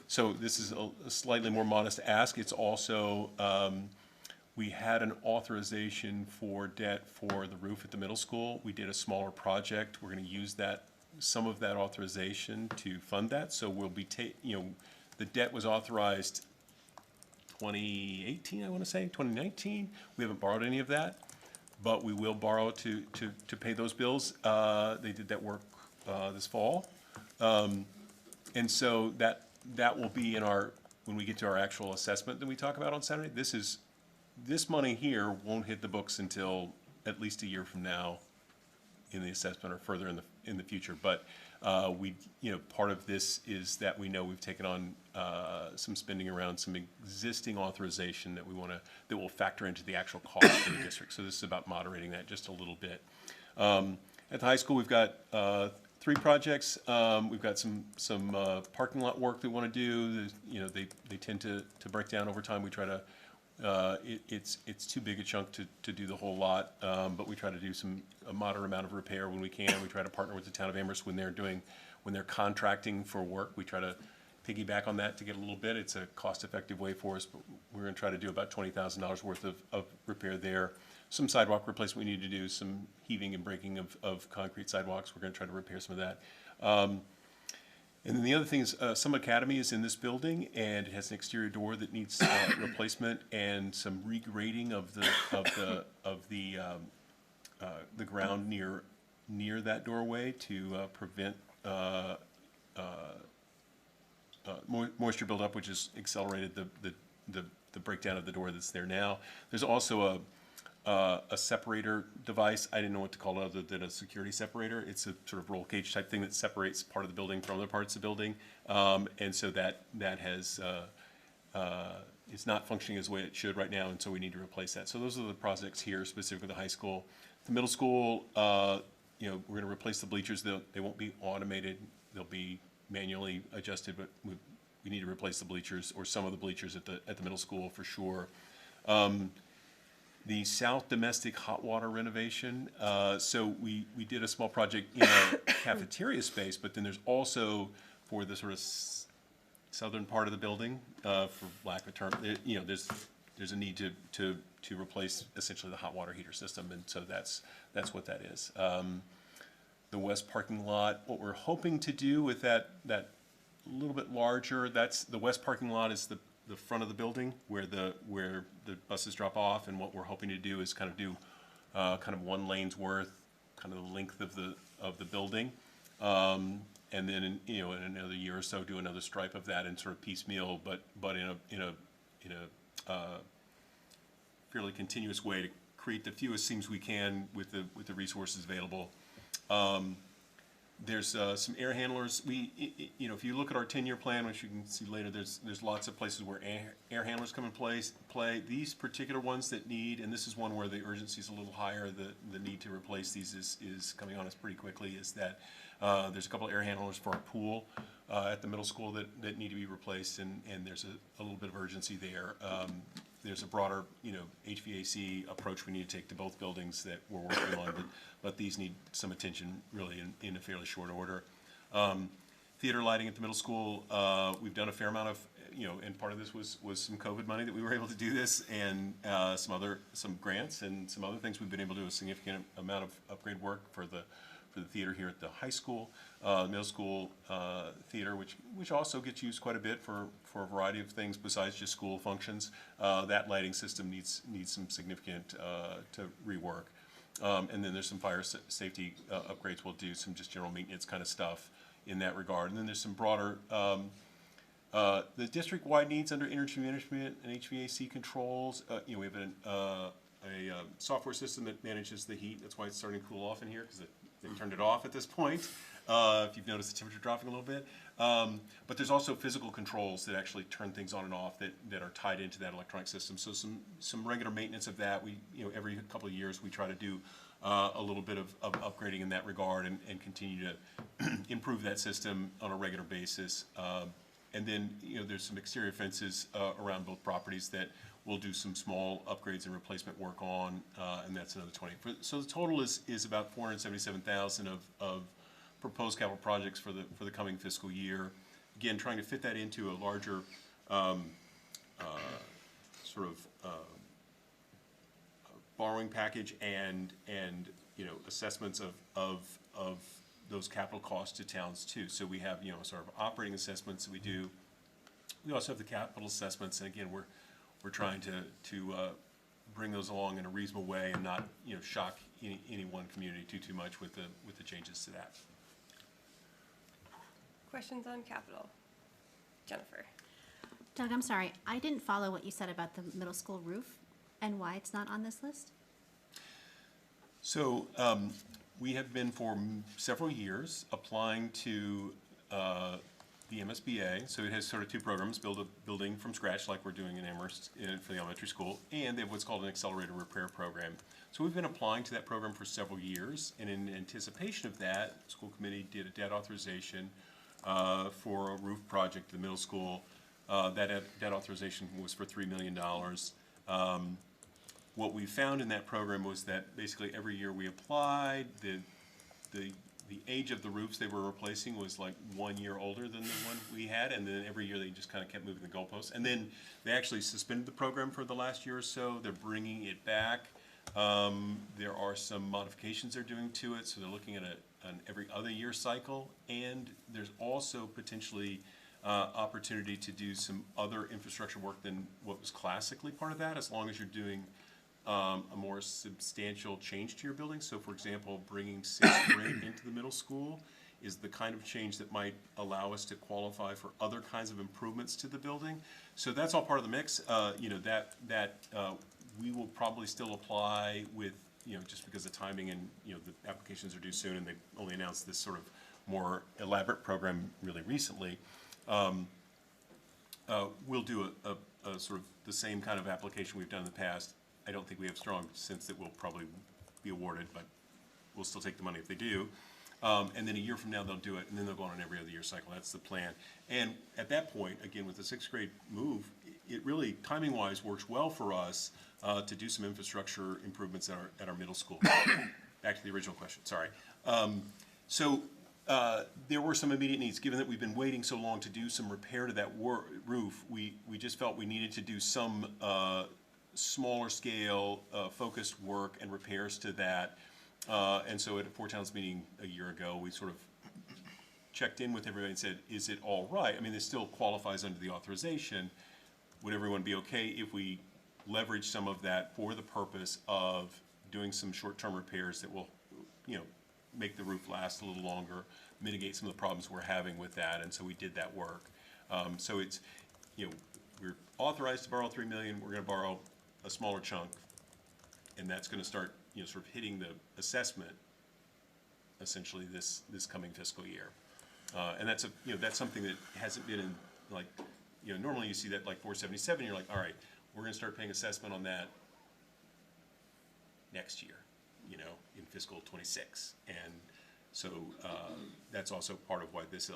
So this is a slightly more modest ask. It's also, we had an authorization for debt for the roof at the middle school. We did a smaller project. We're going to use some of that authorization to fund that. So we'll be the debt was authorized 2018, I want to say, 2019. We haven't borrowed any of that, but we will borrow to pay those bills. They did that work this fall. And so that will be when we get to our actual assessment that we talk about on Saturday. This money here won't hit the books until at least a year from now in the assessment, or further in the future. But part of this is that we know we've taken on some spending around some existing authorization that will factor into the actual cost for the district. So this is about moderating that just a little bit. At the high school, we've got 3 projects. We've got some parking lot work that we want to do. They tend to break down over time. We try to. It's too big a chunk to do the whole lot, but we try to do a moderate amount of repair when we can. We try to partner with the town of Amherst when they're contracting for work. We try to piggyback on that to get a little bit. It's a cost-effective way for us, but we're going to try to do about $20,000 worth of repair there. Some sidewalk replacement we need to do, some heaving and breaking of concrete sidewalks. We're going to try to repair some of that. And then the other thing is, Summit Academy is in this building, and it has an exterior door that needs replacement and some regrading of the ground near that doorway to prevent moisture buildup, which has accelerated the breakdown of the door that's there now. There's also a separator device. I didn't know what to call it other than a security separator. It's a sort of roll cage type thing that separates part of the building from other parts of the building. And so that has, it's not functioning as the way it should right now, and so we need to replace that. So those are the projects here, specifically the high school. The middle school, you know, we're going to replace the bleachers. They won't be automated. They'll be manually adjusted, but we need to replace the bleachers or some of the bleachers at the middle school for sure. The south domestic hot water renovation. So we did a small project in our cafeteria space, but then there's also for the sort of southern part of the building, for lack of a term, you know, there's a need to replace essentially the hot water heater system, and so that's what that is. The west parking lot, what we're hoping to do with that little bit larger, that's the west parking lot is the front of the building where the buses drop off, and what we're hoping to do is kind of do kind of one lane's worth, kind of the length of the building, and then in another year or so do another stripe of that in sort of piecemeal, but in a fairly continuous way to create the fewest seams we can with the resources available. There's some air handlers. If you look at our 10-year plan, which you can see later, there's lots of places where air handlers come in play. These particular ones that need, and this is one where the urgency is a little higher, the need to replace these is coming on us pretty quickly, is that there's a couple of air handlers for our pool at the middle school that need to be replaced, and there's a little bit of urgency there. There's a broader, HVAC approach we need to take to both buildings that we're working on, but these need some attention really in a fairly short order. Theater lighting at the middle school, we've done a fair amount of, and part of this was some COVID money that we were able to do this, and some grants and some other things. We've been able to do a significant amount of upgrade work for the theater here at the high school. Middle school theater, which also gets used quite a bit for a variety of things besides just school functions. That lighting system needs some significant to rework. And then there's some fire safety upgrades. We'll do some just general maintenance kind of stuff in that regard. And then there's some broader, the district-wide needs under energy management and HVAC controls. We have a software system that manages the heat. That's why it's starting to cool off in here, because they turned it off at this point. If you've noticed the temperature dropping a little bit. But there's also physical controls that actually turn things on and off that are tied into that electronic system. So some regular maintenance of that. We, every couple of years we try to do a little bit of upgrading in that regard and continue to improve that system on a regular basis. And then, there's some exterior fences around both properties that we'll do some small upgrades and replacement work on, and that's another 20. So the total is about $477,000 of proposed capital projects for the coming fiscal year. Again, trying to fit that into a larger borrowing package and assessments of those capital costs to towns too. So we have sort of operating assessments that we do. We also have the capital assessments, and again we're trying to bring those along in a reasonable way and not shock any one community too much with the changes to that. Questions on capital? Jennifer. Doug, I'm sorry, I didn't follow what you said about the middle school roof and why it's not on this list. So we have been for several years applying to the MSBA. So it has sort of two programs: build a building from scratch, like we're doing in Amherst for the elementary school, and they have what's called an accelerated repair program. So we've been applying to that program for several years, and in anticipation of that, the school committee did a debt authorization for a roof project at the middle school. That debt authorization was for $3 million. What we found in that program was that basically every year we applied, the age of the roofs they were replacing was like 1 year older than the one we had, and then every year they just kind of kept moving the goalposts. And then they actually suspended the program for the last year or so. They're bringing it back. There are some modifications they're doing to it, so they're looking at an every other year cycle, and there's also potentially opportunity to do some other infrastructure work than what was classically part of that, as long as you're doing a more substantial change to your building. So for example, bringing sixth grade into the middle school is the kind of change that might allow us to qualify for other kinds of improvements to the building. So that's all part of the mix. We will probably still apply with, just because of timing and, the applications are due soon, and they only announced this sort of more elaborate program really recently. We'll do a sort of the same kind of application we've done in the past. I don't think we have strong sense that we'll probably be awarded, but we'll still take the money if they do. And then a year from now, they'll do it, and then they'll go on an every other year cycle. That's the plan. And at that point, again, with the sixth grade move, it really, timing-wise, works well for us to do some infrastructure improvements at our middle school. Back to the original question, sorry. There were some immediate needs. Given that we've been waiting so long to do some repair to that roof, we just felt we needed to do some smaller scale focused work and repairs to that. And so at a Four Towns meeting a year ago, we sort of checked in with everybody and said, is it all right? I mean, this still qualifies under the authorization. Would everyone be okay if we leverage some of that for the purpose of doing some short-term repairs that will, make the roof last a little longer, mitigate some of the problems we're having with that, and so we did that work. So it's, we're authorized to borrow $3 million, we're gonna borrow a smaller chunk, and that's gonna start, sort of hitting the assessment, essentially, this coming fiscal year. And that's that's something that hasn't been in, like, normally you see that like 477, you're like, all right, we're gonna start paying assessment on that next year, in fiscal 26. And so that's also part of why this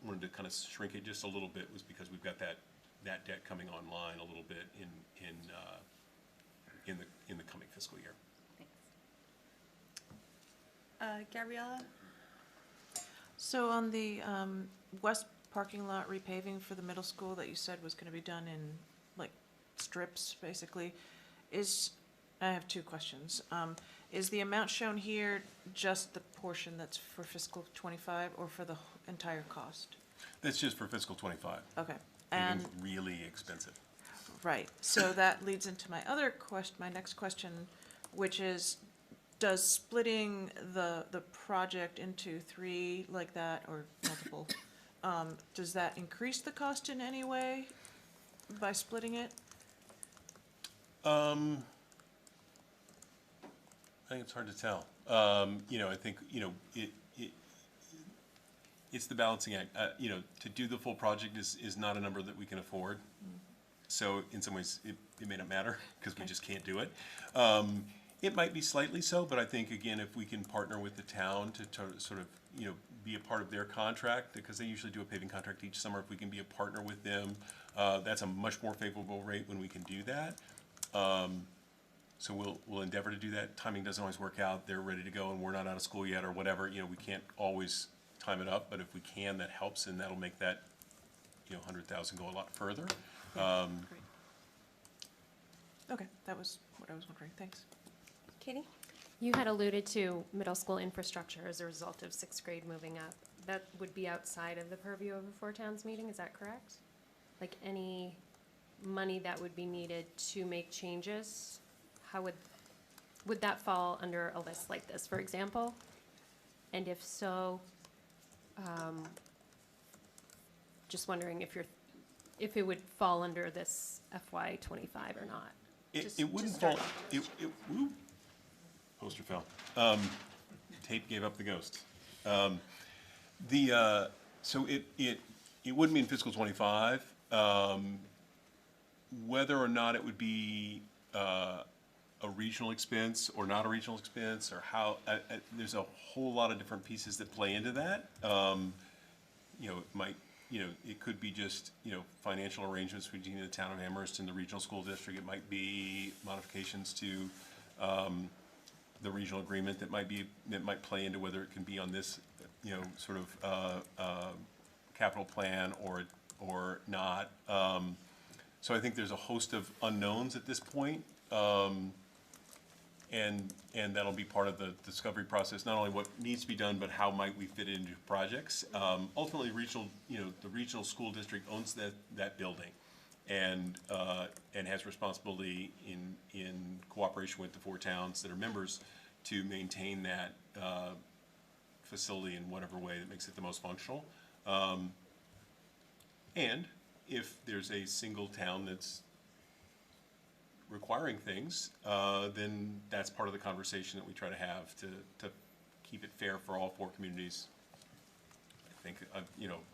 wanted to kind of shrink it just a little bit, was because we've got that debt coming online a little bit in the coming fiscal year. Gabriella? So on the west parking lot repaving for the middle school that you said was gonna be done in, like, strips, basically, I have two questions. Is the amount shown here just the portion that's for fiscal 25 or for the entire cost? That's just for fiscal 25. Okay. And really expensive. Right, so that leads into my my next question, which is, does splitting the project into 3 like that, or multiple, does that increase the cost in any way by splitting it? I think it's hard to tell. I think, it's the balancing act. To do the full project is not a number that we can afford. So in some ways, it may not matter, because we just can't do it. It might be slightly so, but I think, again, if we can partner with the town to sort of, be a part of their contract, because they usually do a paving contract each summer, if we can be a partner with them, that's a much more favorable rate when we can do that. So we'll endeavor to do that. Timing doesn't always work out. They're ready to go and we're not out of school yet or whatever. We can't always time it up, but if we can, that helps, and that'll make that, 100,000 go a lot further. Great. Okay, that was what I was wondering. Thanks. Katie? You had alluded to middle school infrastructure as a result of sixth grade moving up. That would be outside of the purview of a Four Towns meeting, is that correct? Like any money that would be needed to make changes, how would that fall under a list like this, for example? And if so, just wondering if it would fall under this FY 25 or not. It wouldn't fall. Woo, poster fell. Tape gave up the ghost. So it wouldn't be in fiscal 25. Whether or not it would be a regional expense or not a regional expense, or how, there's a whole lot of different pieces that play into that. It might, it could be just, financial arrangements between the town of Amherst and the regional school district. It might be modifications to the regional agreement that might play into whether it can be on this, sort of capital plan or not. So I think there's a host of unknowns at this point. And that'll be part of the discovery process, not only what needs to be done, but how might we fit it into projects. Ultimately, the regional school district owns that building and has responsibility in cooperation with the Four Towns that are members to maintain that facility in whatever way that makes it the most functional. And if there's a single town that's requiring things, then that's part of the conversation that we try to have to keep it fair for all 4 communities. I think,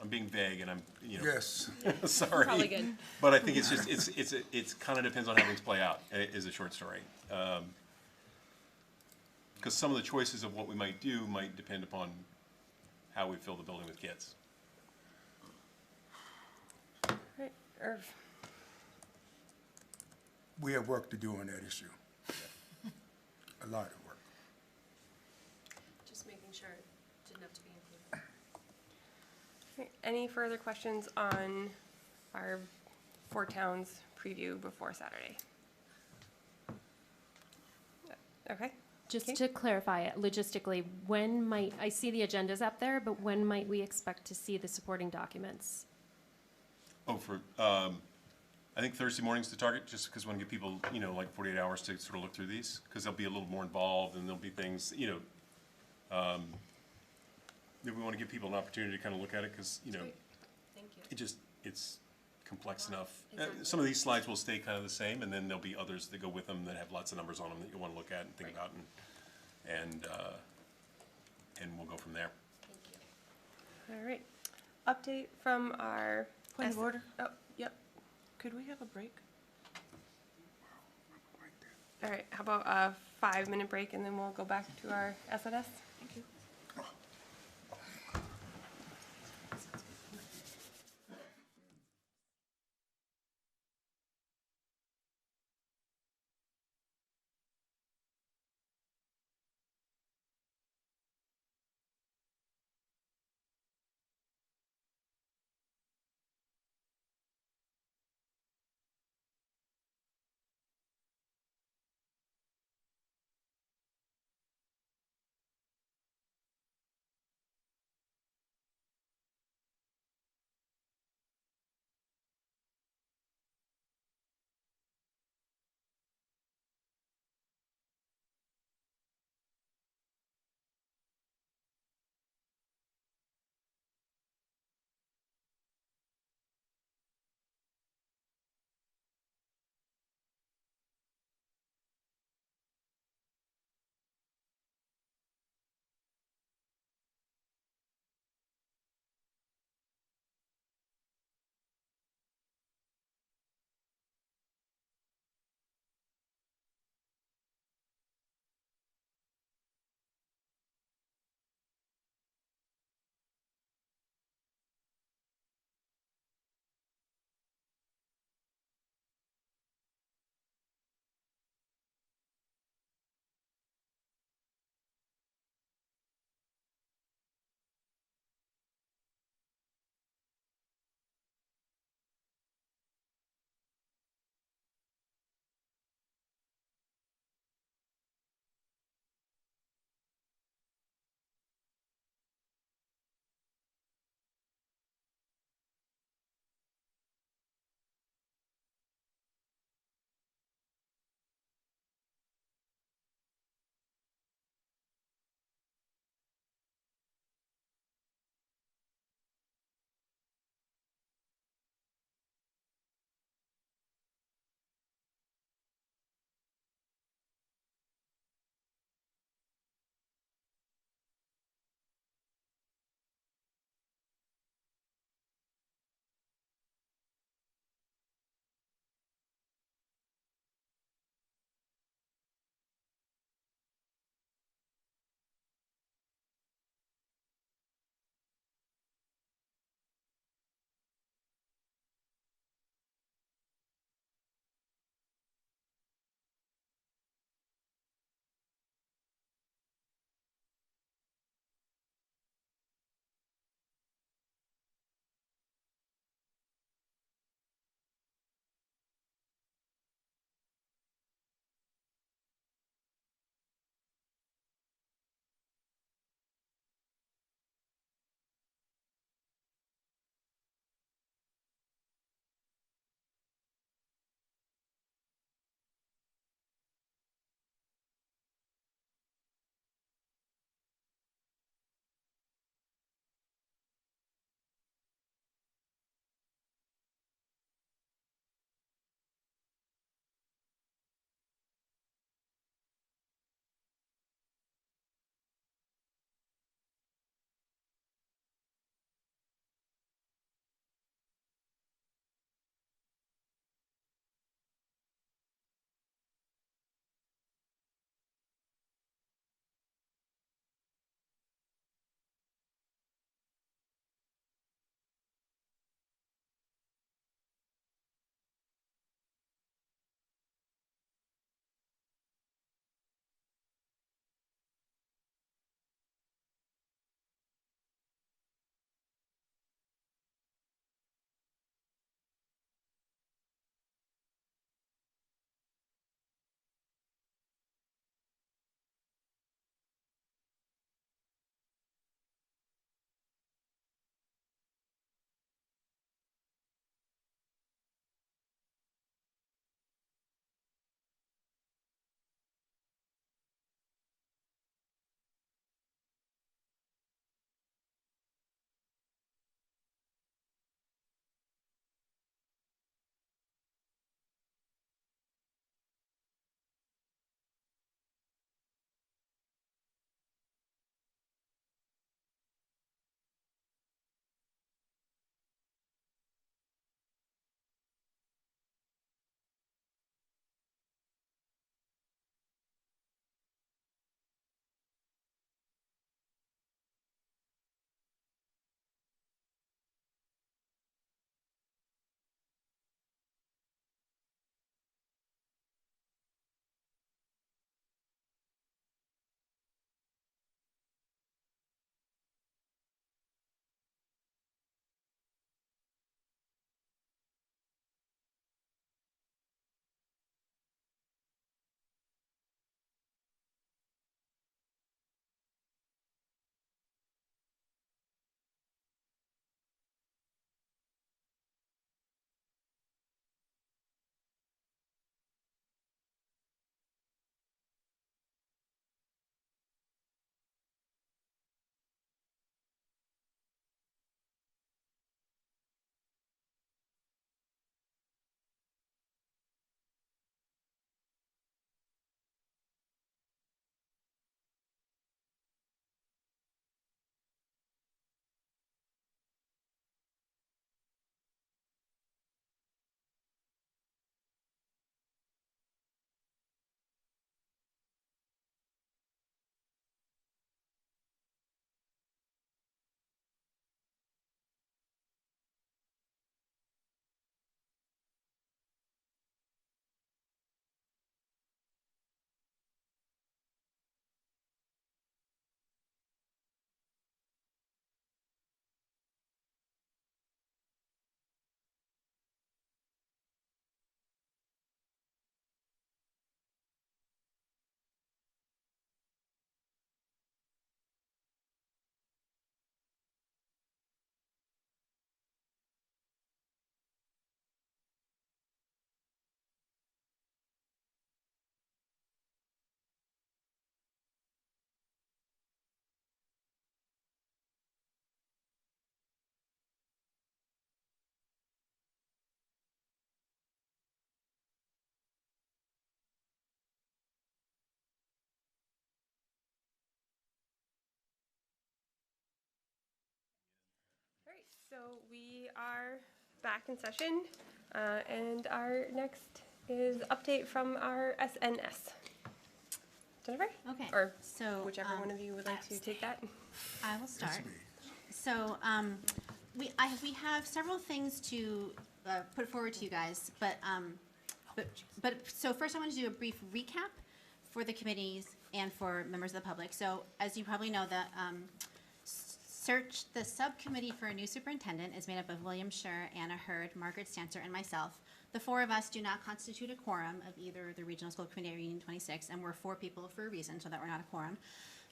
I'm being vague and I'm, Yes. sorry. Probably good. But I think it's kind of depends on how things play out, is a short story. Because some of the choices of what we might do might depend upon how we fill the building with kids. Right, Irv. We have work to do on that issue. A lot of work. Just making sure it didn't have to be included. Right, any further questions on our Four Towns preview before Saturday? Okay. Just to clarify it logistically, when might, I see the agendas up there, but when might we expect to see the supporting documents? Oh, I think Thursday morning's the target, just because we want to give people, like 48 hours to sort of look through these, because they'll be a little more involved, and there'll be things, that we want to give people an opportunity to kind of look at it, because, Thank you. it's complex enough. Exactly. Some of these slides will stay kind of the same, and then there'll be others that go with them that have lots of numbers on them that you want to look at and think about, and we'll go from there. All right. Update from our. Point of order. Oh, yep. Could we have a break? All right, how about a 5-minute break and then we'll go back to our SNS? Thank you. So we are back in session, and our next is update from our SNS. Jennifer? Okay. Or so whichever one of you would like to take that. I will start. So we have several things to put forward to you guys, but so first I want to do a brief recap for the committees and for members of the public. So as you probably know, the subcommittee for a new superintendent is made up of William Scher, Anna Hurd, Margaret Stancer, and myself. The four of us do not constitute a quorum of either the Regional School Committee or Union 26, and we're four people for a reason, so that we're not a quorum.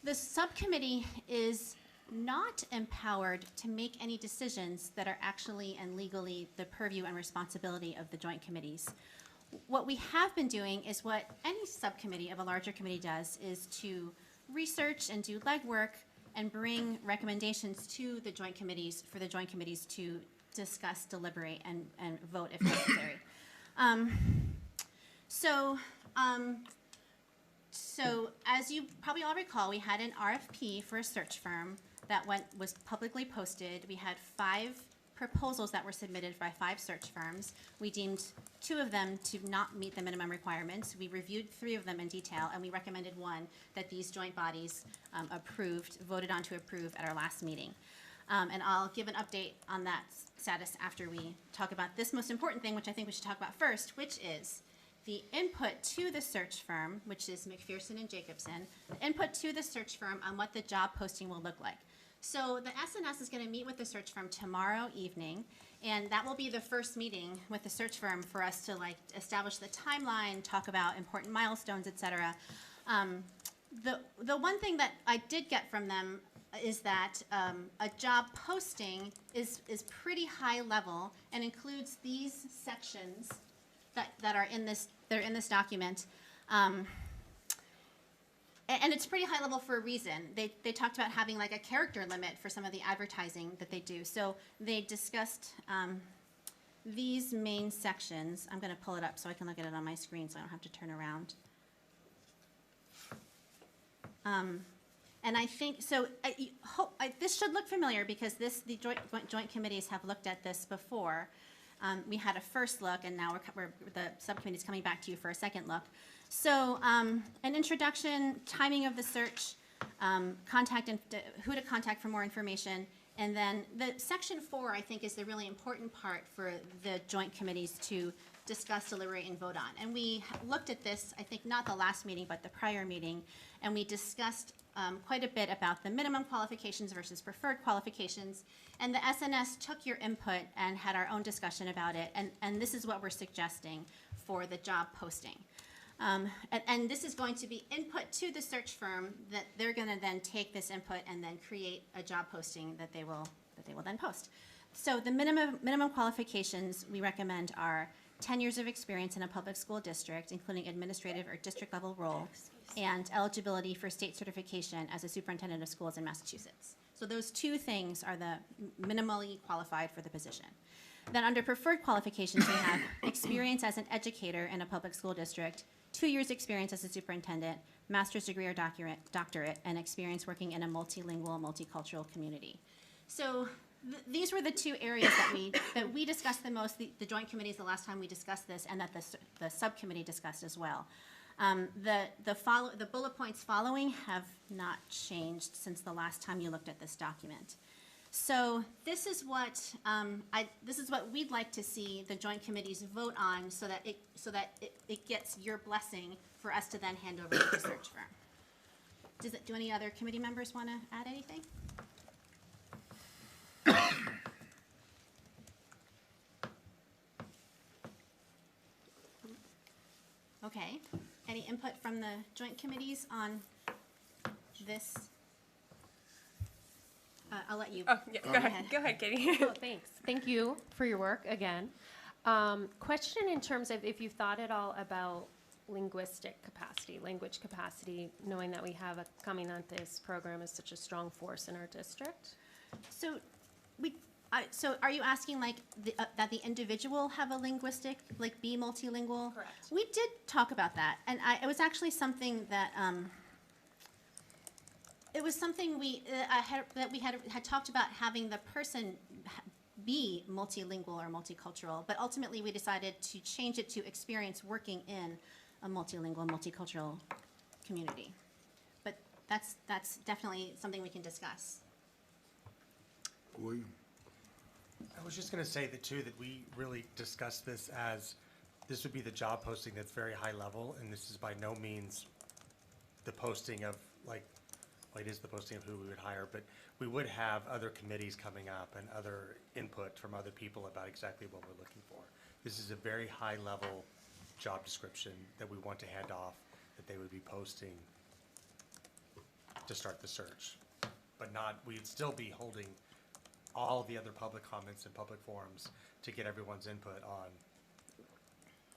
The subcommittee is not empowered to make any decisions that are actually and legally the purview and responsibility of the joint committees. What we have been doing is what any subcommittee of a larger committee does, is to research and do legwork and bring recommendations to the joint committees for the joint committees to discuss, deliberate, and vote if necessary. So as you probably all recall, we had an RFP for a search firm that was publicly posted. We had 5 proposals that were submitted by 5 search firms. We deemed 2 of them to not meet the minimum requirements. We reviewed 3 of them in detail, and we recommended one that these joint bodies voted on to approve at our last meeting. And I'll give an update on that status after we talk about this most important thing, which I think we should talk about first, which is the input to the search firm, which is McPherson and Jacobson, the input to the search firm on what the job posting will look like. So the SNS is going to meet with the search firm tomorrow evening, and that will be the first meeting with the search firm for us to establish the timeline, talk about important milestones, etc. The one thing that I did get from them is that a job posting is pretty high level and includes these sections that are in this document. And it's pretty high level for a reason. They talked about having a character limit for some of the advertising that they do. So they discussed these main sections. I'm going to pull it up so I can look at it on my screen so I don't have to turn around. And I think, so this should look familiar because the joint committees have looked at this before. We had a first look, and now the subcommittee is coming back to you for a second look. So an introduction, timing of the search, contact and who to contact for more information, and then the section 4 I think is the really important part for the joint committees to discuss, deliberate, and vote on. And we looked at this, I think not the last meeting, but the prior meeting, and we discussed quite a bit about the minimum qualifications versus preferred qualifications. And the SNS took your input and had our own discussion about it, and this is what we're suggesting for the job posting. And this is going to be input to the search firm that they're going to then take this input and then create a job posting that they will then post. So the minimum qualifications we recommend are 10 years of experience in a public school district, including administrative or district level role, and eligibility for state certification as a superintendent of schools in Massachusetts. So those 2 things are the minimally qualified for the position. Then under preferred qualifications, we have experience as an educator in a public school district, 2 years experience as a superintendent, master's degree or doctorate, and experience working in a multilingual, multicultural community. So these were the 2 areas that we discussed the most, the joint committees the last time we discussed this, and that the subcommittee discussed as well. The bullet points following have not changed since the last time you looked at this document. So this is what we'd like to see the joint committees vote on, so that it gets your blessing for us to then hand over to the search firm. Do any other committee members want to add anything? Okay. Any input from the joint committees on this? I'll let you. Oh, yeah, go ahead. Go ahead, Katie. Oh, thanks. Thank you for your work again. Question in terms of if you've thought at all about linguistic capacity, language capacity, knowing that we have a Coming Antes program is such a strong force in our district? So so are you asking that the individual have a linguistic, be multilingual? Correct. We did talk about that, and it was actually something that we had talked about, having the person be multilingual or multicultural, but ultimately we decided to change it to experience working in a multilingual, multicultural community. But that's definitely something we can discuss. William? I was just going to say that too, that we really discussed this as this would be the job posting that's very high level, and this is by no means the posting of like, well, it is the posting of who we would hire, but we would have other committees coming up and other input from other people about exactly what we're looking for. This is a very high level job description that we want to hand off, that they would be posting to start the search. But not, we'd still be holding all the other public comments and public forums to get everyone's input on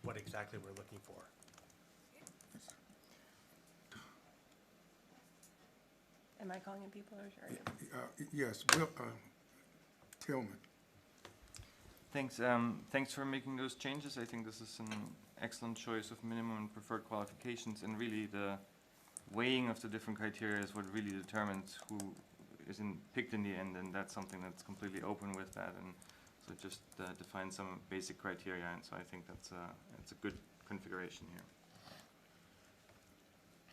what exactly we're looking for. Am I calling in people or are you? Yes, Tillman. Thanks. Thanks for making those changes. I think this is an excellent choice of minimum and preferred qualifications, and really the weighing of the different criteria is what really determines who is picked in the end, and that's something that's completely open with that, and so it just defines some basic criteria, and so I think that's it's a good configuration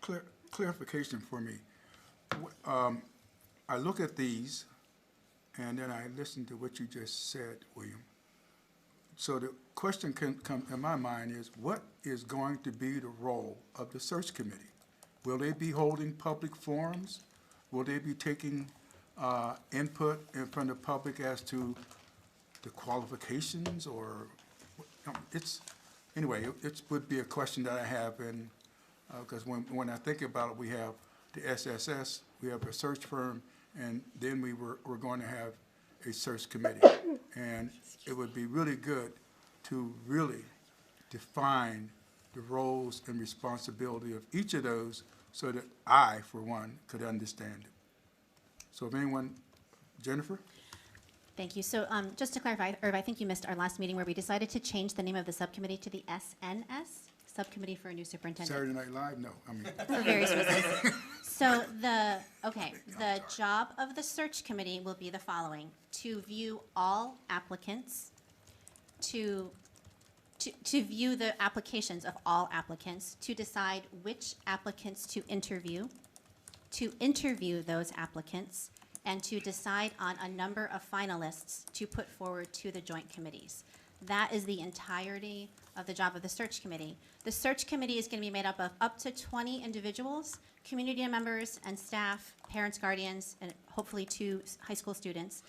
here. Clarification for me. I look at these, and then I listen to what you just said, William. So the question can come in my mind is, what is going to be the role of the search committee? Will they be holding public forums? Will they be taking input in front of the public as to the qualifications, or anyway, it would be a question that I have, and because when I think about it, we have the SSS, we have a search firm, and then we're going to have a search committee. And it would be really good to really define the roles and responsibility of each of those so that I, for one, could understand it. So if anyone, Jennifer? Thank you. So just to clarify, Irv, I think you missed our last meeting where we decided to change the name of the subcommittee to the SNS, Subcommittee for a New Superintendent. Saturday Night Live? No, I mean. For various reasons. So the job of the search committee will be the following: to view all applicants, to view the applications of all applicants, to decide which applicants to interview those applicants, and to decide on a number of finalists to put forward to the joint committees. That is the entirety of the job of the search committee. The search committee is going to be made up of up to 20 individuals, community members and staff, parents, guardians, and hopefully 2 high school students.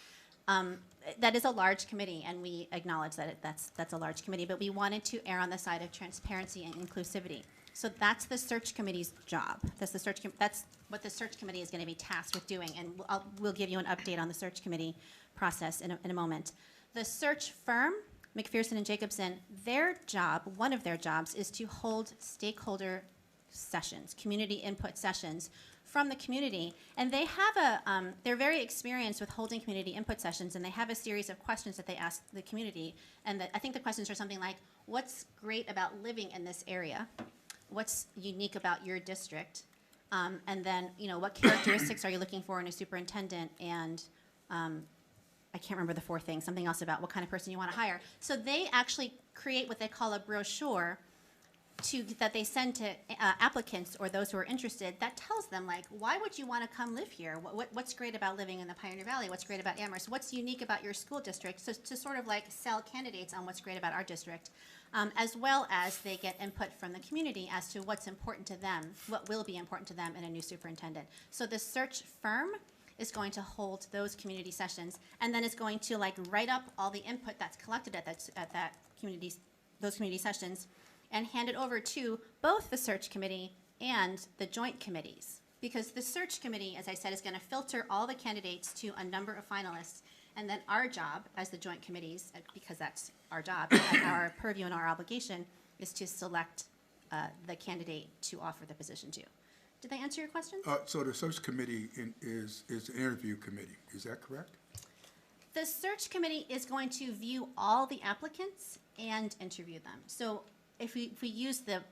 That is a large committee, and we acknowledge that that's a large committee, but we wanted to err on the side of transparency and inclusivity. So that's the search committee's job. That's what the search committee is going to be tasked with doing, and we'll give you an update on the search committee process in a moment. The search firm, McPherson and Jacobson, one of their jobs is to hold stakeholder sessions, community input sessions from the community, and they have they're very experienced with holding community input sessions, and they have a series of questions that they ask the community, and I think the questions are something like, what's great about living in this area? What's unique about your district? And then, what characteristics are you looking for in a superintendent? And I can't remember the 4th thing, something else about what kind of person you want to hire. So they actually create what they call a brochure that they send to applicants or those who are interested that tells them, like, why would you want to come live here? What's great about living in the Pioneer Valley? What's great about Amherst? What's unique about your school district? So to sort of like sell candidates on what's great about our district, as well as they get input from the community as to what's important to them, what will be important to them in a new superintendent. So the search firm is going to hold those community sessions, and then is going to write up all the input that's collected at those community sessions, and hand it over to both the search committee and the joint committees. Because the search committee, as I said, is going to filter all the candidates to a number of finalists, and then our job as the joint committees, because that's our job, and our purview and our obligation, is to select the candidate to offer the position to. Did they answer your question? So the search committee is an interview committee, is that correct? The search committee is going to view all the applicants and interview them. So if we use the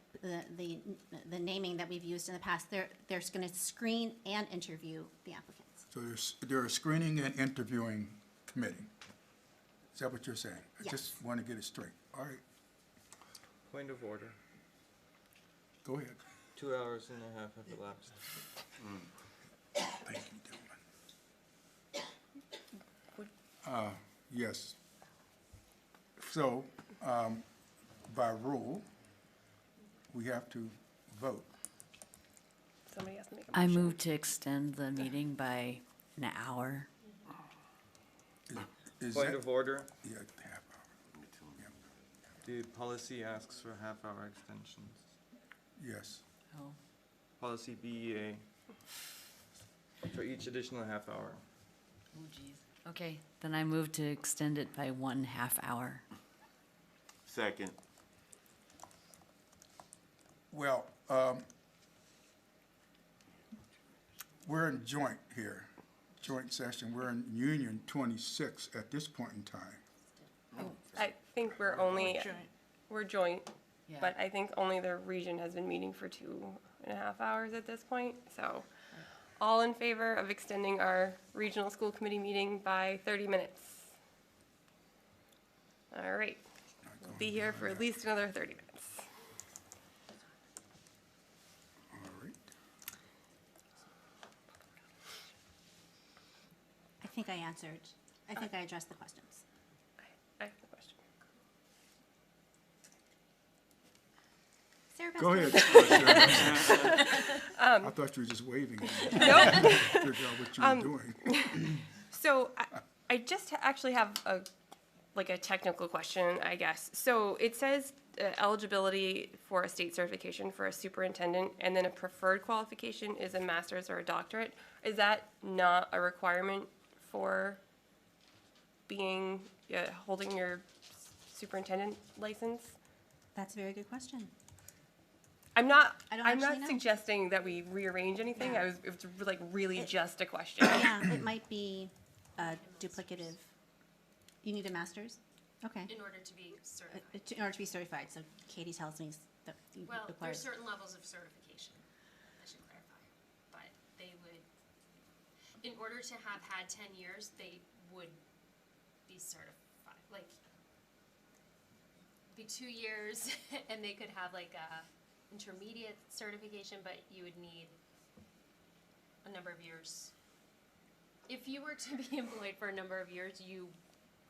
naming that we've used in the past, they're going to screen and interview the applicants. So they're a screening and interviewing committee. Is that what you're saying? I just want to get it straight. All right, Point of order. go ahead. 2 hours and a half have elapsed. Thank you, gentlemen. Yes. So, by rule, we have to vote. Somebody has to make a I motion. move to extend the meeting by an hour. Is Point that- of order. Yeah, half hour. The policy asks for half-hour extensions. Yes. Oh. Policy BEA. For each additional half hour. Oh, geez. Okay, then I move to extend it by 1/2 hour. Second. Well, we're in joint here, joint session. We're in Union 26 at this point in time. I think we're only, Joint. we're joint, Yeah. but I think only the region has been meeting for 2.5 hours at this point, so. All in favor of extending our regional school committee meeting by 30 minutes? All right, we'll be here for at least another 30 minutes. All right. I think I answered. I think I addressed the questions. I have a question. Sarah Beth, Go ahead. I thought you were just waving at me. Nope. Figure out what you were doing. So I just actually have a technical question, I guess. So it says eligibility for a state certification for a superintendent, and then a preferred qualification is a master's or a doctorate. Is that not a requirement for being, holding your superintendent license? that's a very good question. I'm not I don't I'm actually not know. suggesting that we rearrange anything. Yeah. It was like really just a question. Yeah, it might be duplicative. You need a master's? Okay. In order to be certified. In order to be certified, so Katie tells me that you Well, require. there's certain levels of certification, I should clarify, but they would, in order to have had 10 years, they would be certified, like, be 2 years, and they could have like a intermediate certification, but you would need a number of years. If you were to be employed for a number of years, you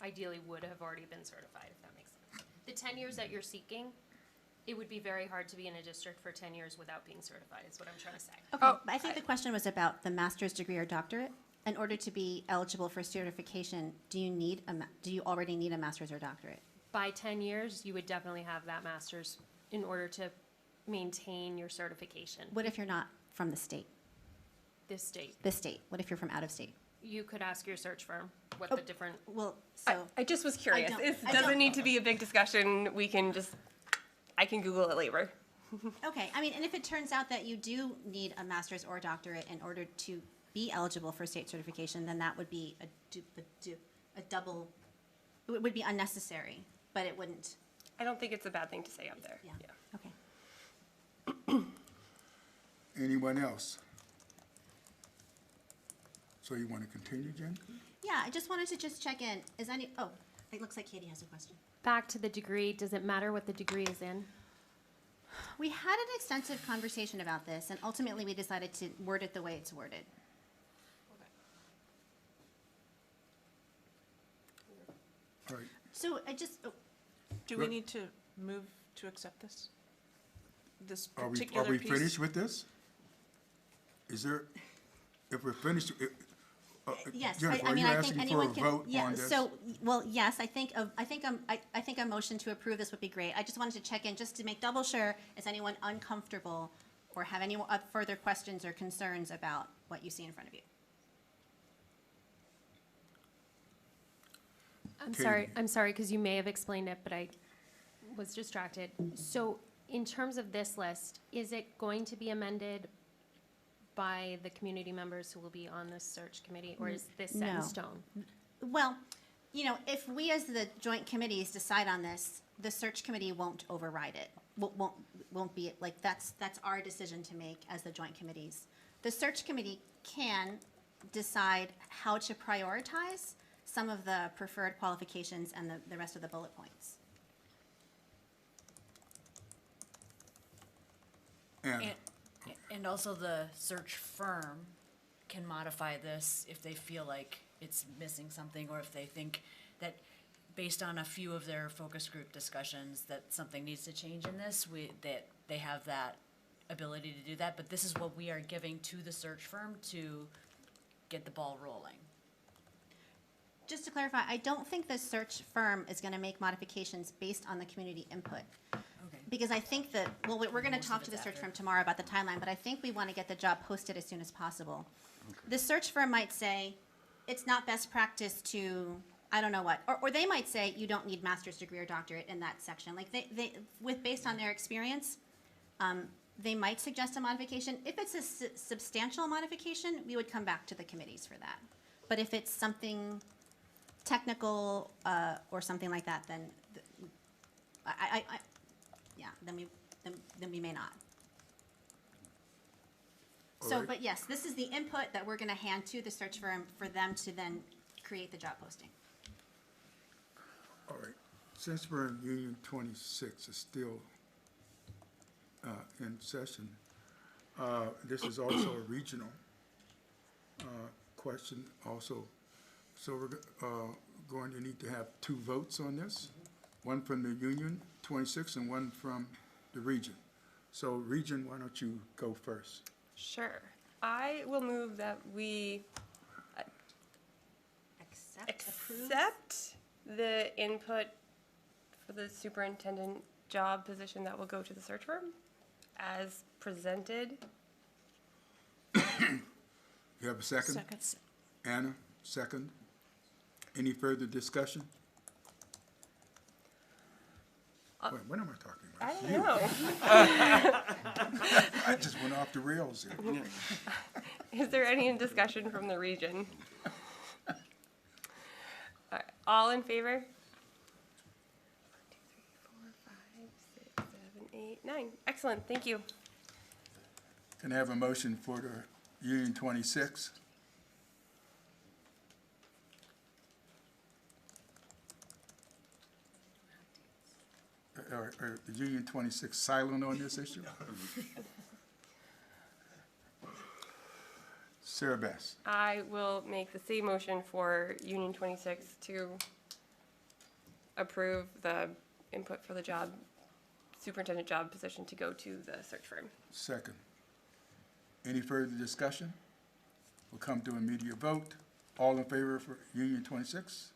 ideally would have already been certified, if that makes sense. The 10 years that you're seeking, it would be very hard to be in a district for 10 years without being certified, is what I'm trying to say. Okay, but I think the question was about the master's degree or doctorate. In order to be eligible for certification, do you already need a master's or doctorate? By 10 years, you would definitely have that master's in order to maintain your certification. What if you're not from the state? This state. The state. What if you're from out of state? You could ask your search firm what Oh, the different. Well, so. I just was curious. don't- It I doesn't don't- need to be a big discussion. I can Google it later. Okay, I mean, and if it turns out that you do need a master's or doctorate in order to be eligible for state certification, then that would be a double, it would be unnecessary, but it wouldn't. I don't think it's a bad thing to say up there. Yeah. Okay. Anyone else? So you want to continue, Jen? Yeah, I just wanted to check in. It looks like Katie has a question. Back to the degree, does it matter what the degree is in? We had an extensive conversation about this, and ultimately we decided to word it the way it's worded. All right. So I just, Do we need to move to accept this? This Are particular we piece? finished with this? Is there, if we're finished, yes, Jennifer, I are mean, you I think asking for anyone a can, vote yeah, on this? so, well, yes, I think a motion to approve this would be great. I just wanted to check in, just to make double sure, is anyone uncomfortable or have any further questions or concerns about what you see in front of you? I'm sorry, because you may have explained it, but I was distracted. So in terms of this list, is it going to be amended by the community members who will be on this search committee, or is this set in No. stone? Well, if we as the joint committees decide on this, the search committee won't override it. Won't be, like, that's our decision to make as the joint committees. The search committee can decide how to prioritize some of the preferred qualifications and the rest of the bullet points. And also the search firm can modify this if they feel like it's missing something, or if they think that based on a few of their focus group discussions that something needs to change in this, that they have that ability to do that. But this is what we are giving to the search firm to get the ball rolling. Just to clarify, I don't think the search firm is going to make modifications based on the community input. Because I think that, well, we're going to talk to the search firm tomorrow about the timeline, but I think we want to get the job posted as soon as possible. The search firm might say, it's not best practice to, I don't know what, or they might say, you don't need master's degree or doctorate in that section. Like based on their experience, they might suggest a modification. If it's a substantial modification, we would come back to the committees for that. But if it's something technical or something like that, then then we may not. So, right. but yes, this is the input that we're going to hand to the search firm for them to then create the job posting. All right, since we're in Union 26, is still in session, this is also a regional question also. So we're going to need to have 2 votes on this, one from the Union 26 and one from the region. So region, why don't you go first? Sure. I will move that we accept the input for the superintendent job position that will go to the search firm as presented. You have a second? Second. Anna, second. Any further discussion? Wait, what am I talking about? I don't know. I just went off the rails here. Is there any discussion from the region? All right, all in favor? 1, 2, 3, 4, 5, 6, 7, 8, 9. Excellent, thank you. Can I have a motion for the Union 26? Are the Union 26 silent on this issue? Sarah Bass. I will make the same motion for Union 26 to approve the input for the job, superintendent job position to go to the search firm. Second. Any further discussion? We'll come to immediate vote. All in favor for Union 26?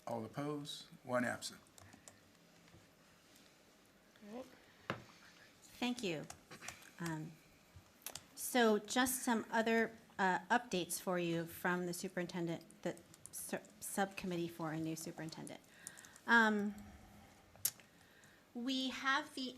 All opposed? 1 absent. Thank you. So just some other updates for you from the superintendent, the subcommittee for a new superintendent. We have the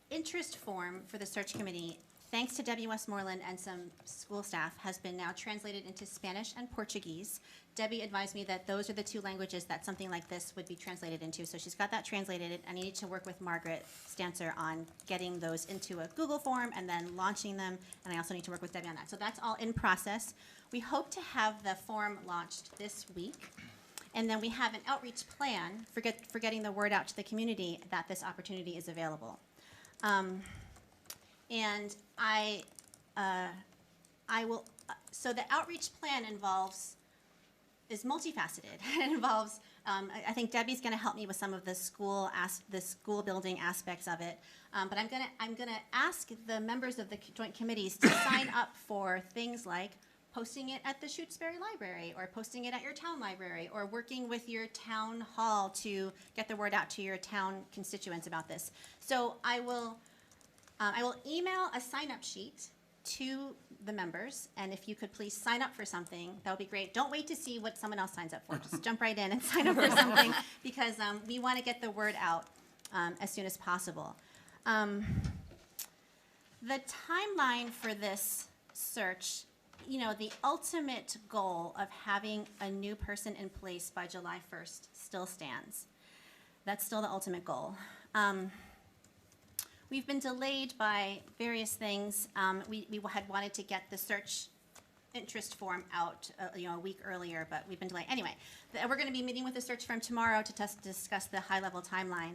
interest form for the search committee, thanks to Debbie Westmoreland and some school staff, has been now translated into Spanish and Portuguese. Debbie advised me that those are the 2 languages that something like this would be translated into, so she's got that translated. I need to work with Margaret Stancer on getting those into a Google form and then launching them, and I also need to work with Debbie on that. So that's all in process. We hope to have the form launched this week, and then we have an outreach plan for getting the word out to the community that this opportunity is available. And I will, so the outreach plan is multifaceted. It involves, I think Debbie's going to help me with some of the school building aspects of it. But I'm gonna ask the members of the joint committees to sign up for things like posting it at the Shutesbury Library, or posting it at your town library, or working with your town hall to get the word out to your town constituents about this. So I will email a sign-up sheet to the members, and if you could please sign up for something, that would be great. Don't wait to see what someone else signs up for. Just jump right in and sign up for something, because we want to get the word out as soon as possible. The timeline for this search, the ultimate goal of having a new person in place by July 1st still stands. That's still the ultimate goal. We've been delayed by various things. We had wanted to get the search interest form out, a week earlier, but we've been delayed. Anyway, we're going to be meeting with the search firm tomorrow to discuss the high-level timeline.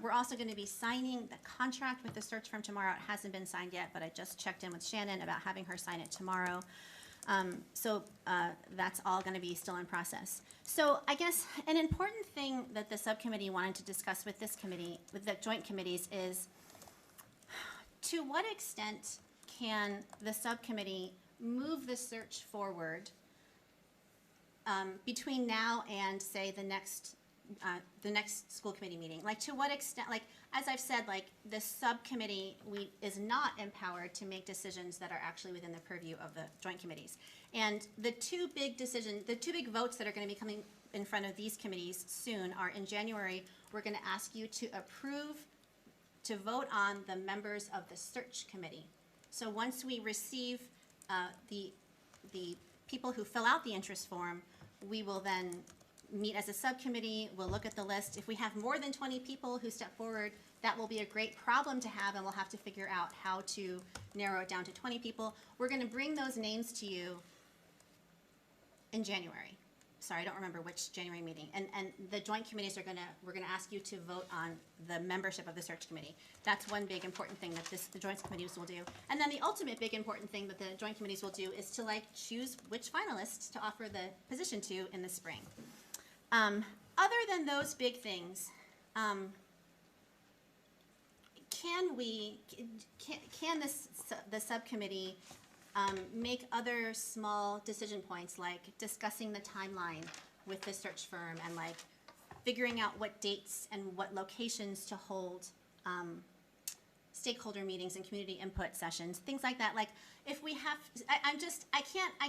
We're also going to be signing the contract with the search firm tomorrow. It hasn't been signed yet, but I just checked in with Shannon about having her sign it tomorrow. So that's all going to be still in process. So I guess an important thing that the subcommittee wanted to discuss with this committee, with the joint committees, is to what extent can the subcommittee move the search forward between now and, say, the next school committee meeting? Like, to what extent, like, as I've said, like, the subcommittee is not empowered to make decisions that are actually within the purview of the joint committees. And the two big votes that are going to be coming in front of these committees soon are in January. We're going to ask you to vote on the members of the search committee. So once we receive the people who fill out the interest form, we will then meet as a subcommittee. We'll look at the list. If we have more than 20 people who step forward, that will be a great problem to have, and we'll have to figure out how to narrow it down to 20 people. We're going to bring those names to you in January. Sorry, I don't remember which January meeting. And the joint committees we're gonna ask you to vote on the membership of the search committee. That's one big important thing that the joint committees will do. And then the ultimate big important thing that the joint committees will do is to choose which finalists to offer the position to in the spring. Other than those big things, can the subcommittee make other small decision points, like discussing the timeline with the search firm and like figuring out what dates and what locations to hold stakeholder meetings and community input sessions, things like that. Like, if we have, I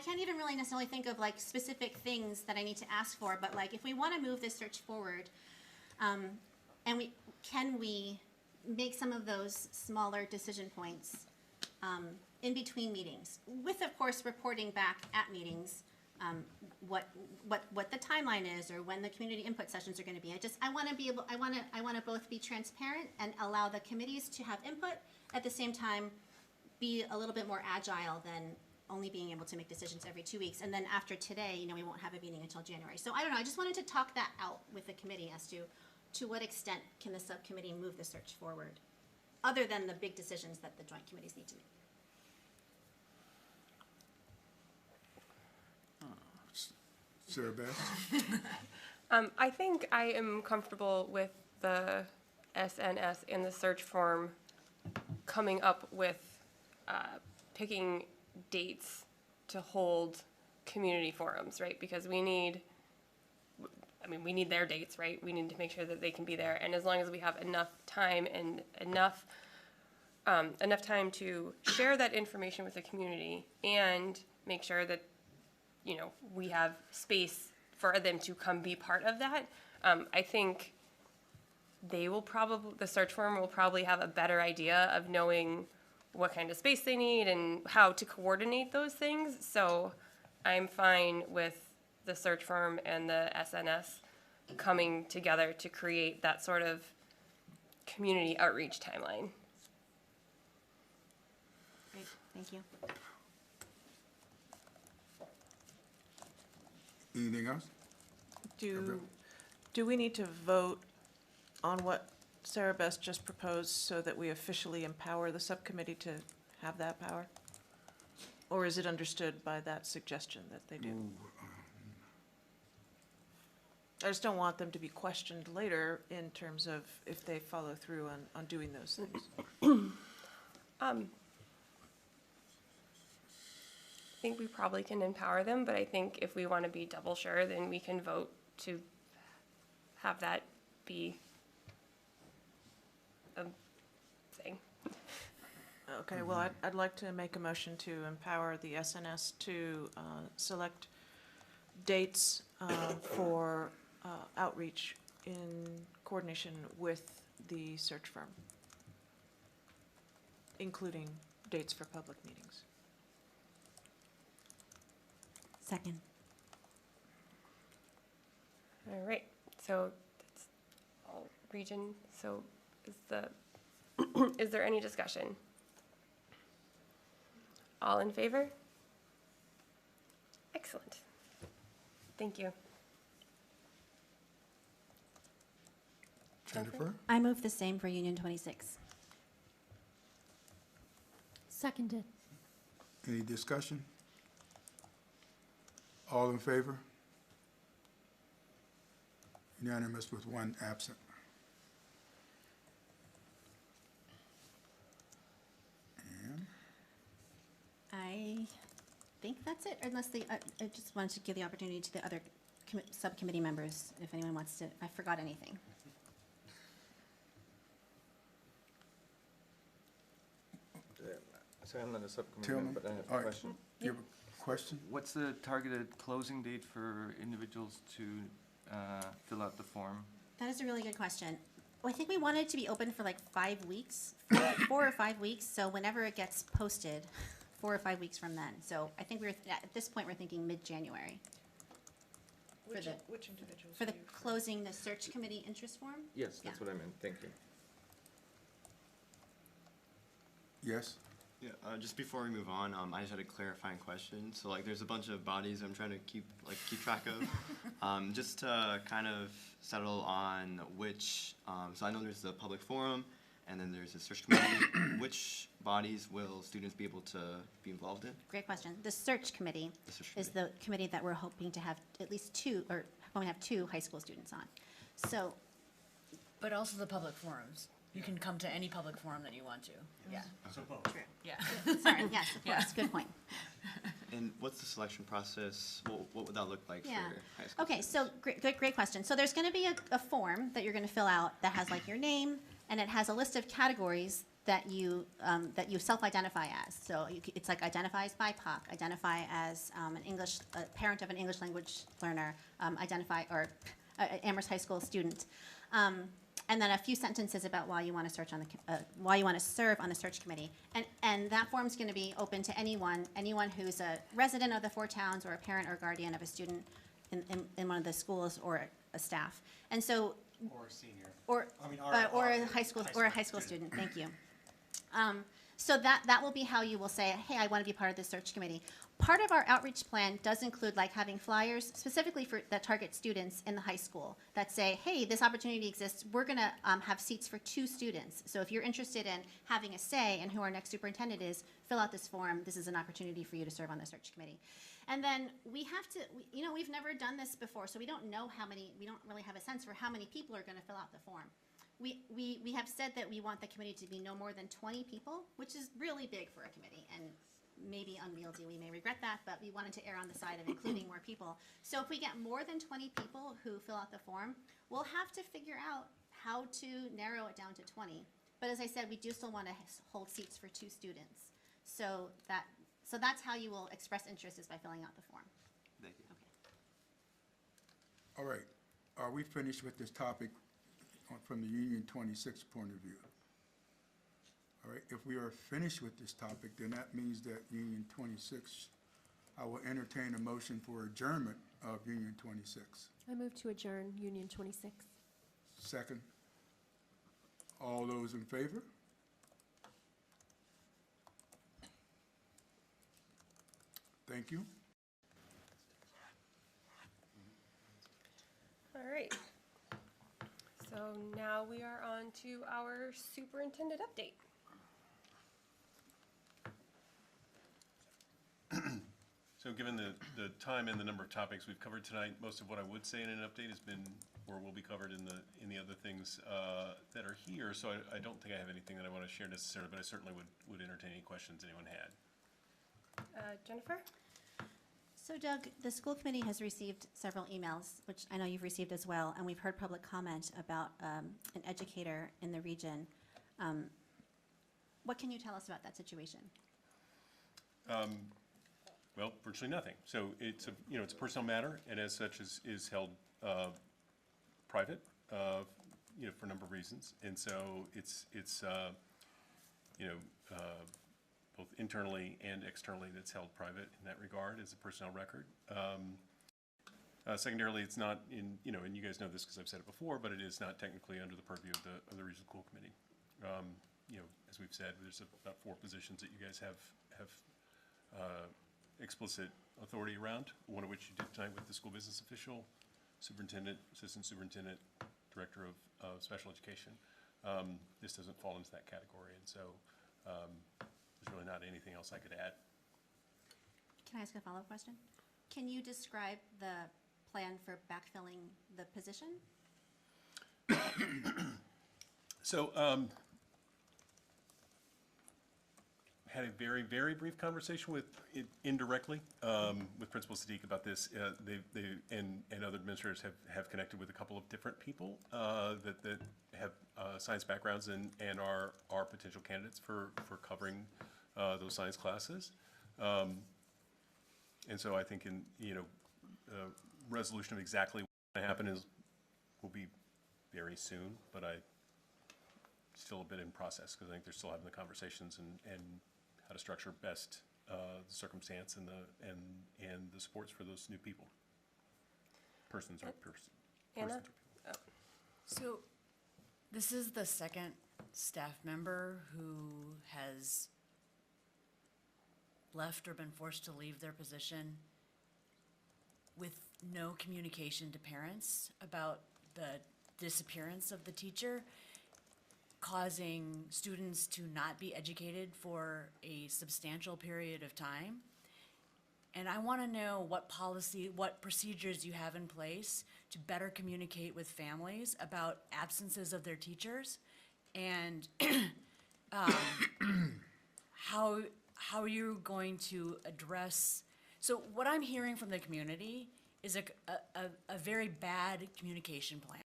can't even really necessarily think of like specific things that I need to ask for, but like, if we want to move this search forward, and can we make some of those smaller decision points in between meetings, with of course reporting back at meetings what the timeline is or when the community input sessions are going to be. I want to both be transparent and allow the committees to have input, at the same time be a little bit more agile than only being able to make decisions every 2 weeks. And then after today, we won't have a meeting until January. So I don't know, I just wanted to talk that out with the committee as to what extent can the subcommittee move the search forward, other than the big decisions that the joint committees need to make. Sarah Beth? I think I am comfortable with the SNS and the search firm coming up with picking dates to hold community forums, right? Because we need their dates, right? We need to make sure that they can be there. And as long as we have enough time and enough time to share that information with the community and make sure that we have space for them to come be part of that. I think the search firm will probably have a better idea of knowing what kind of space they need and how to coordinate those things. So I'm fine with the search firm and the SNS coming together to create that sort of community outreach timeline. Great, thank you. Anything else? Do we need to vote on what Sarah Best just proposed so that we officially empower the subcommittee to have that power? Or is it understood by that suggestion that they do? I just don't want them to be questioned later in terms of if they follow through on doing those things. I think we probably can empower them, but I think if we want to be double sure, then we can vote to have that be a thing. Okay, well, I'd like to make a motion to empower the SNS to select dates for outreach in coordination with the search firm, including dates for public meetings. Second. All right, so that's all region. So is there any discussion? All in favor? Excellent. Thank you. Jennifer? I move the same for Union 26. Seconded. Any discussion? All in favor? Unanimous with one absent. And I think that's it, unless I just wanted to give the opportunity to the other subcommittee members, if anyone wants to, if I forgot anything. So I'm not a subcommittee Tillman? member, but I have All a right. question. You have a question? What's the targeted closing date for individuals to fill out the form? That is a really good question. Well, I think we wanted it to be open for like 5 weeks, 4 or 5 weeks, so whenever it gets posted, 4 or 5 weeks from then. So I think at this point, we're thinking mid-January. Which individuals? For the closing the search committee interest form? Yes, that's what I meant, thank you. Yes? Yeah, just before we move on, I just had a clarifying question. So like, there's a bunch of bodies I'm trying to keep track of. Just to kind of settle on which, so I know there's the public forum, and then there's the search committee. Which bodies will students be able to be involved in? Great question. The search committee is the committee that we're hoping to have at least 2, or when we have 2 high school students on. So, But also the public forums. You can come to any public forum that you want to. Yeah. So both. Yeah. sorry, yes, of course, good point. And what's the selection process? What would that look like Yeah. for high school? Okay, so great question. So there's going to be a form that you're going to fill out that has like your name, and it has a list of categories that you self-identify as. So it's like identifies BIPOC, identify as a parent of an English language learner, identify or Amherst High School student. And then a few sentences about why you want to search on why you want to serve on the search committee, and that form's going to be open to anyone who's a resident of the 4 towns or a parent or guardian of a student in one of the schools or a staff, and so Or a senior. or a high school student. Thank you. So that will be how you will say, hey, I want to be part of the search committee. Part of our outreach plan does include like having flyers specifically that target students in the high school that say, hey, this opportunity exists. We're going to have seats for 2 students. So if you're interested in having a say in who our next superintendent is, fill out this form. This is an opportunity for you to serve on the search committee. And then we have to, we've never done this before, so we don't know we don't really have a sense for how many people are going to fill out the form. We have said that we want the committee to be no more than 20 people, which is really big for a committee and maybe unwieldy. We may regret that, but we wanted to err on the side of including more people. So if we get more than 20 people who fill out the form, we'll have to figure out how to narrow it down to 20. But as I said, we do still want to hold seats for 2 students. So that's how you will express interest, is by filling out the form. Thank you. All right. Are we finished with this topic from the Union 26 point of view? All right, if we are finished with this topic, then that means that Union 26, I will entertain a motion for adjournment of Union 26. I move to adjourn Union 26. Second. All those in favor? Thank you. All right. So now we are on to our superintendent update. So given the time and the number of topics we've covered tonight, most of what I would say in an update has been or will be covered in the other things that are here. So I don't think I have anything that I want to share necessarily, but I certainly would entertain any questions anyone had. Jennifer? So Doug, the school committee has received several emails, which I know you've received as well, and we've heard public comment about an educator in the region. What can you tell us about that situation? Well, virtually nothing. So it's a personal matter, and as such is held private, for a number of reasons. And so it's both internally and externally that's held private in that regard as a personnel record. Secondarily, it's not in, and you guys know this because I've said it before, but it is not technically under the purview of the regional school committee. As we've said, there's about 4 positions that you guys have explicit authority around, one of which you did tonight with the school business official, superintendent, assistant superintendent, director of special education. This doesn't fall into that category, and so there's really not anything else I could add. Can I ask a follow-up question? Can you describe the plan for backfilling the position? So, had a very, very brief conversation with, indirectly, with Principal Sadiq about this. They and other administrators have connected with a couple of different people that have science backgrounds and are potential candidates for covering those science classes. And so I think resolution of exactly what's going to happen will be very soon, but still a bit in process because I think they're still having the conversations and how to structure best the circumstance and the supports for those new people. Persons or person. Anna? Oh. So this is the second staff member who has left or been forced to leave their position with no communication to parents about the disappearance of the teacher, causing students to not be educated for a substantial period of time. And I want to know what procedures you have in place to better communicate with families about absences of their teachers, and how you're going to address. So what I'm hearing from the community is a very bad communication plan.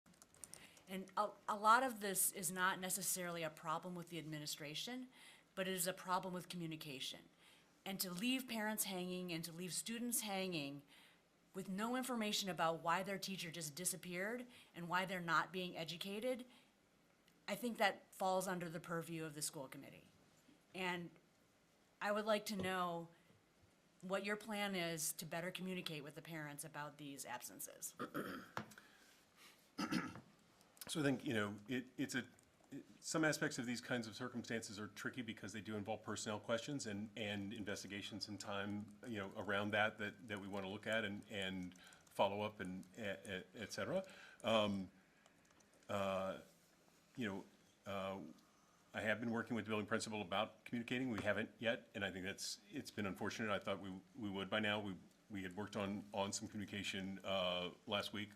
And a lot of this is not necessarily a problem with the administration, but it is a problem with communication. And to leave parents hanging and to leave students hanging with no information about why their teacher just disappeared and why they're not being educated, I think that falls under the purview of the school committee. And I would like to know what your plan is to better communicate with the parents about these absences. So I think, some aspects of these kinds of circumstances are tricky because they do involve personnel questions and investigations and time, around that we want to look at and follow up and et cetera. I have been working with the building principal about communicating. We haven't yet, and I think it's been unfortunate. I thought we would by now. We had worked on some communication last week.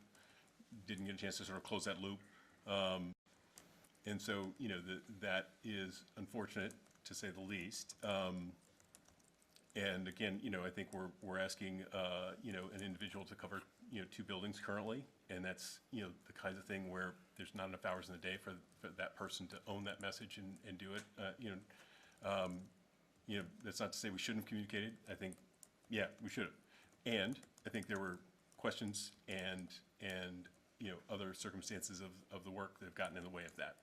Didn't get a chance to sort of close that loop. And so, that is unfortunate, to say the least. And again, I think we're asking, an individual to cover, 2 buildings currently, and that's, the kinds of thing where there's not enough hours in the day for that person to own that message and do it. That's not to say we shouldn't have communicated. I think, yeah, we should have. And I think there were questions and other circumstances of the work that have gotten in the way of that.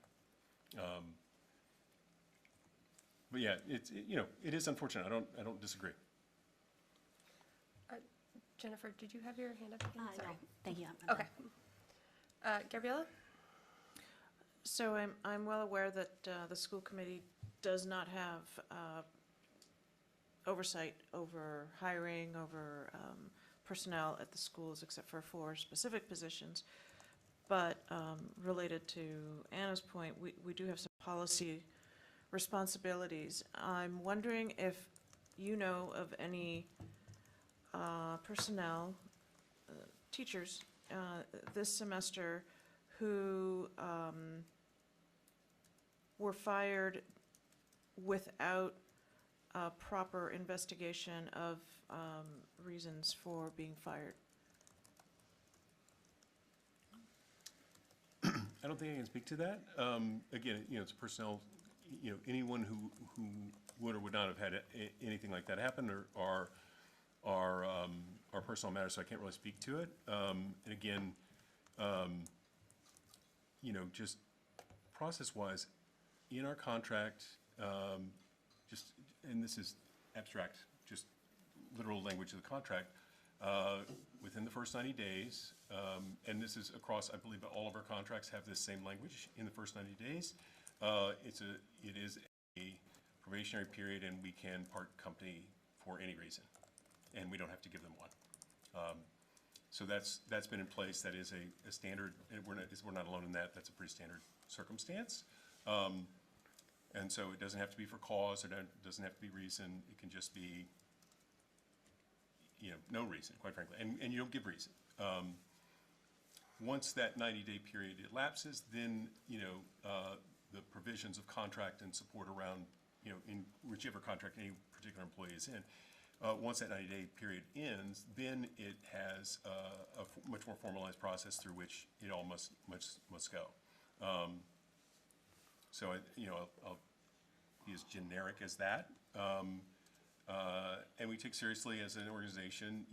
But yeah, it is unfortunate. I don't disagree. Jennifer, did you have your hand up again? Sorry. No, thank you. Okay. Gabriella? So I'm well aware that the school committee does not have oversight over hiring, over personnel at the schools, except for 4 specific positions. But related to Anna's point, we do have some policy responsibilities. I'm wondering if you know of any personnel, teachers, this semester who were fired without a proper investigation of reasons for being fired. I don't think I can speak to that. Again, it's personnel, anyone who would or would not have had anything like that happen are personal matters, so I can't really speak to it. And again, just process-wise, in our contract, and this is abstract, just literal language of the contract, within the first 90 days, and this is across, I believe, all of our contracts have this same language in the first 90 days. It is a probationary period, and we can part company for any reason. and we don't have to give them one. So that's been in place. That is a standard, and we're not alone in that. That's a pretty standard circumstance. And so it doesn't have to be for cause, or doesn't have to be reason. It can just be, no reason, quite frankly, and you don't give reason. Once that 90-day period elapses, then, the provisions of contract and support around, in whichever contract any particular employee is in, once that 90-day period ends, then it has a much more formalized process through which it all must go. So I'll be as generic as that. And we take seriously as an organization,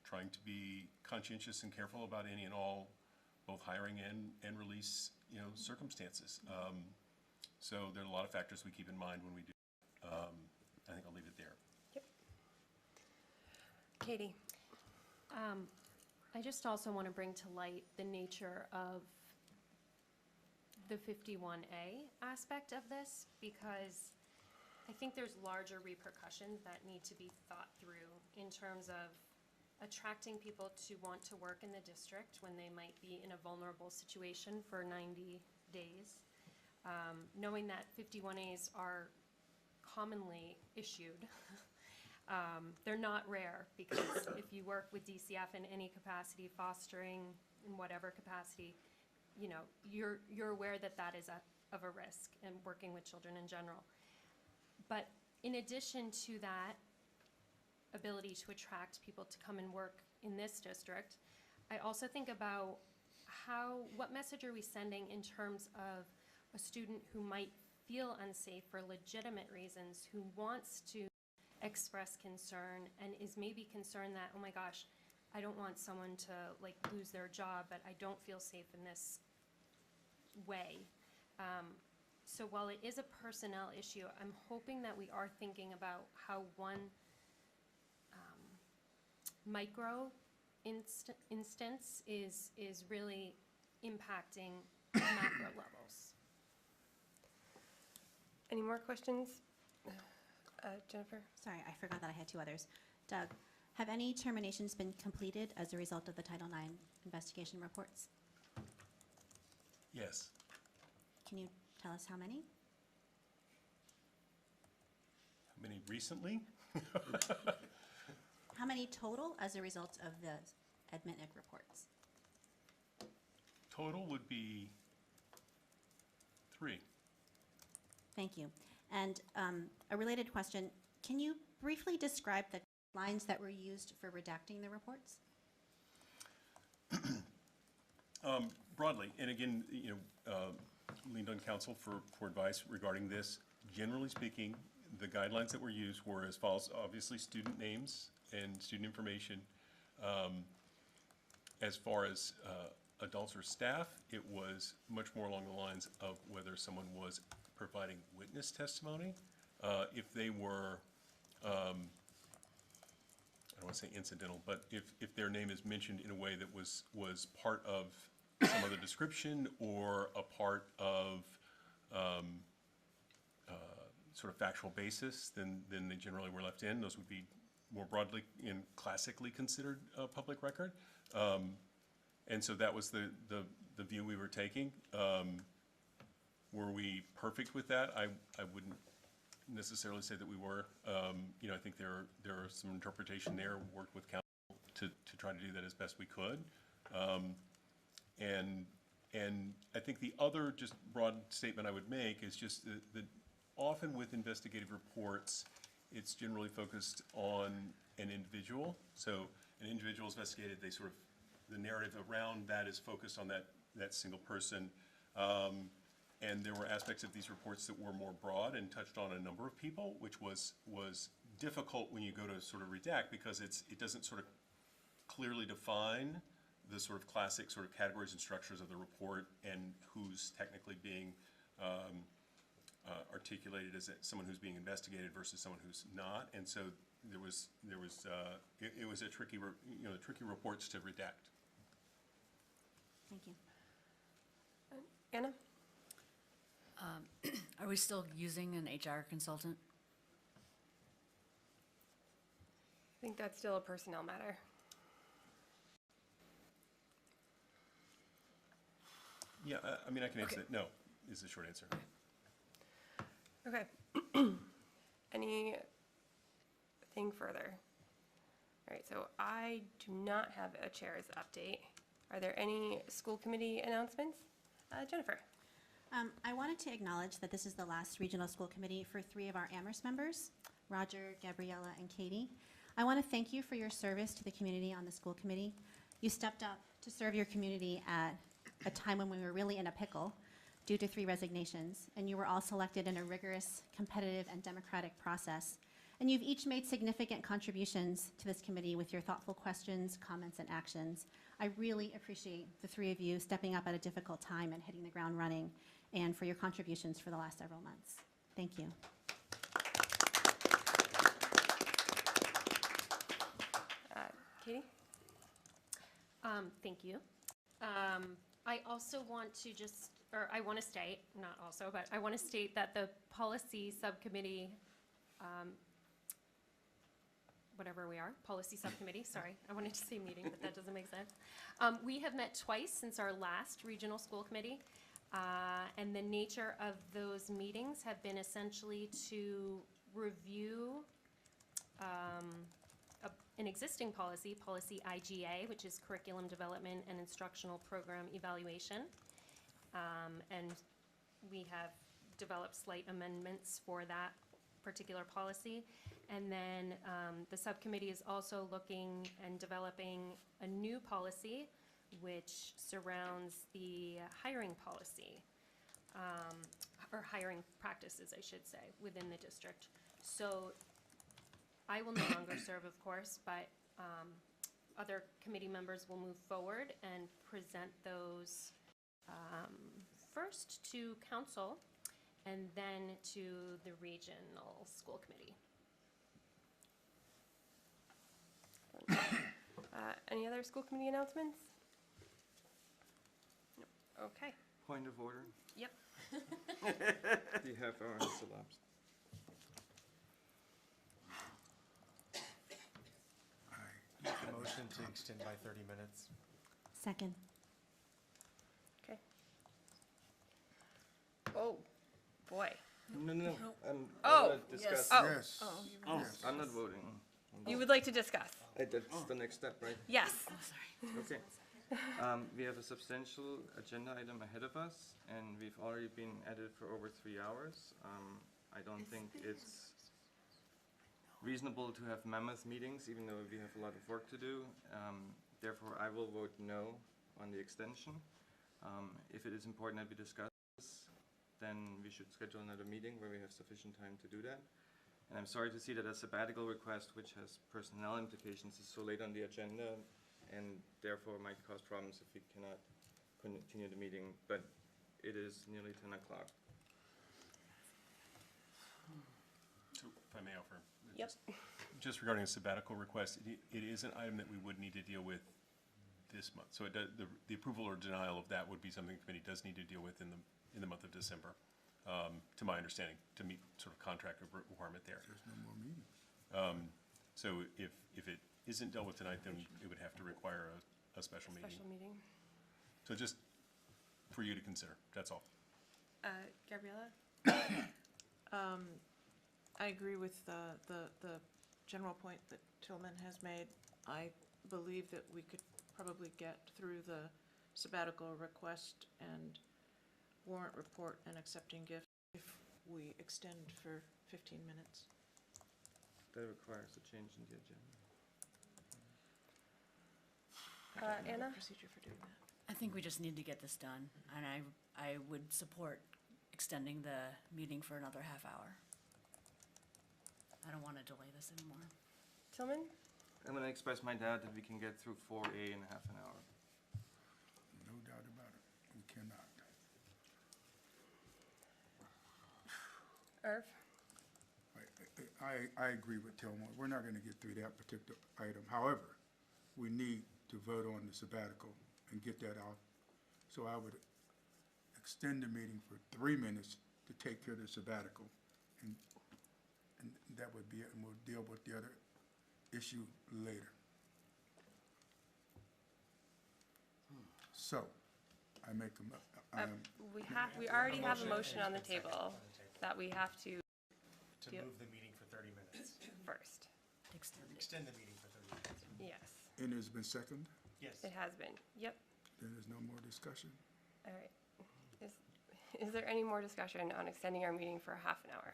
trying to be conscientious and careful about any and all, both hiring and release, circumstances. So there are a lot of factors we keep in mind when we do. I think I'll leave it there. Yep. Katie. I just also want to bring to light the nature of the 51A aspect of this, because I think there's larger repercussions that need to be thought through in terms of attracting people to want to work in the district when they might be in a vulnerable situation for 90 days. Knowing that 51As are commonly issued. They're not rare, because if you work with DCF in any capacity, fostering in whatever capacity, you're aware that that is of a risk in working with children in general. But in addition to that ability to attract people to come and work in this district, I also think about what message are we sending in terms of a student who might feel unsafe for legitimate reasons, who wants to express concern and is maybe concerned that, oh my gosh, I don't want someone to lose their job, but I don't feel safe in this way. So while it is a personnel issue, I'm hoping that we are thinking about how one micro instance is really impacting macro levels. Any more questions? Jennifer? Sorry, I forgot that I had two others. Doug, have any terminations been completed as a result of the Title IX investigation reports? Yes. Can you tell us how many? How many recently? How many total as a result of the AdmitNIC reports? Total would be 3. Thank you. And a related question, can you briefly describe the lines that were used for redacting the reports? Broadly, and again, leaned on counsel for advice regarding this. Generally speaking, the guidelines that were used were as follows: obviously student names and student information. As far as adults or staff, it was much more along the lines of whether someone was providing witness testimony. If they were, I don't want to say incidental, but if their name is mentioned in a way that was part of some other description or a part of sort of factual basis, then they generally were left in. Those would be more broadly and classically considered a public record. And so that was the view we were taking. Were we perfect with that? I wouldn't necessarily say that we were. I think there are some interpretation there. Worked with counsel to try to do that as best we could. And I think the other just broad statement I would make is just that often with investigative reports, it's generally focused on an individual. So an individual is investigated, the narrative around that is focused on that single person. And there were aspects of these reports that were more broad and touched on a number of people, which was difficult when you go to sort of redact, because it doesn't sort of clearly define the sort of classic sort of categories and structures of the report and who's technically being articulated as someone who's being investigated versus someone who's not. And so it was a tricky reports to redact. Thank you. Anna? Are we still using an HR consultant? think that's still a personnel matter. Yeah, I mean, I can answer that. No, is the short answer. Okay. Anything further? All right, so I do not have a chair's update. Are there any school committee announcements? Jennifer. I wanted to acknowledge that this is the last regional school committee for 3 of our Amherst members, Roger, Gabriella, and Katie. I want to thank you for your service to the community on the school committee. You stepped up to serve your community at a time when we were really in a pickle due to 3 resignations, and you were all selected in a rigorous, competitive, and democratic process. And you've each made significant contributions to this committee with your thoughtful questions, comments, and actions. I really appreciate the 3 of you stepping up at a difficult time and hitting the ground running, and for your contributions for the last several months. Thank you. Katie? Thank you. I also want to I want to state, not also, but I want to state that the policy subcommittee, whatever we are, policy subcommittee, sorry, I wanted to say meeting, but that doesn't make sense. We have met twice since our last regional school committee, and the nature of those meetings have been essentially to review an existing policy, policy IGA, which is Curriculum Development and Instructional Program Evaluation. And we have developed slight amendments for that particular policy. And then the subcommittee is also looking and developing a new policy which surrounds the hiring policy, or hiring practices, I should say, within the district. So I will no longer serve, of course, but other committee members will move forward and present those first to council and then to the regional school committee. Any other school committee announcements? No. Okay. Point of order. Yep. The half hour has elapsed. Make a motion to extend by 30 minutes. Second. Okay. Oh, boy. No. Oh, I wanna discuss. yes. Oh. Oh, Yes. I'm not voting. You would like to discuss? That's the next step, right? Yes. Okay. We have a substantial agenda item ahead of us, and we've already been at it for over 3 hours. I don't think it's reasonable to have mammoth meetings, even though we have a lot of work to do. Therefore, I will vote no on the extension. If it is important that we discuss this, then we should schedule another meeting where we have sufficient time to do that. And I'm sorry to see that a sabbatical request, which has personnel implications, is so late on the agenda, and therefore might cause problems if we cannot continue the meeting. But it is nearly 10 o'clock. So if I may offer. Yep. Just regarding a sabbatical request, it is an item that we would need to deal with this month. So it does, the approval or denial of that would be something the committee does need to deal with in the month of December, to my understanding, to meet sort of contract requirement there. There's no more meetings. So if it isn't dealt with tonight, then it would have to require a special meeting. Special meeting. So just for you to consider, that's all. Gabriella? I agree with the general point that Tillman has made. I believe that we could probably get through the sabbatical request and warrant report and accepting gifts if we extend for 15 minutes. That requires a change in the agenda. Anna? Procedure for doing that. I think we just need to get this done, and I would support extending the meeting for another half hour. I don't want to delay this anymore. Tillman? I'm going to express my doubt that we can get through 4A in half an hour. No doubt about it. We cannot. Irv? I agree with Tillman. We're not going to get through that particular item. However, we need to vote on the sabbatical and get that out. So I would extend the meeting for 3 minutes to take care of the sabbatical. And that would be it, and we'll deal with the other issue later. So, I make a, We already have a motion on the table that we have to To do move the meeting for 30 minutes. first. Extend the meeting for 30 minutes. Yes, and it's been seconded, Yes. it has been. Yep. then there's no more discussion. All right. Is there any more discussion on extending our meeting for a half an hour?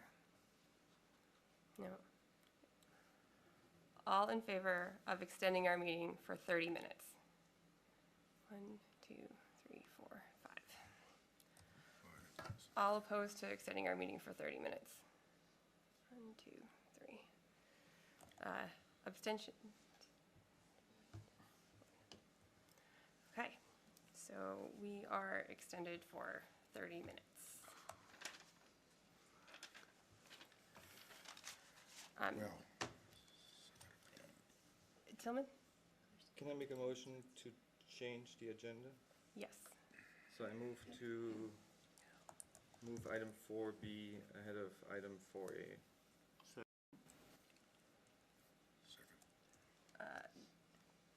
No. All in favor of extending our meeting for 30 minutes? 1, 2, 3, 4, 5. All opposed to extending our meeting for 30 minutes? 1, 2, 3. Abstention? Okay, so we are extended for 30 minutes. Well, Tillman? Can I make a motion to change the agenda? Yes. So I move to move item 4B ahead of item 4A.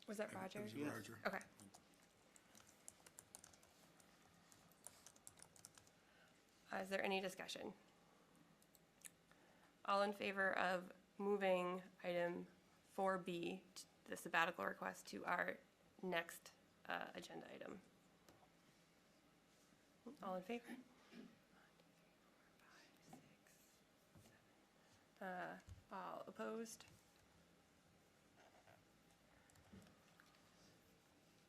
Was that Roger? It was Roger. Okay. Is there any discussion? All in favor of moving item 4B, the sabbatical request, to our next agenda item? All in favor? 1, 2, 3, 4, 5, 6, 7. All opposed?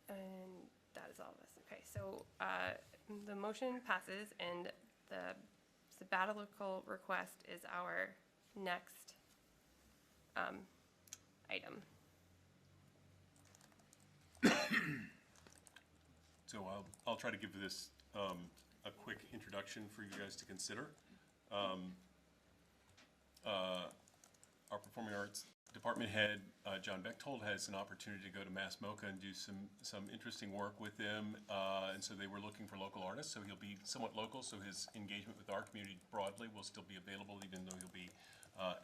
And that is all of us. Okay, so the motion passes, and the sabbatical request is our next item. So I'll try to give this a quick introduction for you guys to consider. Our Performing Arts Department Head, John Bechtold, has an opportunity to go to Mass MoCA and do some interesting work with them. And so they were looking for local artists, so he'll be somewhat local, so his engagement with our community broadly will still be available, even though he'll be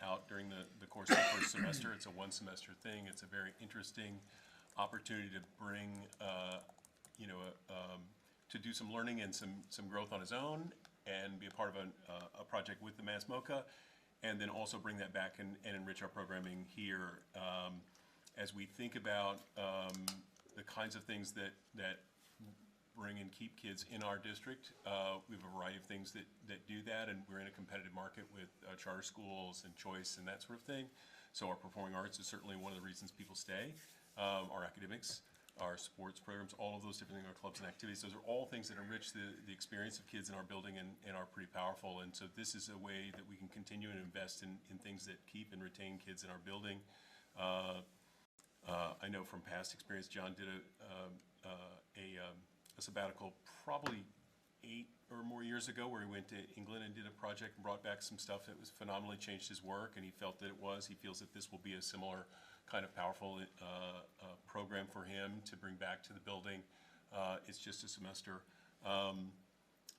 out during the course of the first semester. It's a one-semester thing. It's a very interesting opportunity to bring, to do some learning and some growth on his own and be a part of a project with the Mass MoCA, and then also bring that back and enrich our programming here. As we think about the kinds of things that bring and keep kids in our district, we have a variety of things that do that, and we're in a competitive market with charter schools and choice and that sort of thing. So our performing arts is certainly one of the reasons people stay. Our academics, our sports programs, all of those different things, our clubs and activities, those are all things that enrich the experience of kids in our building and are pretty powerful. And so this is a way that we can continue and invest in things that keep and retain kids in our building. I know from past experience, John did a sabbatical probably 8 or more years ago, where he went to England and did a project and brought back some stuff that was phenomenally changed his work, and he felt that it was. He feels that this will be a similar kind of powerful program for him to bring back to the building. It's just a semester.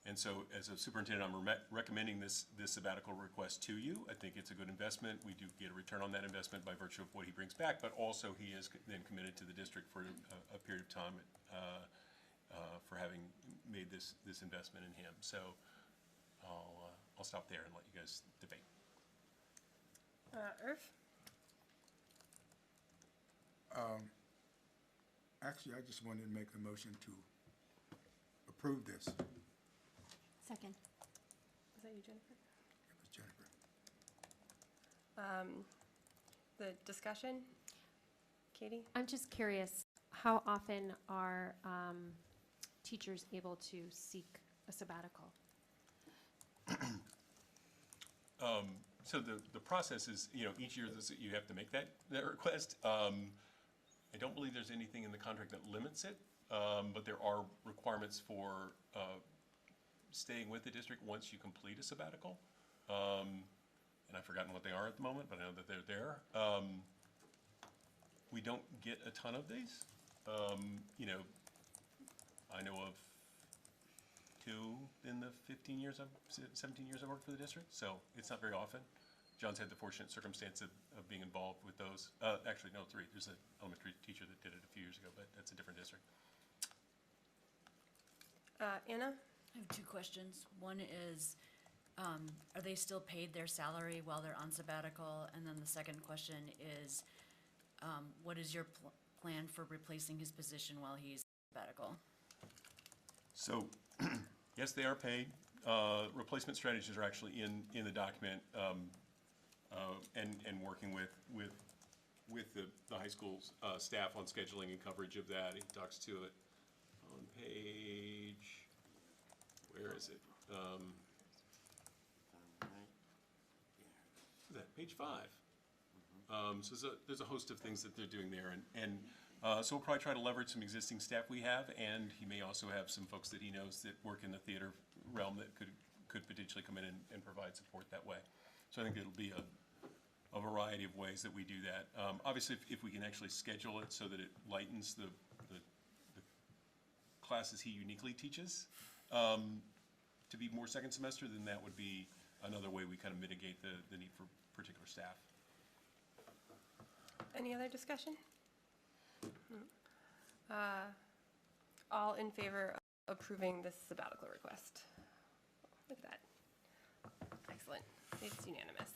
And so as a superintendent, I'm recommending this sabbatical request to you. I think it's a good investment. We do get a return on that investment by virtue of what he brings back, but also he is then committed to the district for a period of time for having made this investment in him. So I'll stop there and let you guys debate. Irv? Actually, I just wanted to make a motion to approve this. It Second. Was that you, Jennifer? was Jennifer. The discussion? Katie? I'm just curious, how often are teachers able to seek a sabbatical? So the process is, each year you have to make that request. I don't believe there's anything in the contract that limits it, but there are requirements for staying with the district once you complete a sabbatical. And I've forgotten what they are at the moment, but I know that they're there. We don't get a ton of these. I know of 2 in the 17 years I've worked for the district, so it's not very often. John's had the fortunate circumstance of being involved with those. Actually, no, 3. There's an elementary teacher that did it a few years ago, but that's a different district. Anna? I have 2 questions. One is, are they still paid their salary while they're on sabbatical? And then the second question is, what is your plan for replacing his position while he's sabbatical? So, yes, they are paid. Replacement strategies are actually in the document, and working with the high school staff on scheduling and coverage of that. He talks to it on page, where is it? Is that page 5? So there's a host of things that they're doing there, and so we'll probably try to leverage some existing staff we have, and he may also have some folks that he knows that work in the theater realm that could potentially come in and provide support that way. So I think it'll be a variety of ways that we do that. Obviously, if we can actually schedule it so that it lightens the classes he uniquely teaches to be more second semester, then that would be another way we kind of mitigate the need for particular staff. Any other discussion? All in favor of approving this sabbatical request? Look at that. Excellent. It's unanimous.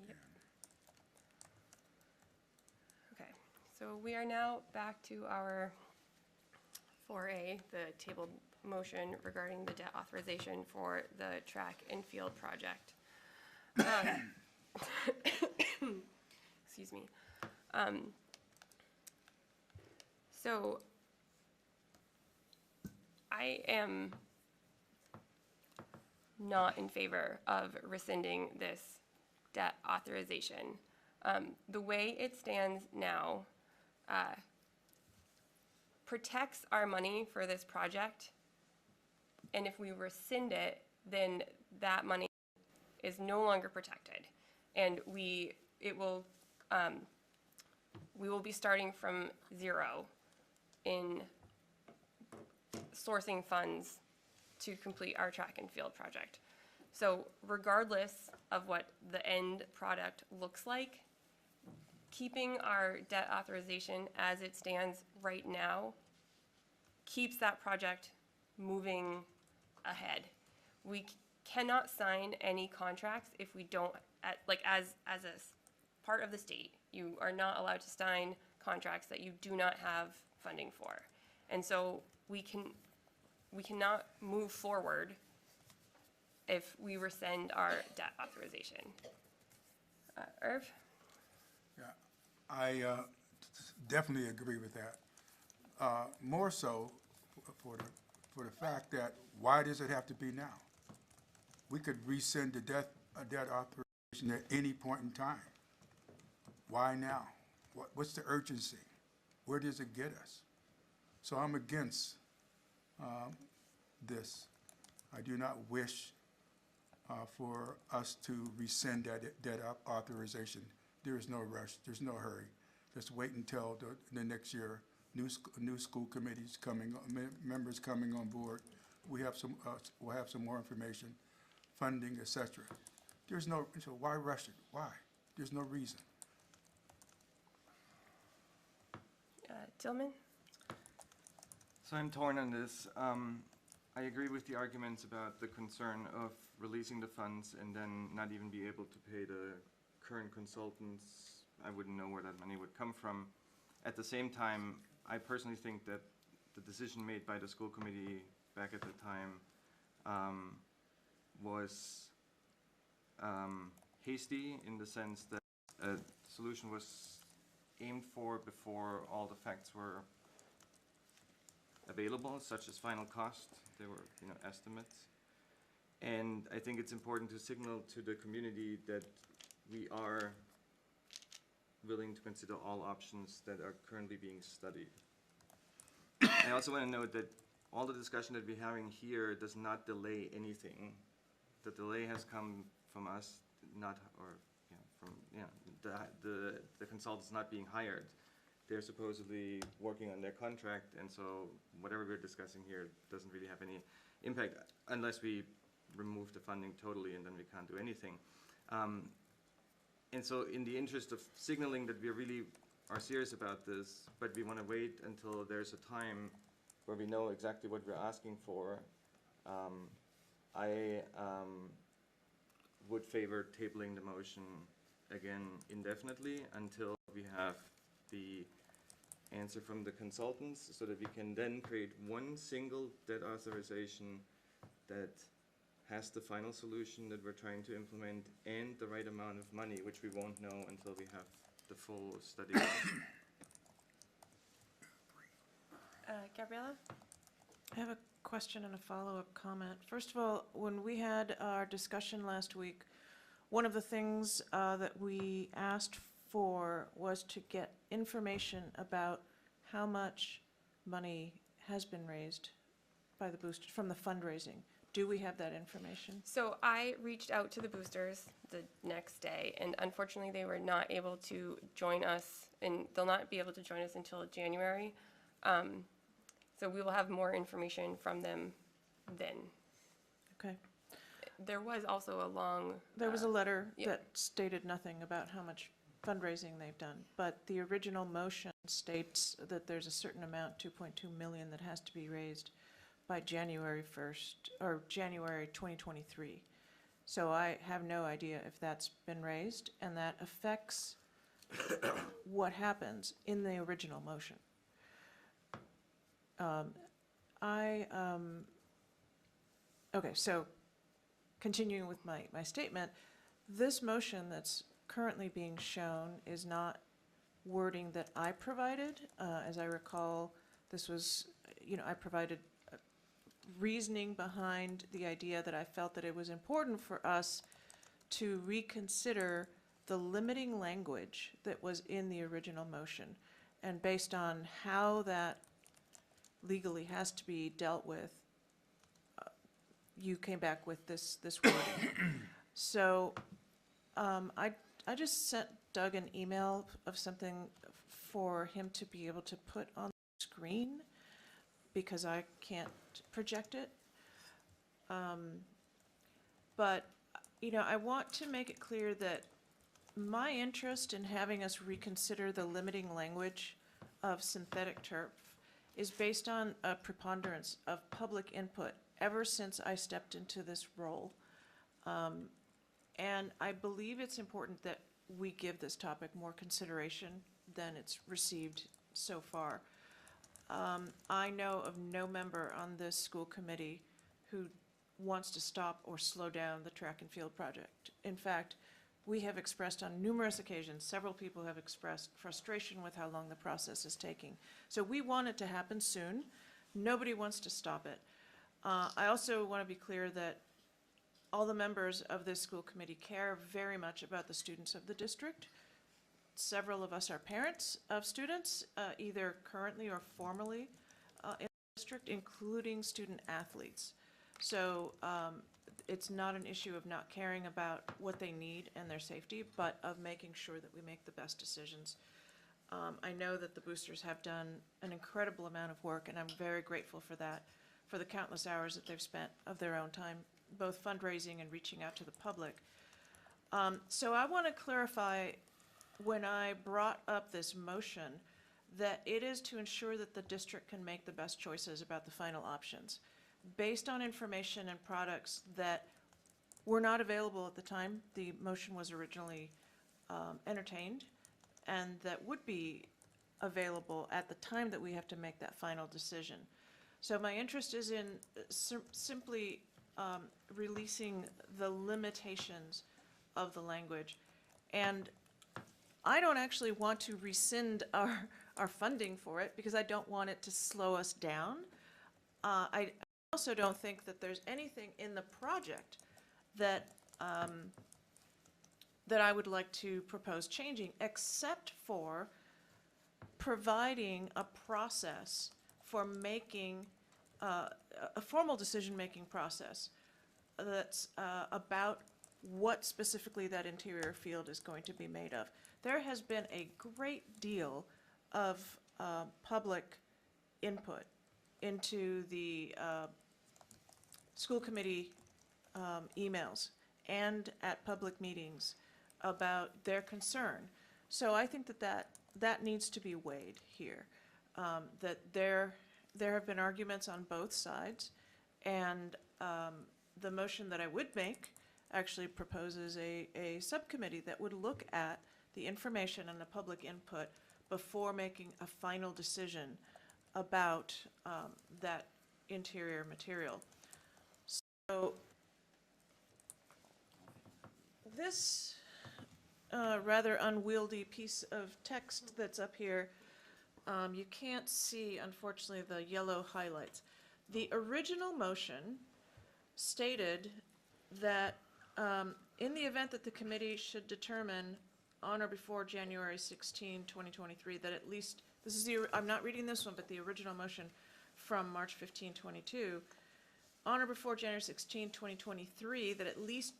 Yep. Okay, so we are now back to our 4A, the tabled motion regarding the debt authorization for the track and field project. Excuse me. So I am not in favor of rescinding this debt authorization. The way it stands now protects our money for this project, and if we rescind it, then that money is no longer protected, and we will be starting from zero in sourcing funds to complete our track and field project. So regardless of what the end product looks like, keeping our debt authorization as it stands right now keeps that project moving ahead. We cannot sign any contracts if we don't, as a part of the state, you are not allowed to sign contracts that you do not have funding for. And so we cannot move forward if we rescind our debt authorization. Irv? Yeah, I definitely agree with that. More so for the fact that why does it have to be now? We could rescind the debt authorization at any point in time. Why now? What's the urgency? Where does it get us? So I'm against this. I do not wish for us to rescind that debt authorization. There is no rush. There's no hurry. Just wait until the next year. New school committees coming, members coming on board. We'll have some more information, funding, etc. There's no. So why rush it? Why? There's no reason. Tillman? So I'm torn on this. I agree with the arguments about the concern of releasing the funds and then not even be able to pay the current consultants. I wouldn't know where that money would come from. At the same time, I personally think that the decision made by the school committee back at the time was hasty in the sense that a solution was aimed for before all the facts were available, such as final cost. There were, estimates. And I think it's important to signal to the community that we are willing to consider all options that are currently being studied. I also want to note that all the discussion that we're having here does not delay anything. The delay has come from us, from, the consultants not being hired. They're supposedly working on their contract, and so whatever we're discussing here doesn't really have any impact unless we remove the funding totally, and then we can't do anything. And so in the interest of signaling that we really are serious about this, but we want to wait until there's a time where we know exactly what we're asking for, I would favor tabling the motion again indefinitely until we have the answer from the consultants, so that we can then create one single debt authorization that has the final solution that we're trying to implement and the right amount of money, which we won't know until we have the full study. Gabriella? I have a question and a follow-up comment. First of all, when we had our discussion last week, one of the things that we asked for was to get information about how much money has been raised by the boosters from the fundraising. Do we have that information? So I reached out to the boosters the next day, and unfortunately they were not able to join us, and they'll not be able to join us until January. So we will have more information from them then. Okay. There was also a long... There was a letter yeah. that stated nothing about how much fundraising they've done, but the original motion states that there's a certain amount, 2.2 million, that has to be raised by January 1st, or January 2023. So I have no idea if that's been raised, and that affects what happens in the original motion. Okay, so continuing with my statement, this motion that's currently being shown is not wording that I provided. As I recall, this was, I provided reasoning behind the idea that I felt that it was important for us to reconsider the limiting language that was in the original motion. And based on how that legally has to be dealt with, you came back with this wording. So I just sent Doug an email of something for him to be able to put on the screen, because I can't project it. But, I want to make it clear that my interest in having us reconsider the limiting language of synthetic turf is based on a preponderance of public input ever since I stepped into this role. And I believe it's important that we give this topic more consideration than it's received so far. I know of no member on this school committee who wants to stop or slow down the track and field project. In fact, we have expressed on numerous occasions, several people have expressed frustration with how long the process is taking. So we want it to happen soon. Nobody wants to stop it. I also want to be clear that all the members of this school committee care very much about the students of the district. Several of us are parents of students, either currently or formerly in the district, including student athletes. So it's not an issue of not caring about what they need and their safety, but of making sure that we make the best decisions. I know that the boosters have done an incredible amount of work, and I'm very grateful for that, for the countless hours that they've spent of their own time, both fundraising and reaching out to the public. So I want to clarify, when I brought up this motion, that it is to ensure that the district can make the best choices about the final options, based on information and products that were not available at the time the motion was originally entertained, and that would be available at the time that we have to make that final decision. So my interest is in simply releasing the limitations of the language. And I don't actually want to rescind our funding for it, because I don't want it to slow us down. I also don't think that there's anything in the project that that I would like to propose changing, except for providing a process for making a formal decision-making process that's about what specifically that interior field is going to be made of. There has been a great deal of public input into the school committee emails and at public meetings about their concern. So I think that needs to be weighed here. That there have been arguments on both sides, and the motion that I would make actually proposes a subcommittee that would look at the information and the public input before making a final decision about that interior material. So this rather unwieldy piece of text that's up here, you can't see, unfortunately, the yellow highlights. The original motion stated that in the event that the committee should determine on or before January 16, 2023, that at least, this is I'm not reading this one, but the original motion from March 15, 22, on or before January 16, 2023, that at least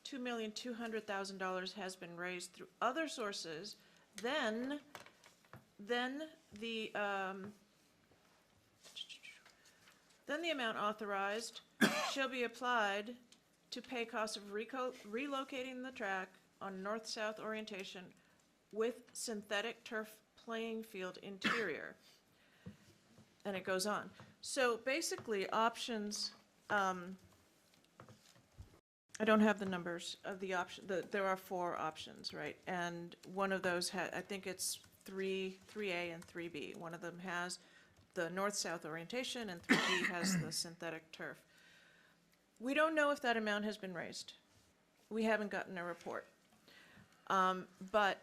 $2,200,000 has been raised through other sources, then the amount authorized shall be applied to pay costs of relocating the track on north-south orientation with synthetic turf playing field interior. And it goes on. So basically, options, I don't have the numbers of the option. There are 4 options, right? And one of those I think it's 3A and 3B. One of them has the north-south orientation, and 3B has the synthetic turf. We don't know if that amount has been raised. We haven't gotten a report. But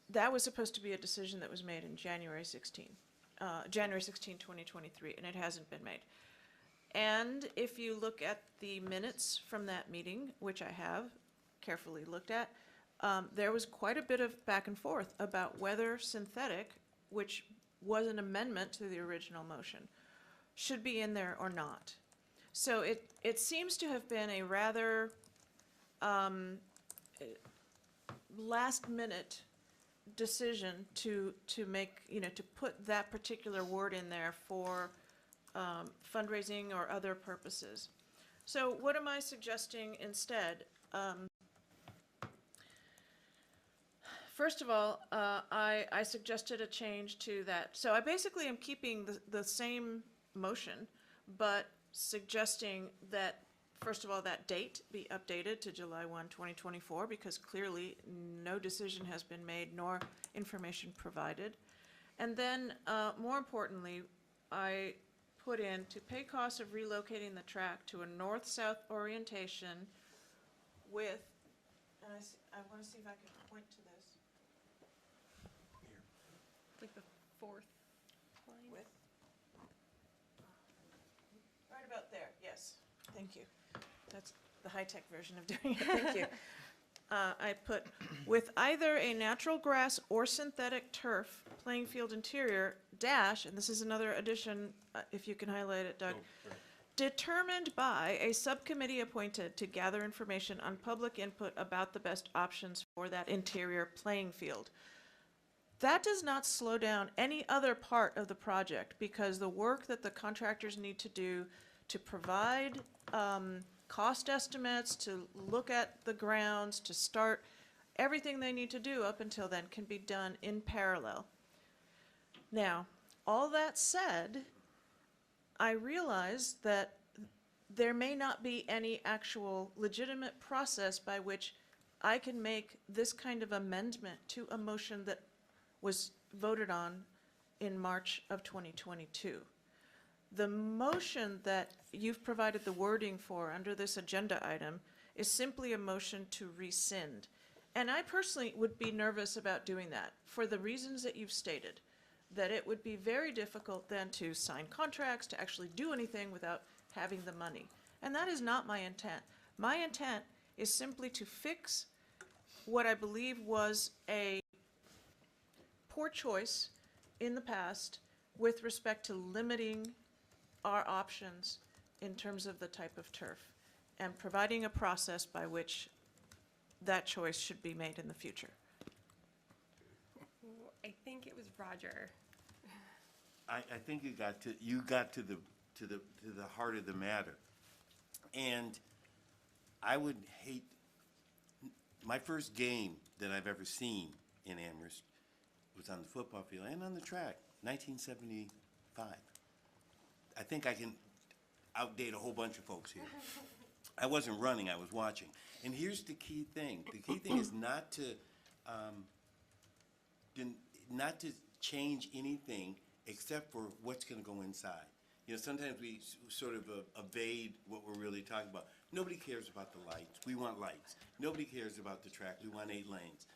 that was supposed to be a decision that was made in January 16, 2023, and it hasn't been made. And if you look at the minutes from that meeting, which I have carefully looked at, there was quite a bit of back and forth about whether synthetic, which was an amendment to the original motion, should be in there or not. So it seems to have been a rather last minute decision to make, to put that particular word in there for fundraising or other purposes. So what am I suggesting instead? First of all, I suggested a change to that. So I basically am keeping the same motion, but suggesting that, first of all, that date be updated to July 1, 2024, because clearly no decision has been made nor information provided. And then, more importantly, I put in to pay costs of relocating the track to a north-south orientation with, and I want to see if I can point to this. Like the 4th line? With, right about there, yes. Thank you. That's the high-tech version of doing it. Thank you. I put, with either a natural grass or synthetic turf playing field interior, dash, and this is another addition, if you can highlight it, Doug, determined by a subcommittee appointed to gather information on public input about the best options for that interior playing field. That does not slow down any other part of the project, because the work that the contractors need to do to provide cost estimates, to look at the grounds, to start everything they need to do up until then can be done in parallel. Now, all that said, I realize that there may not be any actual legitimate process by which I can make this kind of amendment to a motion that was voted on in March of 2022. The motion that you've provided the wording for under this agenda item is simply a motion to rescind. And I personally would be nervous about doing that for the reasons that you've stated, that it would be very difficult then to sign contracts, to actually do anything without having the money. And that is not my intent. My intent is simply to fix what I believe was a poor choice in the past with respect to limiting our options in terms of the type of turf. and providing a process by which that choice should be made in the future. I think it was Roger. I think you got to the heart of the matter. And I would hate, my first game that I've ever seen in Amherst was on the football field and on the track, 1975. I think I can outdate a whole bunch of folks here. I wasn't running, I was watching. And here's the key thing. The key thing is not to change anything except for what's going to go inside. You know, sometimes we sort of evade what we're really talking about. Nobody cares about the lights. We want lights. Nobody cares about the track. We want 8 lanes.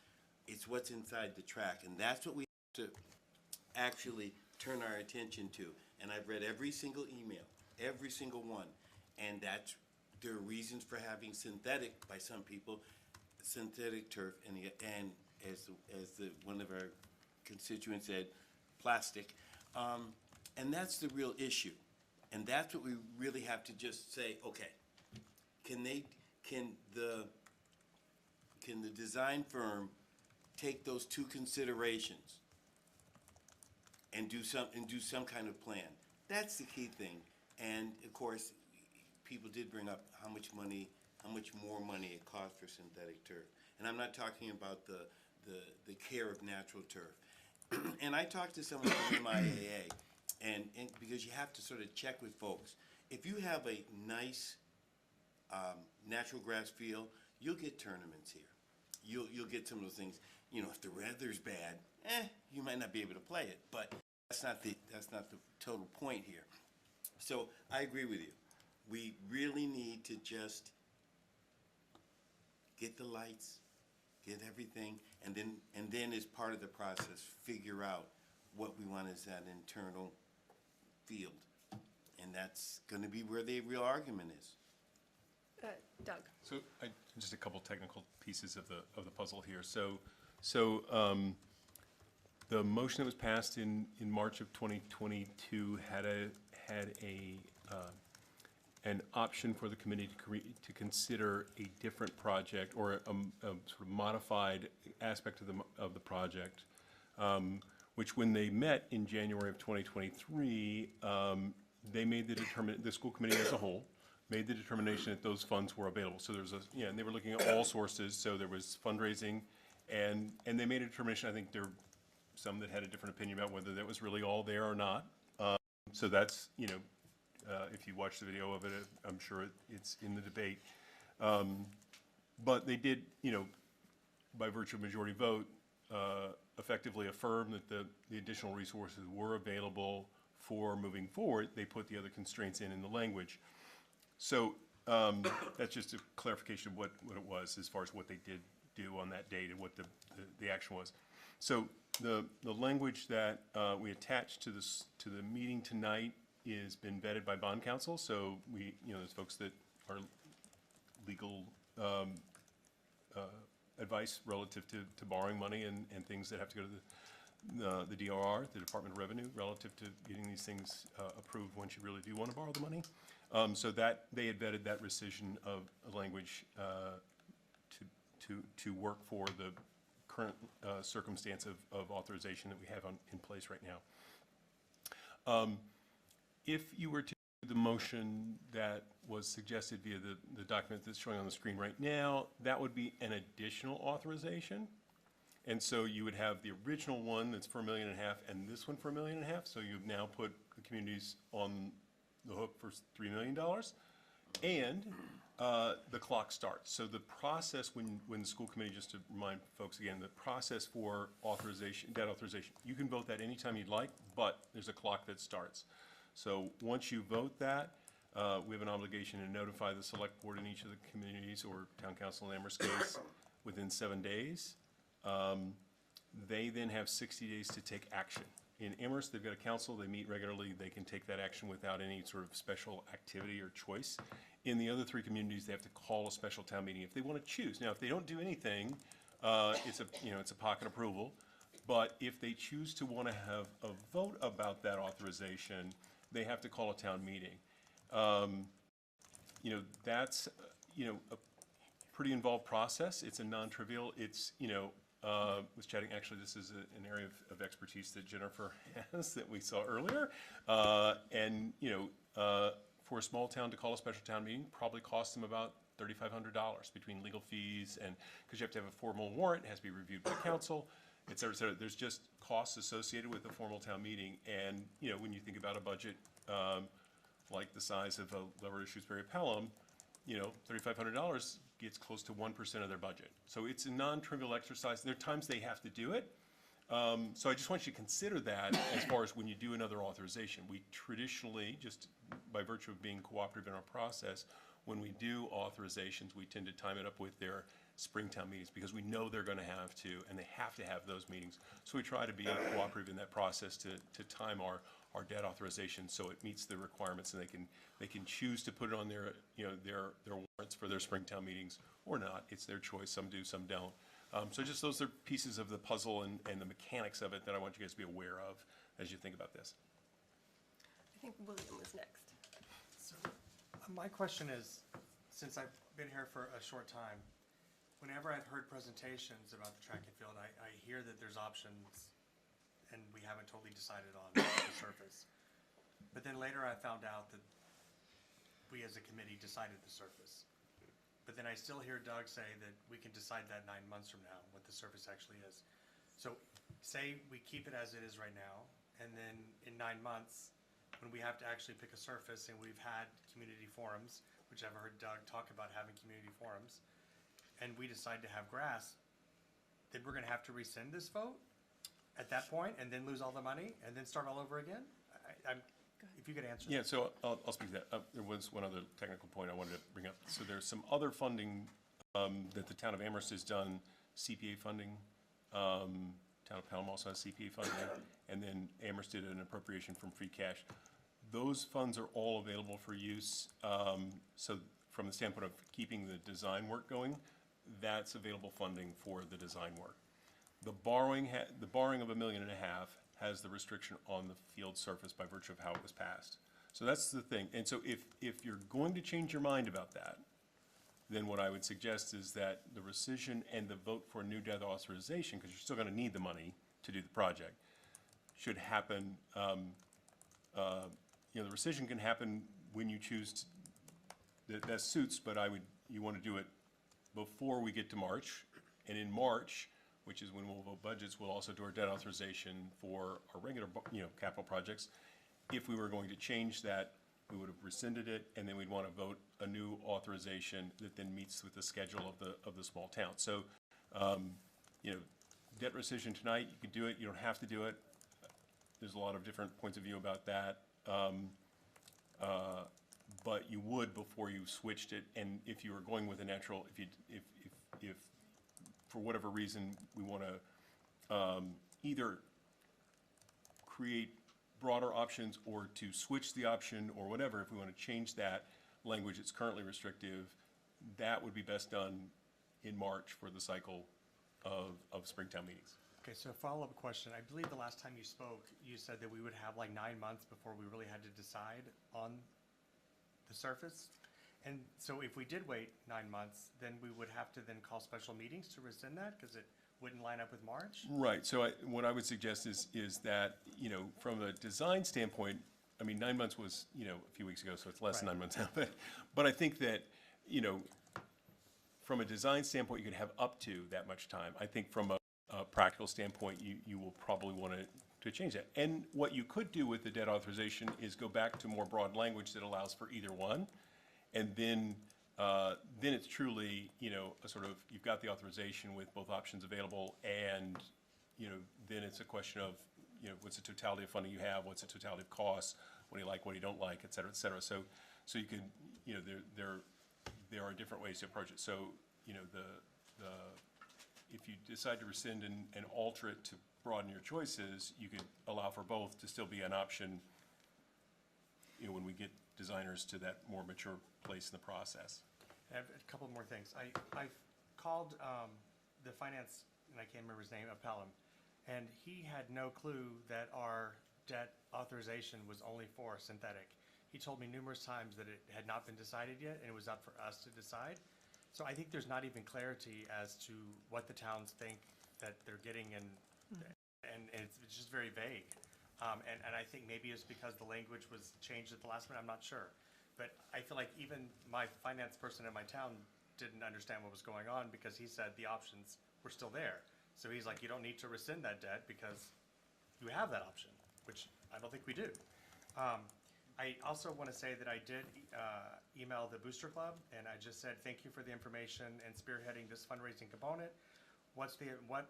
It's what's inside the track, and that's what we have to actually turn our attention to. And I've read every single email, every single one, and there are reasons for having synthetic, by some people, synthetic turf, and as one of our constituents said, plastic. And that's the real issue. And that's what we really have to just say, okay, can the design firm take those 2 considerations and do some kind of plan? That's the key thing. And of course, people did bring up how much more money it costs for synthetic turf. And I'm not talking about the care of natural turf. And I talked to someone from MIAA, and because you have to sort of check with folks. If you have a nice natural grass field, you'll get tournaments here. You'll get some of those things. You know, if the weather's bad, you might not be able to play it. But that's not the total point here. So I agree with you. We really need to just get the lights, get everything, and then as part of the process, figure out what we want as that internal field. And that's going to be where the real argument is. Doug. So just a couple technical pieces of the puzzle here. So the motion that was passed in March of 2022 had an option for the committee to consider a different project or a sort of modified aspect of the project, which when they met in January of 2023, they made the school committee as a whole made the determination that those funds were available. So there's and they were looking at all sources. So there was fundraising, and they made a determination. I think there were some that had a different opinion about whether that was really all there or not. So that's, if you watch the video of it, I'm sure it's in the debate. But they did, by virtue of majority vote, effectively affirm that the additional resources were available for moving forward. They put the other constraints in the language. So that's just a clarification of what it was as far as what they did do on that date and what the action was. So the language that we attached to the meeting tonight is been vetted by bond counsel. So there's folks that are legal advice relative to borrowing money and things that have to go to the DRR, the Department of Revenue, relative to getting these things approved once you really do want to borrow the money. So that they had vetted that rescission of language to work for the current circumstance of authorization that we have in place right now. If you were to do the motion that was suggested via the document that's showing on the screen right now, that would be an additional authorization. And so you would have the original one that's for $1.5 million and this one for $1.5 million. So you've now put the communities on the hook for $3 million. And the clock starts. So the process when the school committee, just to remind folks again, the process for debt authorization, you can vote that anytime you'd like, but there's a clock that starts. So once you vote that, we have an obligation to notify the select board in each of the communities or town council in Amherst case within 7 days. They then have 60 days to take action. In Amherst, they've got a council, they meet regularly, they can take that action without any sort of special activity or choice. In the other 3 communities, they have to call a special town meeting if they want to choose. Now, if they don't do anything, it's a pocket approval. But if they choose to want to have a vote about that authorization, they have to call a town meeting. That's a pretty involved process. It's a non-trivial. It's, was chatting, actually, this is an area of expertise that Jennifer has that we saw earlier. And, for a small town to call a special town meeting probably costs them about $3,500 between legal fees and, because you have to have a formal warrant, it has to be reviewed by council, et cetera, et cetera. There's just costs associated with a formal town meeting. And, when you think about a budget like the size of Lower Shrewsbury-Pelham, $3,500 gets close to 1% of their budget. So it's a non-trivial exercise. There are times they have to do it. So I just want you to consider that as far as when you do another authorization. We traditionally, just by virtue of being cooperative in our process, when we do authorizations, we tend to time it up with their Springtown meetings because we know they're going to have to, and they have to have those meetings. So we try to be cooperative in that process to time our debt authorization so it meets the requirements, and they can choose to put it on their warrants for their Springtown meetings or not. It's their choice. Some do, some don't. So just those are pieces of the puzzle and the mechanics of it that I want you guys to be aware of as you think about this. I think William was next. So, my question is, since I've been here for a short time, whenever I've heard presentations about the track and field, I hear that there's options and we haven't totally decided on the surface. But then later I found out that we as a committee decided the surface. But then I still hear Doug say that we can decide that 9 months from now, what the surface actually is. So say we keep it as it is right now, and then in 9 months, when we have to actually pick a surface, and we've had community forums, which I've heard Doug talk about having community forums, and we decide to have grass, then we're gonna have to rescind this vote at that point, and then lose all the money, and then start all over again? If you could answer that. Yeah, so I'll speak to that. There was one other technical point I wanted to bring up. So there's some other funding that the town of Amherst has done, CPA funding. Town of Pelham also has CPA funding, and then Amherst did an appropriation from free cash. Those funds are all available for use. So from the standpoint of keeping the design work going, that's available funding for the design work. The borrowing of $1.5 million has the restriction on the field surface by virtue of how it was passed. So that's the thing. And so if you're going to change your mind about that, then what I would suggest is that the rescission and the vote for new debt authorization, because you're still going to need the money to do the project, should happen. The rescission can happen when you choose that suits, but you want to do it before we get to March. And in March, which is when we'll vote budgets, we'll also do our debt authorization for our regular, capital projects. If we were going to change that, we would have rescinded it, and then we'd want to vote a new authorization that then meets with the schedule of the small town. So, debt rescission tonight, you could do it, you don't have to do it. There's a lot of different points of view about that. But you would before you switched it, and if you were going with a natural, if for whatever reason we want to either create broader options or to switch the option or whatever, if we want to change that language, it's currently restrictive, that would be best done in March for the cycle of Springtown meetings. Okay, so a follow-up question. I believe the last time you spoke, you said that we would have like 9 months before we really had to decide on the surface. And so if we did wait 9 months, then we would have to then call special meetings to rescind that because it wouldn't line up with March? Right. So what I would suggest is that, from a design standpoint, 9 months was, a few weeks ago, so it's less than 9 months now. But I think that, from a design standpoint, you could have up to that much time. I think from a practical standpoint, you will probably want to change that. And what you could do with the debt authorization is go back to more broad language that allows for either one. And then it's truly, a sort of, you've got the authorization with both options available, and, then it's a question of, what's the totality of funding you have, what's the totality of costs, what do you like, what do you don't like, et cetera, et cetera. So you can, there are different ways to approach it. So, if you decide to rescind and alter it to broaden your choices, you could allow for both to still be an option, when we get designers to that more mature place in the process. I have a couple more things. I called the finance, and I can't remember his name, of Pelham, and he had no clue that our debt authorization was only for synthetic. he told me numerous times that it had not been decided yet, and it was up for us to decide. So I think there's not even clarity as to what the towns think that they're getting, and it's just very vague. And I think maybe it's because the language was changed at the last minute, I'm not sure. But I feel like even my finance person in my town didn't understand what was going on, because he said the options were still there. So he's like, you don't need to rescind that debt because you have that option, which I don't think we do. I also want to say that I did email the Booster Club, and I just said, thank you for the information and spearheading this fundraising component. What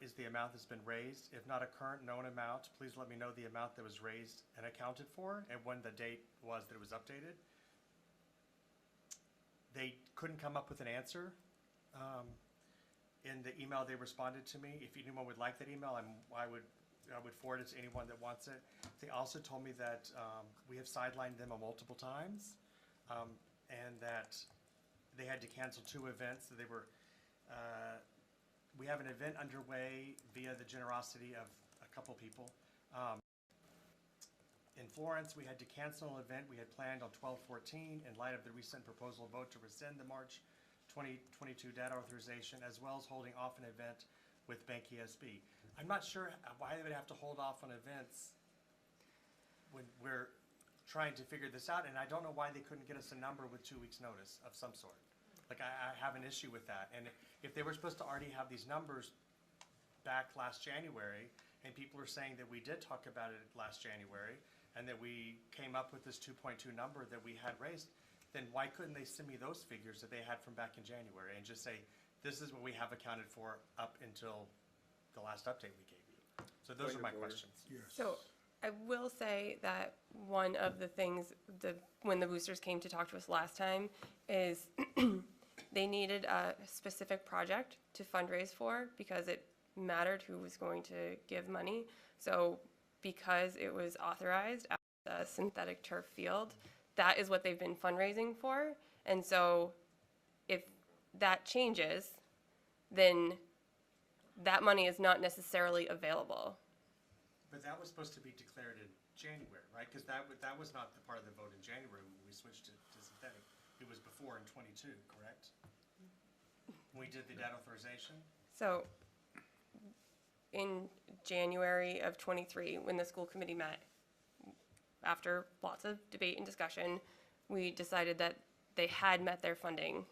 is the amount that's been raised? If not a current known amount, please let me know the amount that was raised and accounted for, and when the date was that it was updated. They couldn't come up with an answer. In the email they responded to me, if anyone would like that email, I would forward it to anyone that wants it. They also told me that we have sidelined them multiple times, and that they had to cancel 2 events. That they were, we have an event underway via the generosity of a couple people. In Florence, we had to cancel an event we had planned on 12/14 in light of the recent proposal vote to rescind the March 2022 debt authorization, as well as holding off an event with Bank ESB. I'm not sure why they would have to hold off on events when we're trying to figure this out, and I don't know why they couldn't get us a number with 2 weeks' notice of some sort. Like, I have an issue with that. And if they were supposed to already have these numbers back last January, and people are saying that we did talk about it last January, and that we came up with this 2.2 number that we had raised, then why couldn't they send me those figures that they had from back in January and just say, this is what we have accounted for up until the last update we gave you? So those are my questions. So I will say that one of the things, when the boosters came to talk to us last time, is they needed a specific project to fundraise for, because it mattered who was going to give money. So because it was authorized at the synthetic turf field, that is what they've been fundraising for. And so if that changes, then that money is not necessarily available. But that was supposed to be declared in January, right? Because that was not the part of the vote in January when we switched it to synthetic. It was before in 22, correct? When we did the debt authorization? So in January of 23, when the school committee met, after lots of debate and discussion, we decided that they had met their funding.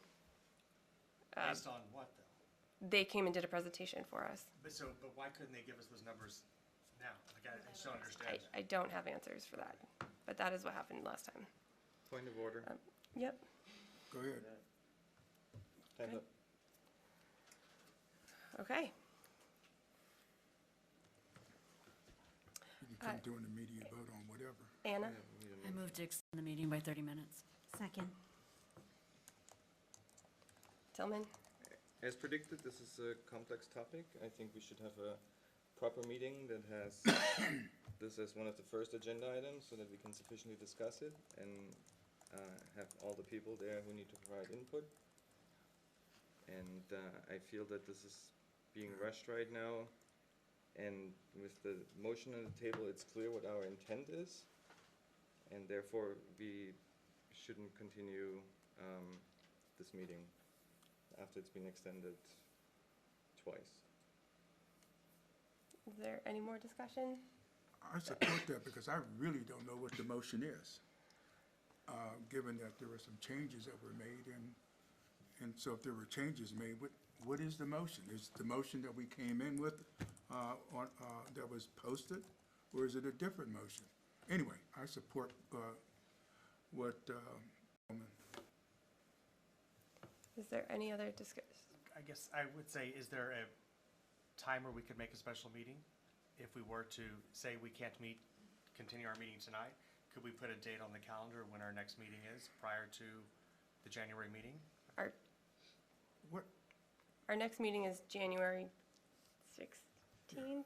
Based on what, though? They came and did a presentation for us. But why couldn't they give us those numbers now? Like, I just don't understand. I don't have answers for that, but that is what happened last time. Point of order. Yep. Go ahead. Time up. Okay. You can come to an immediate vote on whatever. Anna? I move to extend the meeting by 30 minutes. Second. Tillman? As predicted, this is a complex topic. I think we should have a proper meeting that has this as one of the first agenda items so that we can sufficiently discuss it and have all the people there who need to provide input. And I feel that this is being rushed right now. And with the motion on the table, it's clear what our intent is. And therefore, we shouldn't continue this meeting after it's been extended twice. Is there any more discussion? I support that because I really don't know what the motion is, given that there were some changes that were made, and so if there were changes made, what is the motion? Is the motion that we came in with that was posted, or is it a different motion? Anyway, I support what. Is there any other discussion? I guess I would say, is there a time where we could make a special meeting? If we were to say we can't continue our meeting tonight, could we put a date on the calendar when our next meeting is prior to the January meeting? Our next meeting is January 16th.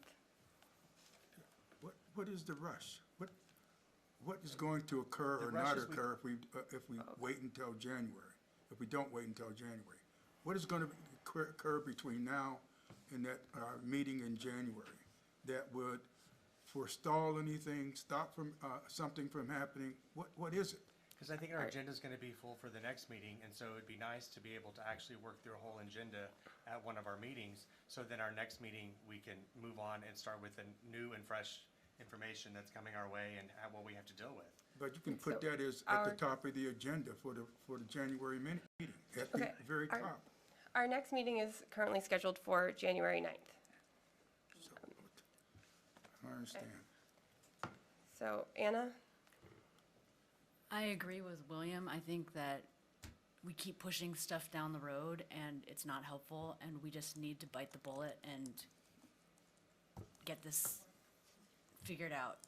What is the rush? What is going to occur or not occur if we wait until January? If we don't wait until January, what is going to occur between now and that meeting in January that would forestall anything, stop from something from happening? What is it? Because I think our agenda's gonna be full for the next meeting, and so it'd be nice to be able to actually work through a whole agenda at one of our meetings, so then our next meeting, we can move on and start with the new and fresh information that's coming our way and what we have to deal with. But you can put that as at the top of the agenda for the January meeting, at the very top. Our next meeting is currently scheduled for January 9th. I understand. So, Anna? I agree with William. I think that we keep pushing stuff down the road and it's not helpful, and we just need to bite the bullet and get this figured out.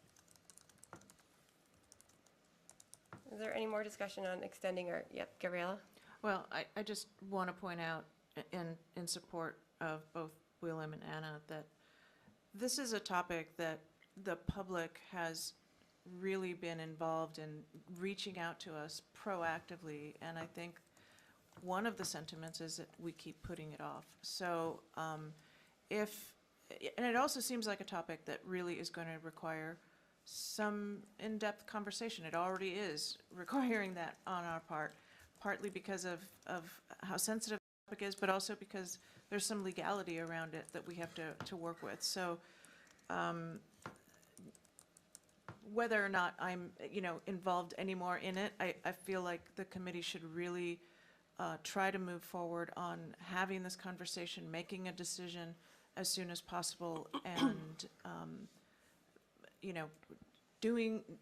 Is there any more discussion on extending our, Gabriella? Well, I just want to point out in support of both William and Anna that this is a topic that the public has really been involved in reaching out to us proactively, and I think one of the sentiments is that we keep putting it off. So and it also seems like a topic that really is going to require some in-depth conversation. It already is requiring that on our part, partly because of how sensitive the topic is, but also because there's some legality around it that we have to work with. So whether or not I'm, involved anymore in it, I feel like the committee should really try to move forward on having this conversation, making a decision as soon as possible, and,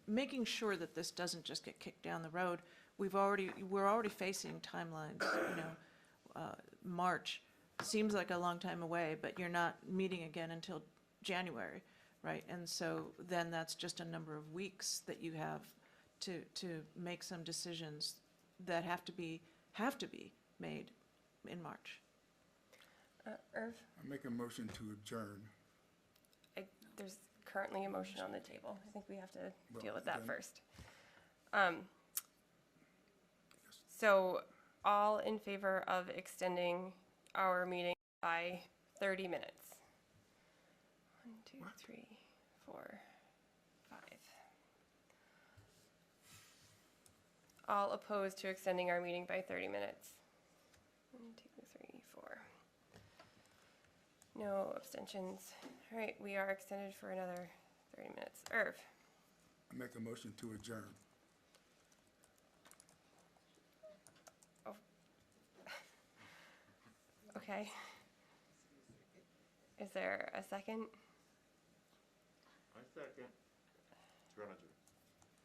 making sure that this doesn't just get kicked down the road. We're already facing timelines, March seems like a long time away, but you're not meeting again until January. Right, and so then that's just a number of weeks that you have to make some decisions that have to be made in March. Irv? I make a motion to adjourn. There's currently a motion on the table. I think we have to deal with that first. So, all in favor of extending our meeting by 30 minutes? 1, 2, 3, 4, 5. All opposed to extending our meeting by 30 minutes? 1, 2, 3, 4. No abstentions. All right, we are extended for another 30 minutes. Irv? I make a motion to adjourn. Oh. Okay. Is there a second? I second.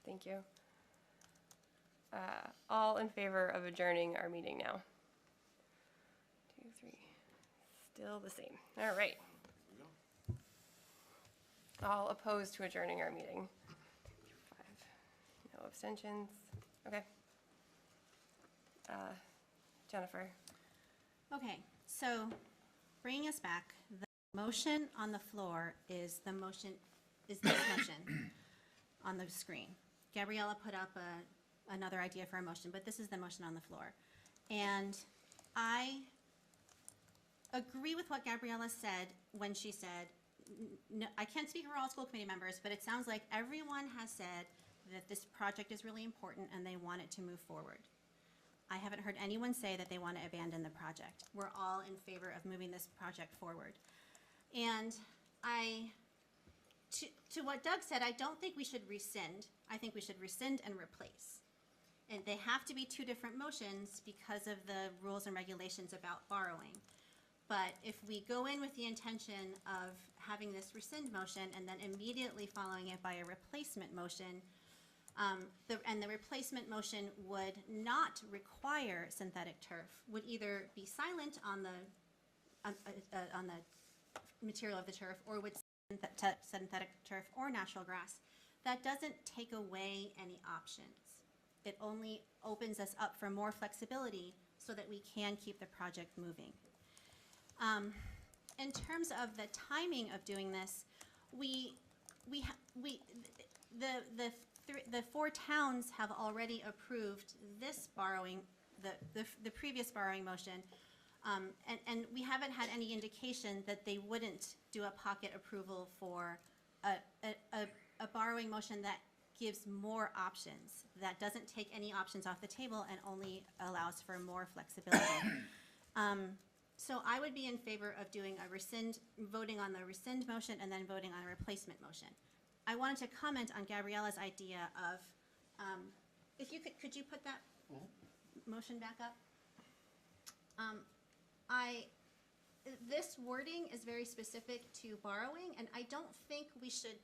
Thank you. All in favor of adjourning our meeting now? 2, 3. Still the same. All right. All opposed to adjourning our meeting? 5. No abstentions. Okay. Jennifer? Okay, so bringing us back, the motion on the floor is this motion on the screen. Gabriella put up another idea for a motion, but this is the motion on the floor. And I agree with what Gabriella said when she said, no, I can't speak for all school committee members, but it sounds like everyone has said that this project is really important and they want it to move forward. I haven't heard anyone say that they want to abandon the project. We're all in favor of moving this project forward. And to what Doug said, I don't think we should rescind. I think we should rescind and replace. And they have to be two different motions because of the rules and regulations about borrowing. But if we go in with the intention of having this rescind motion and then immediately following it by a replacement motion, and the replacement motion would not require synthetic turf, would either be silent on the material of the turf, or would synthetic turf or natural grass. That doesn't take away any options. It only opens us up for more flexibility so that we can keep the project moving. In terms of the timing of doing this, the 4 towns have already approved this borrowing, the previous borrowing motion, and we haven't had any indication that they wouldn't do a pocket approval for a borrowing motion that gives more options, that doesn't take any options off the table and only allows for more flexibility. So I would be in favor of doing a rescind, voting on the rescind motion and then voting on a replacement motion. I wanted to comment on Gabriella's idea of, if you could you put that motion back up? This wording is very specific to borrowing, and I don't think we should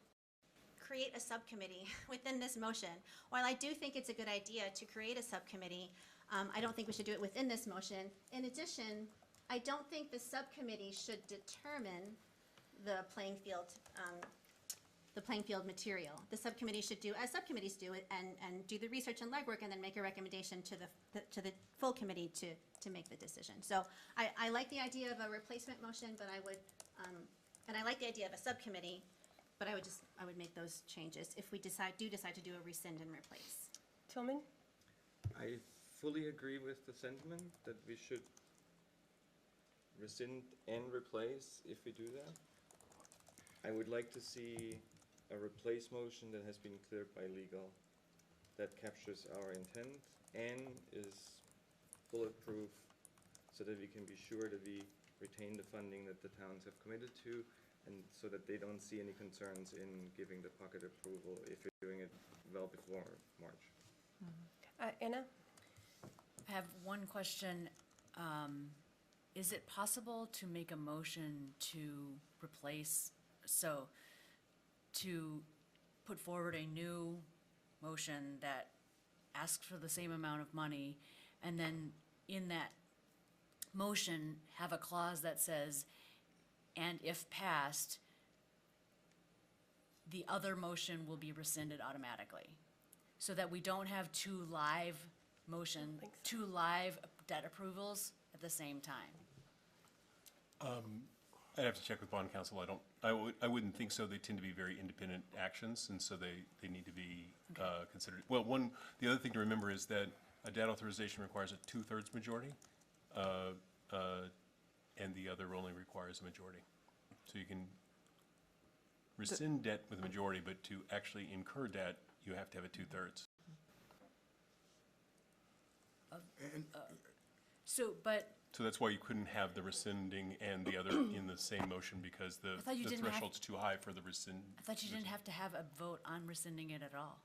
create a subcommittee within this motion. While I do think it's a good idea to create a subcommittee, I don't think we should do it within this motion. In addition, I don't think the subcommittee should determine the playing field material. The subcommittee should do, as subcommittees do, and do the research and legwork, and then make a recommendation to the full committee to make the decision. So I like the idea of a replacement motion, but I would, and I like the idea of a subcommittee, but I would make those changes if we do decide to do a rescind and replace. Tillman? I fully agree with the sentiment that we should rescind and replace if we do that. I would like to see a replace motion that has been cleared by legal, that captures our intent and is bulletproof, so that we can be sure that we retain the funding that the towns have committed to, and so that they don't see any concerns in giving the pocket approval if you're doing it well before March. Anna? I have one question. Is it possible to make a motion to replace, so to put forward a new motion that asks for the same amount of money, and then in that motion have a clause that says, and if passed, the other motion will be rescinded automatically, so that we don't have two live debt approvals at the same time? I'd have to check with bond counsel. I wouldn't think so. They tend to be very independent actions, and so they need to be considered. Well, the other thing to remember is that a debt authorization requires a 2/3 majority, and the other only requires a majority. So you can rescind debt with a majority, but to actually incur debt, you have to have a 2/3. So that's why you couldn't have the rescinding and the other in the same motion, because the threshold's too high for the rescind. I thought you didn't have to have a vote on rescinding it at all.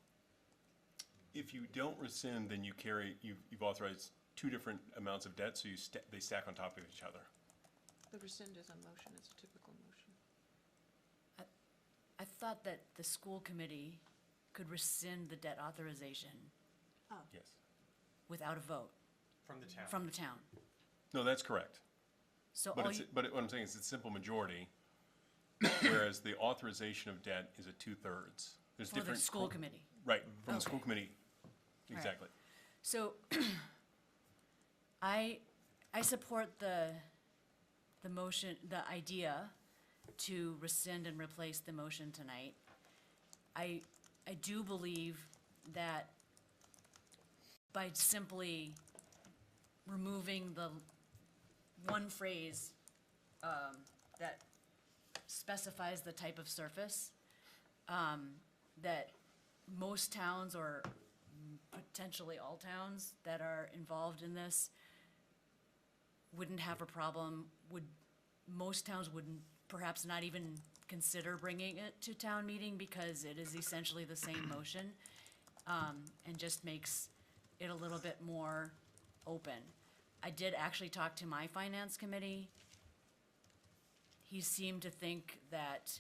If you don't rescind, then you've authorized two different amounts of debt, so they stack on top of each other. The rescind is a motion, it's a typical motion. I thought that the school committee could rescind the debt authorization. Oh. Yes. Without a vote. From the town. No, that's correct. So but what I'm saying is it's a simple majority, whereas the authorization of debt is a 2/3. There's For different the school committee. Right, from the school committee. Exactly. Right. So I support the motion, the idea to rescind and replace the motion tonight. I do believe that by simply removing the one phrase that specifies the type of surface, that most towns, or potentially all towns that are involved in this, wouldn't have a problem, most towns wouldn't perhaps not even consider bringing it to town meeting, because it is essentially the same motion, and just makes it a little bit more open. I did actually talk to my finance committee. He seemed to think that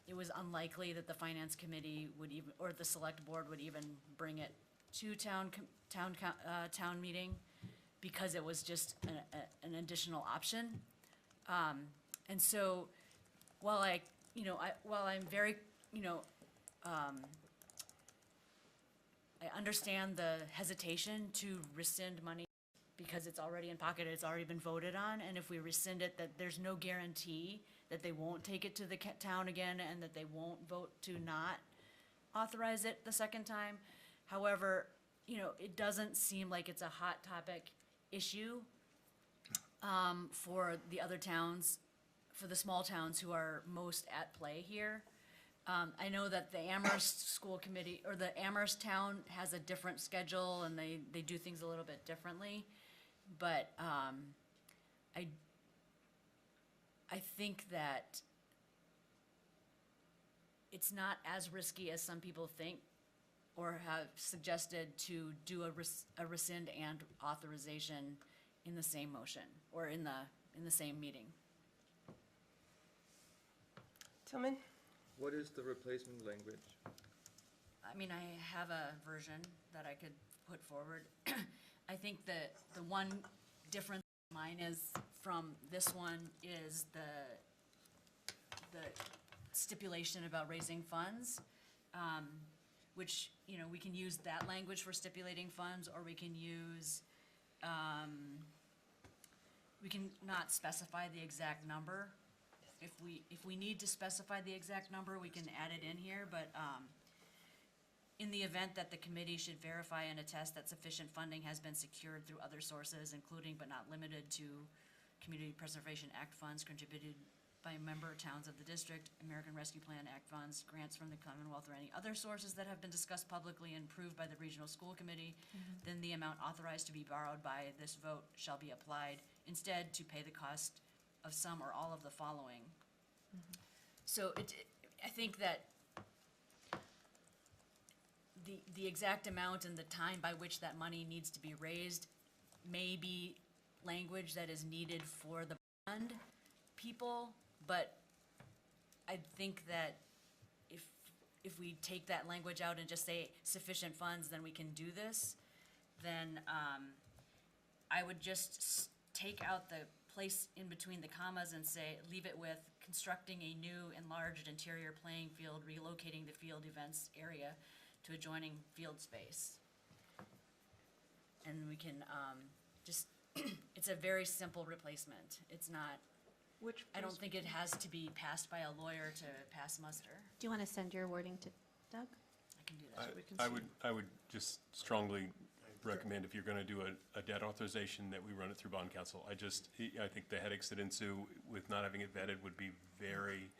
it was unlikely that the finance committee would even, or the select board would even bring it to town meeting, because it was just an additional option. And so, while I'm very, I understand the hesitation to rescind money because it's already in pocket, it's already been voted on, and if we rescind it, that there's no guarantee that they won't take it to the town again and that they won't vote to not authorize it the second time. However, it doesn't seem like it's a hot topic issue for the other towns, for the small towns who are most at play here. I know that the Amherst School Committee, or the Amherst Town has a different schedule, and they do things a little bit differently. But I think that it's not as risky as some people think or have suggested to do a rescind and authorization in the same motion or in the same meeting. Tillman? What is the replacement language? I mean, I have a version that I could put forward. I think that the one difference mine is from this one is the stipulation about raising funds, which, you know, we can use that language for stipulating funds, or we can use, we can not specify the exact number. If we need to specify the exact number, we can add it in here, but, in the event that the committee should verify and attest that sufficient funding has been secured through other sources, including but not limited to Community Preservation Act funds contributed by member towns of the district, American Rescue Plan Act funds, grants from the Commonwealth, or any other sources that have been discussed publicly and approved by the regional school committee, then the amount authorized to be borrowed by this vote shall be applied instead to pay the cost of some or all of the following. So I think that the exact amount and the time by which that money needs to be raised may be language that is needed for the bond people, but I think that if we take that language out and just say sufficient funds, then we can do this, then I would just take out the place in between the commas and say, leave it with constructing a new enlarged interior playing field, relocating the field events area to adjoining field space. And we can just, it's a very simple replacement. It's not, I don't think it has to be passed by a lawyer to pass muster. Do you want to send your wording to Doug? I can do that. I would just strongly recommend, if you're going to do a debt authorization, that we run it through bond council. I think the headaches that ensue with not having it vetted would be very,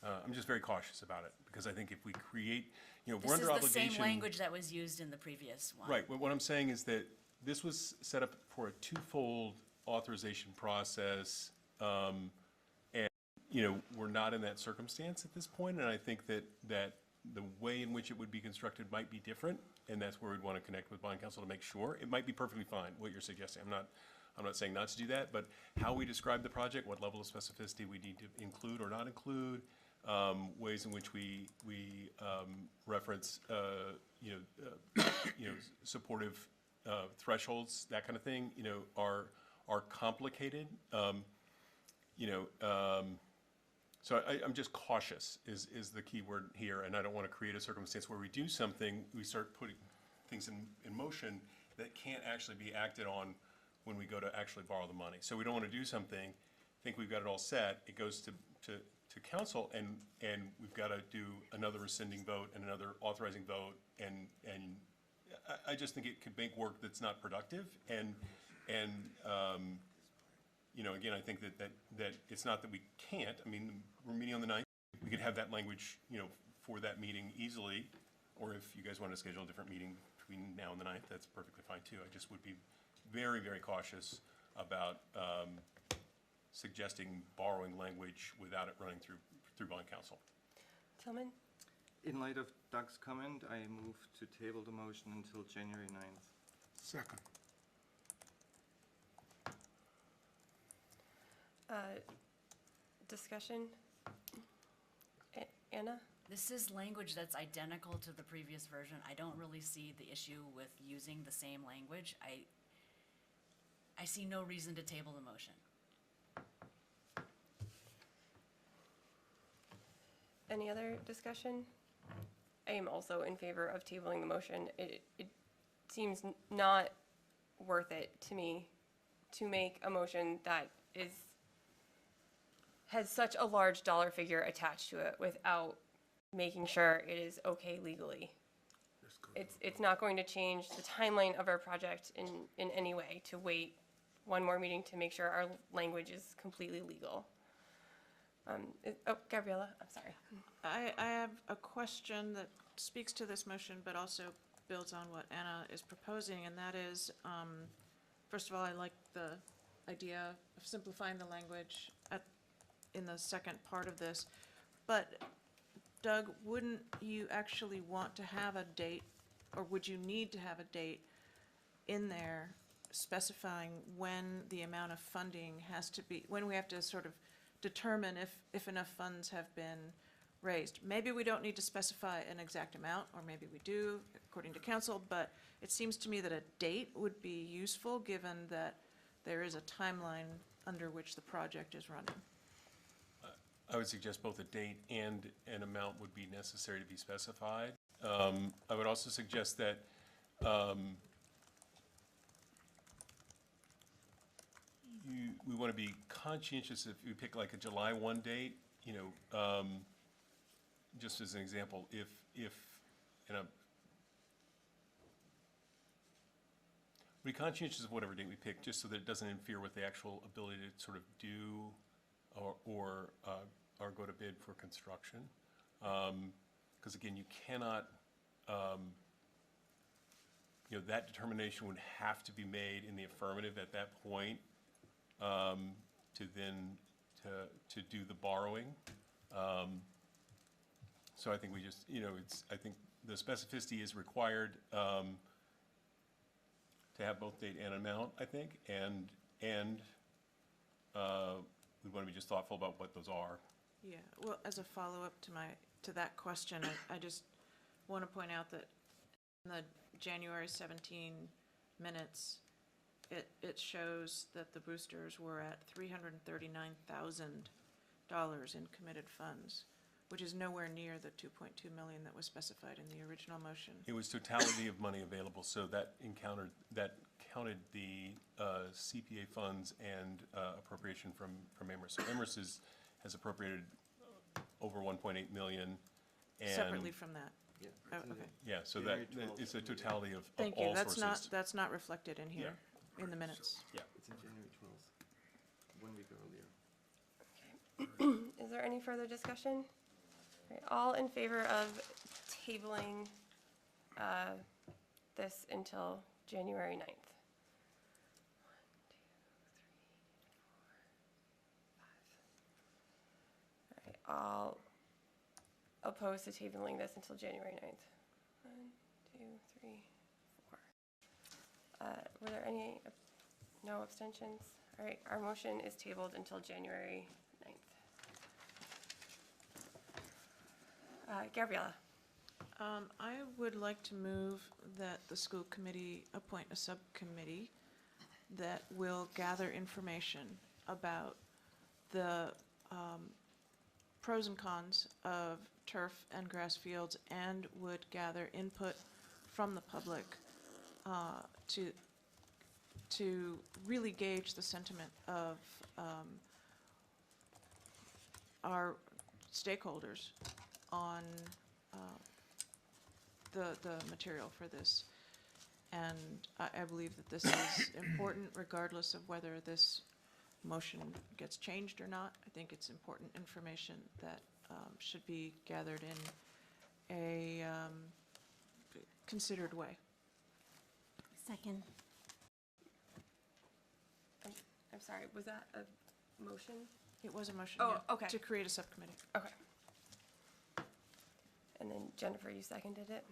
I'm just very cautious about it, because I think if we create, we're under obligation. This is the same language that was used in the previous one. Right, but what I'm saying is that this was set up for a twofold authorization process, and, we're not in that circumstance at this point, and I think that the way in which it would be constructed might be different, and that's where we'd want to connect with bond council to make sure. It might be perfectly fine, what you're suggesting. I'm not saying not to do that, but how we describe the project, what level of specificity we need to include or not include, ways in which we reference, supportive thresholds, that kind of thing, are complicated. So I'm just cautious is the key word here, and I don't want to create a circumstance where we do something, we start putting things in motion that can't actually be acted on when we go to actually borrow the money. So we don't want to do something, think we've got it all set, it goes to council, and we've got to do another rescinding vote and another authorizing vote, and I just think it could make work that's not productive, and again, I think that it's not that we can't. I mean, we're meeting on the 9th. We could have that language, for that meeting easily, or if you guys want to schedule a different meeting between now and the 9th, that's perfectly fine too. I just would be very, very cautious about suggesting borrowing language without it running through bond council. Tillman? In light of Doug's comment, I move to table the motion until January 9th. Second. Discussion? Anna? This is language that's identical to the previous version. I don't really see the issue with using the same language. I see no reason to table the motion. Any other discussion? I am also in favor of tabling the motion. It seems not worth it to me to make a motion that has such a large dollar figure attached to it without making sure it is okay legally. It's not going to change the timeline of our project in any way to wait one more meeting to make sure our language is completely legal. Gabriella, I'm sorry. I have a question that speaks to this motion, but also builds on what Anna is proposing, and that is, first of all, I like the idea of simplifying the language in the second part of this, but Doug, wouldn't you actually want to have a date, or would you need to have a date in there specifying when the amount of funding has to be, when we have to sort of determine if enough funds have been raised? Maybe we don't need to specify an exact amount, or maybe we do, according to council, but it seems to me that a date would be useful, given that there is a timeline under which the project is running. I would suggest both a date and an amount would be necessary to be specified. I would also suggest that we want to be conscientious if we pick like a July 1 date, you know, just as an example, if in a, be conscientious of whatever date we pick, just so that it doesn't interfere with the actual ability to sort of do or go to bid for construction. Because again, you cannot, you know, that determination would have to be made in the affirmative at that point to then to do the borrowing. So I think we just, you know, I think the specificity is required to have both date and amount, I think, and we want to be just thoughtful about what those are. Yeah, well, as a follow-up to that question, I just want to point out that in the January 17 minutes, it shows that the boosters were at $339,000 in committed funds, which is nowhere near the $2.2 million that was specified in the original motion. It was totality of money available, so that counted the CPA funds and appropriation from Amherst. So Amherst has appropriated over 1.8 million. And separately from that? Yeah. Oh, okay. Yeah, so that it's a totality of Thank all you. sources. That's not reflected in here, in the minutes. Yeah. It's in January 12th, 1 week earlier. Is there any further discussion? All right, all in favor of tabling this until January 9th? 1, 2, 3, 4, 5. All right, all opposed to tabling this until January 9th? 1, 2, 3, 4. Were there any, no abstentions? All right, our motion is tabled until January 9th. Gabriella. I would like to move that the school committee appoint a subcommittee that will gather information about the pros and cons of turf and grass fields, and would gather input from the public to really gauge the sentiment of our stakeholders on the material for this. And I believe that this is important regardless of whether this motion gets changed or not. I think it's important information that should be gathered in a considered way. Second. I'm sorry, was that a motion? It was a motion, Oh, yeah, okay. to create a subcommittee. Okay. And then Jennifer, you seconded it?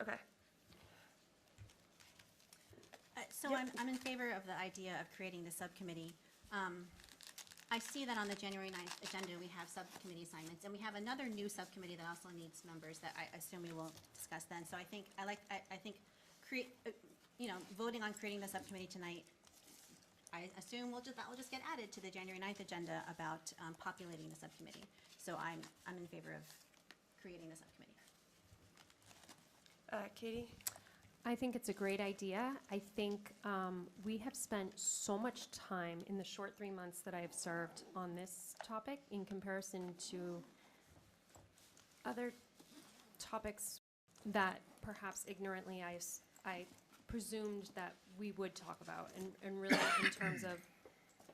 Okay. So I'm in favor of the idea of creating the subcommittee. I see that on the January 9th agenda, we have subcommittee assignments, and we have another new subcommittee that also needs members that I assume we will discuss then. So I think, voting on creating the subcommittee tonight, I assume that will just get added to the January 9th agenda about populating the subcommittee. So I'm in favor of creating the subcommittee. Katie? I think it's a great idea. I think we have spent so much time in the short 3 months that I have served on this topic in comparison to other topics that perhaps ignorantly I presumed that we would talk about, and really in terms of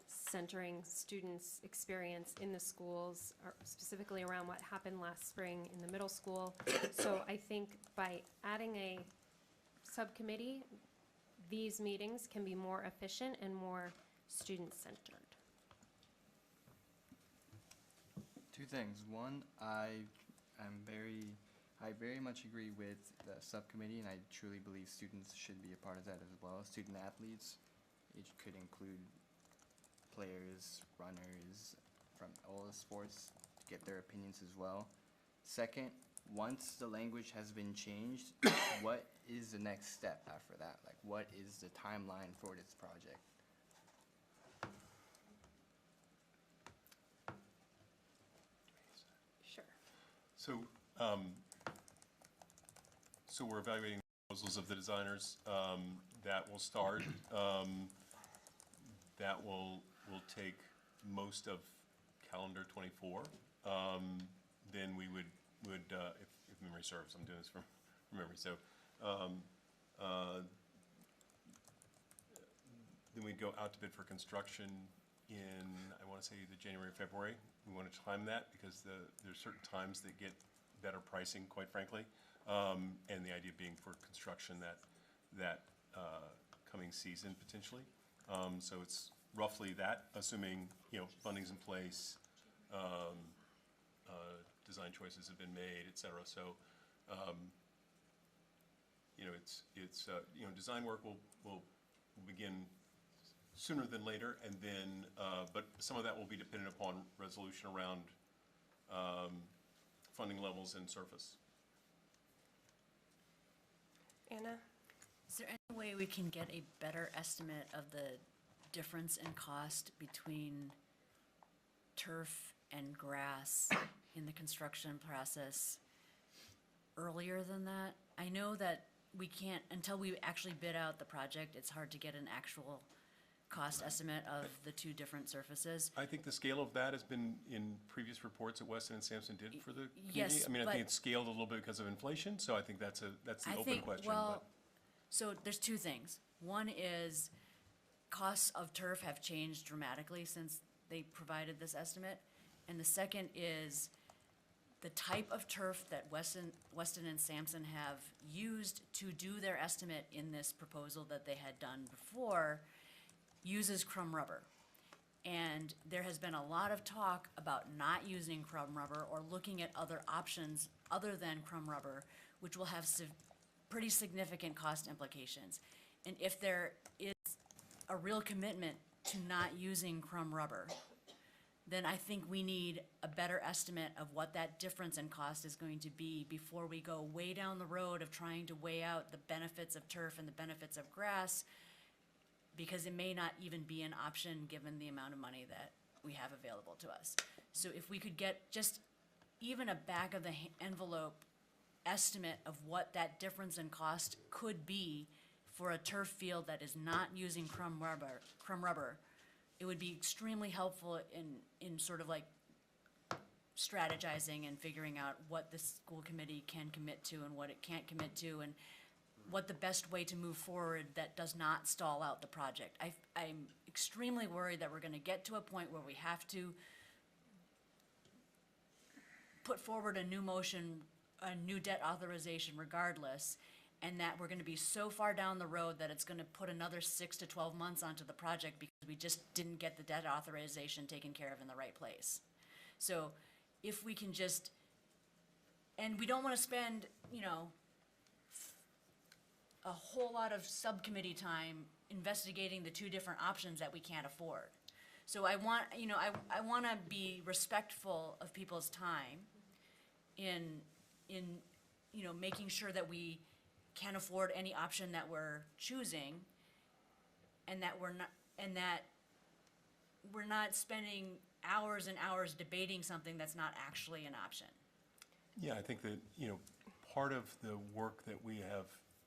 centering students' experience in the schools, or specifically around what happened last spring in the middle school. So I think by adding a subcommittee, these meetings can be more efficient and more student-centered. Two things. One, I very much agree with the subcommittee, and I truly believe students should be a part of that as well. Student athletes, it could include players, runners from all the sports to get their opinions as well. Second, once the language has been changed, what is the next step after that? Like, what is the timeline for this project? Sure. So, so we're evaluating proposals of the designers. That will start. That will take most of calendar '24. Then we would if memory serves, I'm doing this from memory. So, then we'd go out to bid for construction in, I want to say, either January or February. We want to time that because there's certain times that get better pricing, quite frankly. And the idea being for construction that coming season potentially. So it's roughly that, assuming, funding's in place, design choices have been made, et cetera. So, design work will begin sooner than later, and then, but some of that will be dependent upon resolution around funding levels and surface. Anna? Is there any way we can get a better estimate of the difference in cost between turf and grass in the construction process earlier than that? I know that we can't, until we actually bid out the project, it's hard to get an actual cost estimate of the two different surfaces. I think the scale of that has been in previous reports that Weston and Sampson did for the community. Yes, I mean, I but- think it's scaled a little bit because of inflation, so I think that's the open question. Well, so there's two things. One is costs of turf have changed dramatically since they provided this estimate. And the second is the type of turf that Weston and Sampson have used to do their estimate in this proposal that they had done before uses crumb rubber. And there has been a lot of talk about not using crumb rubber or looking at other options other than crumb rubber, which will have pretty significant cost implications. And if there is a real commitment to not using crumb rubber, then I think we need a better estimate of what that difference in cost is going to be before we go way down the road of trying to weigh out the benefits of turf and the benefits of grass, because it may not even be an option given the amount of money that we have available to us. So if we could get just even a back of the envelope estimate of what that difference in cost could be for a turf field that is not using crumb rubber, it would be extremely helpful in sort of like strategizing and figuring out what the school committee can commit to and what it can't commit to, and what the best way to move forward that does not stall out the project. I'm extremely worried that we're gonna get to a point where we have to put forward a new motion, a new debt authorization regardless, and that we're gonna be so far down the road that it's gonna put another 6 to 12 months onto the project because we just didn't get the debt authorization taken care of in the right place. So if we can just, and we don't wanna spend, a whole lot of subcommittee time investigating the two different options that we can't afford. So I want, I wanna be respectful of people's time in making sure that we can afford any option that we're choosing, and that we're not spending hours and hours debating something that's not actually an option. Yeah, I think that, part of the work that we have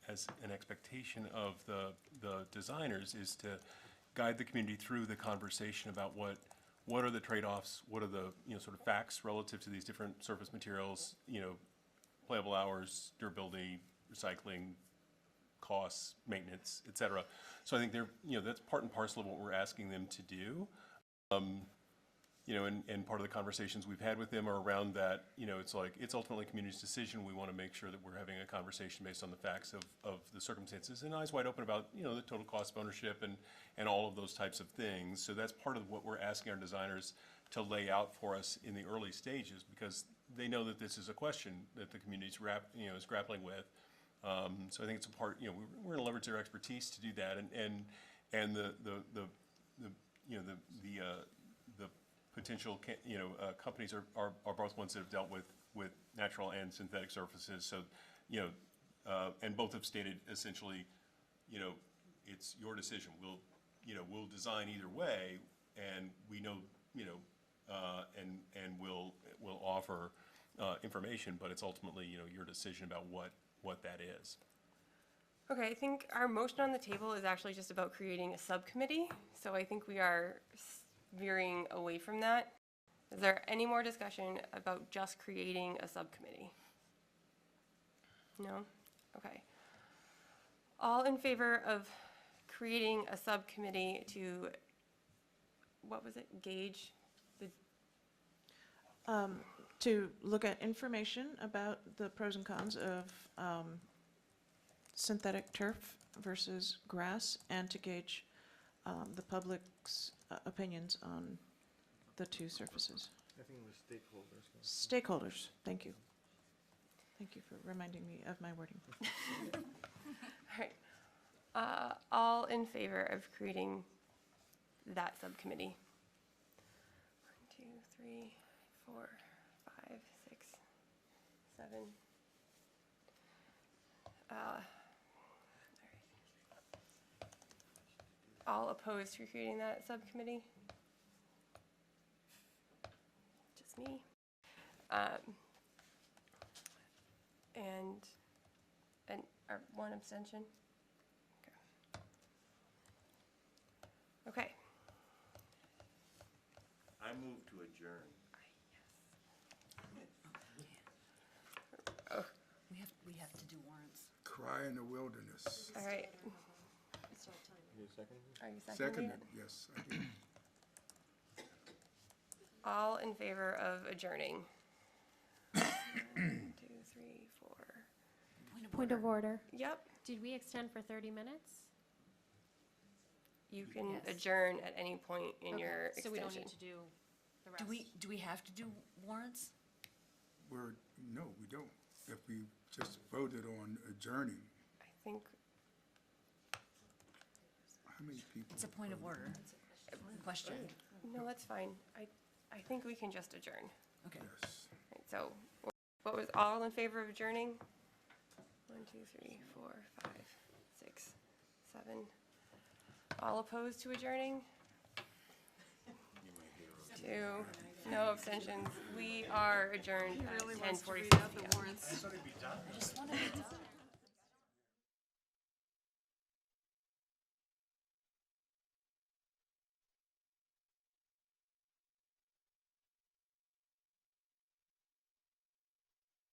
as an expectation of the designers is to guide the community through the conversation about what are the trade-offs, what are the, sort of facts relative to these different surface materials, playable hours, durability, recycling, costs, maintenance, et cetera. So I think they're, that's part and parcel of what we're asking them to do. And part of the conversations we've had with them are around that, it's like, it's ultimately the community's decision. We want to make sure that we're having a conversation based on the facts of the circumstances and eyes wide open about, the total cost of ownership and all of those types of things. So that's part of what we're asking our designers to lay out for us in the early stages, because they know that this is a question that the community is grappling with. So I think it's a part, we're going to leverage their expertise to do that, and the potential companies are both ones that have dealt with natural and synthetic surfaces. So and both have stated essentially, it's your decision. We'll design either way, and we know and we'll offer information, but it's ultimately your decision about what that is. Okay, I think our motion on the table is actually just about creating a subcommittee, so I think we are veering away from that. Is there any more discussion about just creating a subcommittee? No? Okay. All in favor of creating a subcommittee to, what was it, gauge the... To look at information about the pros and cons of synthetic turf versus grass, and to gauge the public's opinions on the two surfaces. I think it was stakeholders. Stakeholders, thank you. Thank you for reminding me of my wording. All right. All in favor of creating that subcommittee? 1, 2, 3, 4, 5, 6, 7. All right. All opposed to creating that subcommittee? Just me. And one abstention? Okay. I move to adjourn. Oh. We have to do warrants. Cry in the wilderness. All right. You second? Are you seconding it? Yes, I do. All in favor of adjourning? 1, 2, 3, 4. Point of order. Yep. Did we extend for 30 minutes? You can Yes. adjourn at any point in Okay, your so extension. we don't need to do the rest? Do we have to do warrants? No, we don't. If we just voted on adjourning, I think how many people? It's a point of order. Question. no, that's fine. I think we can just adjourn. Okay. Yes. Right, so what was all in favor of adjourning? 1, 2, 3, 4, 5, 6, 7. All opposed to adjourning? 2. No abstentions. We are adjourned at 10:46 p.m.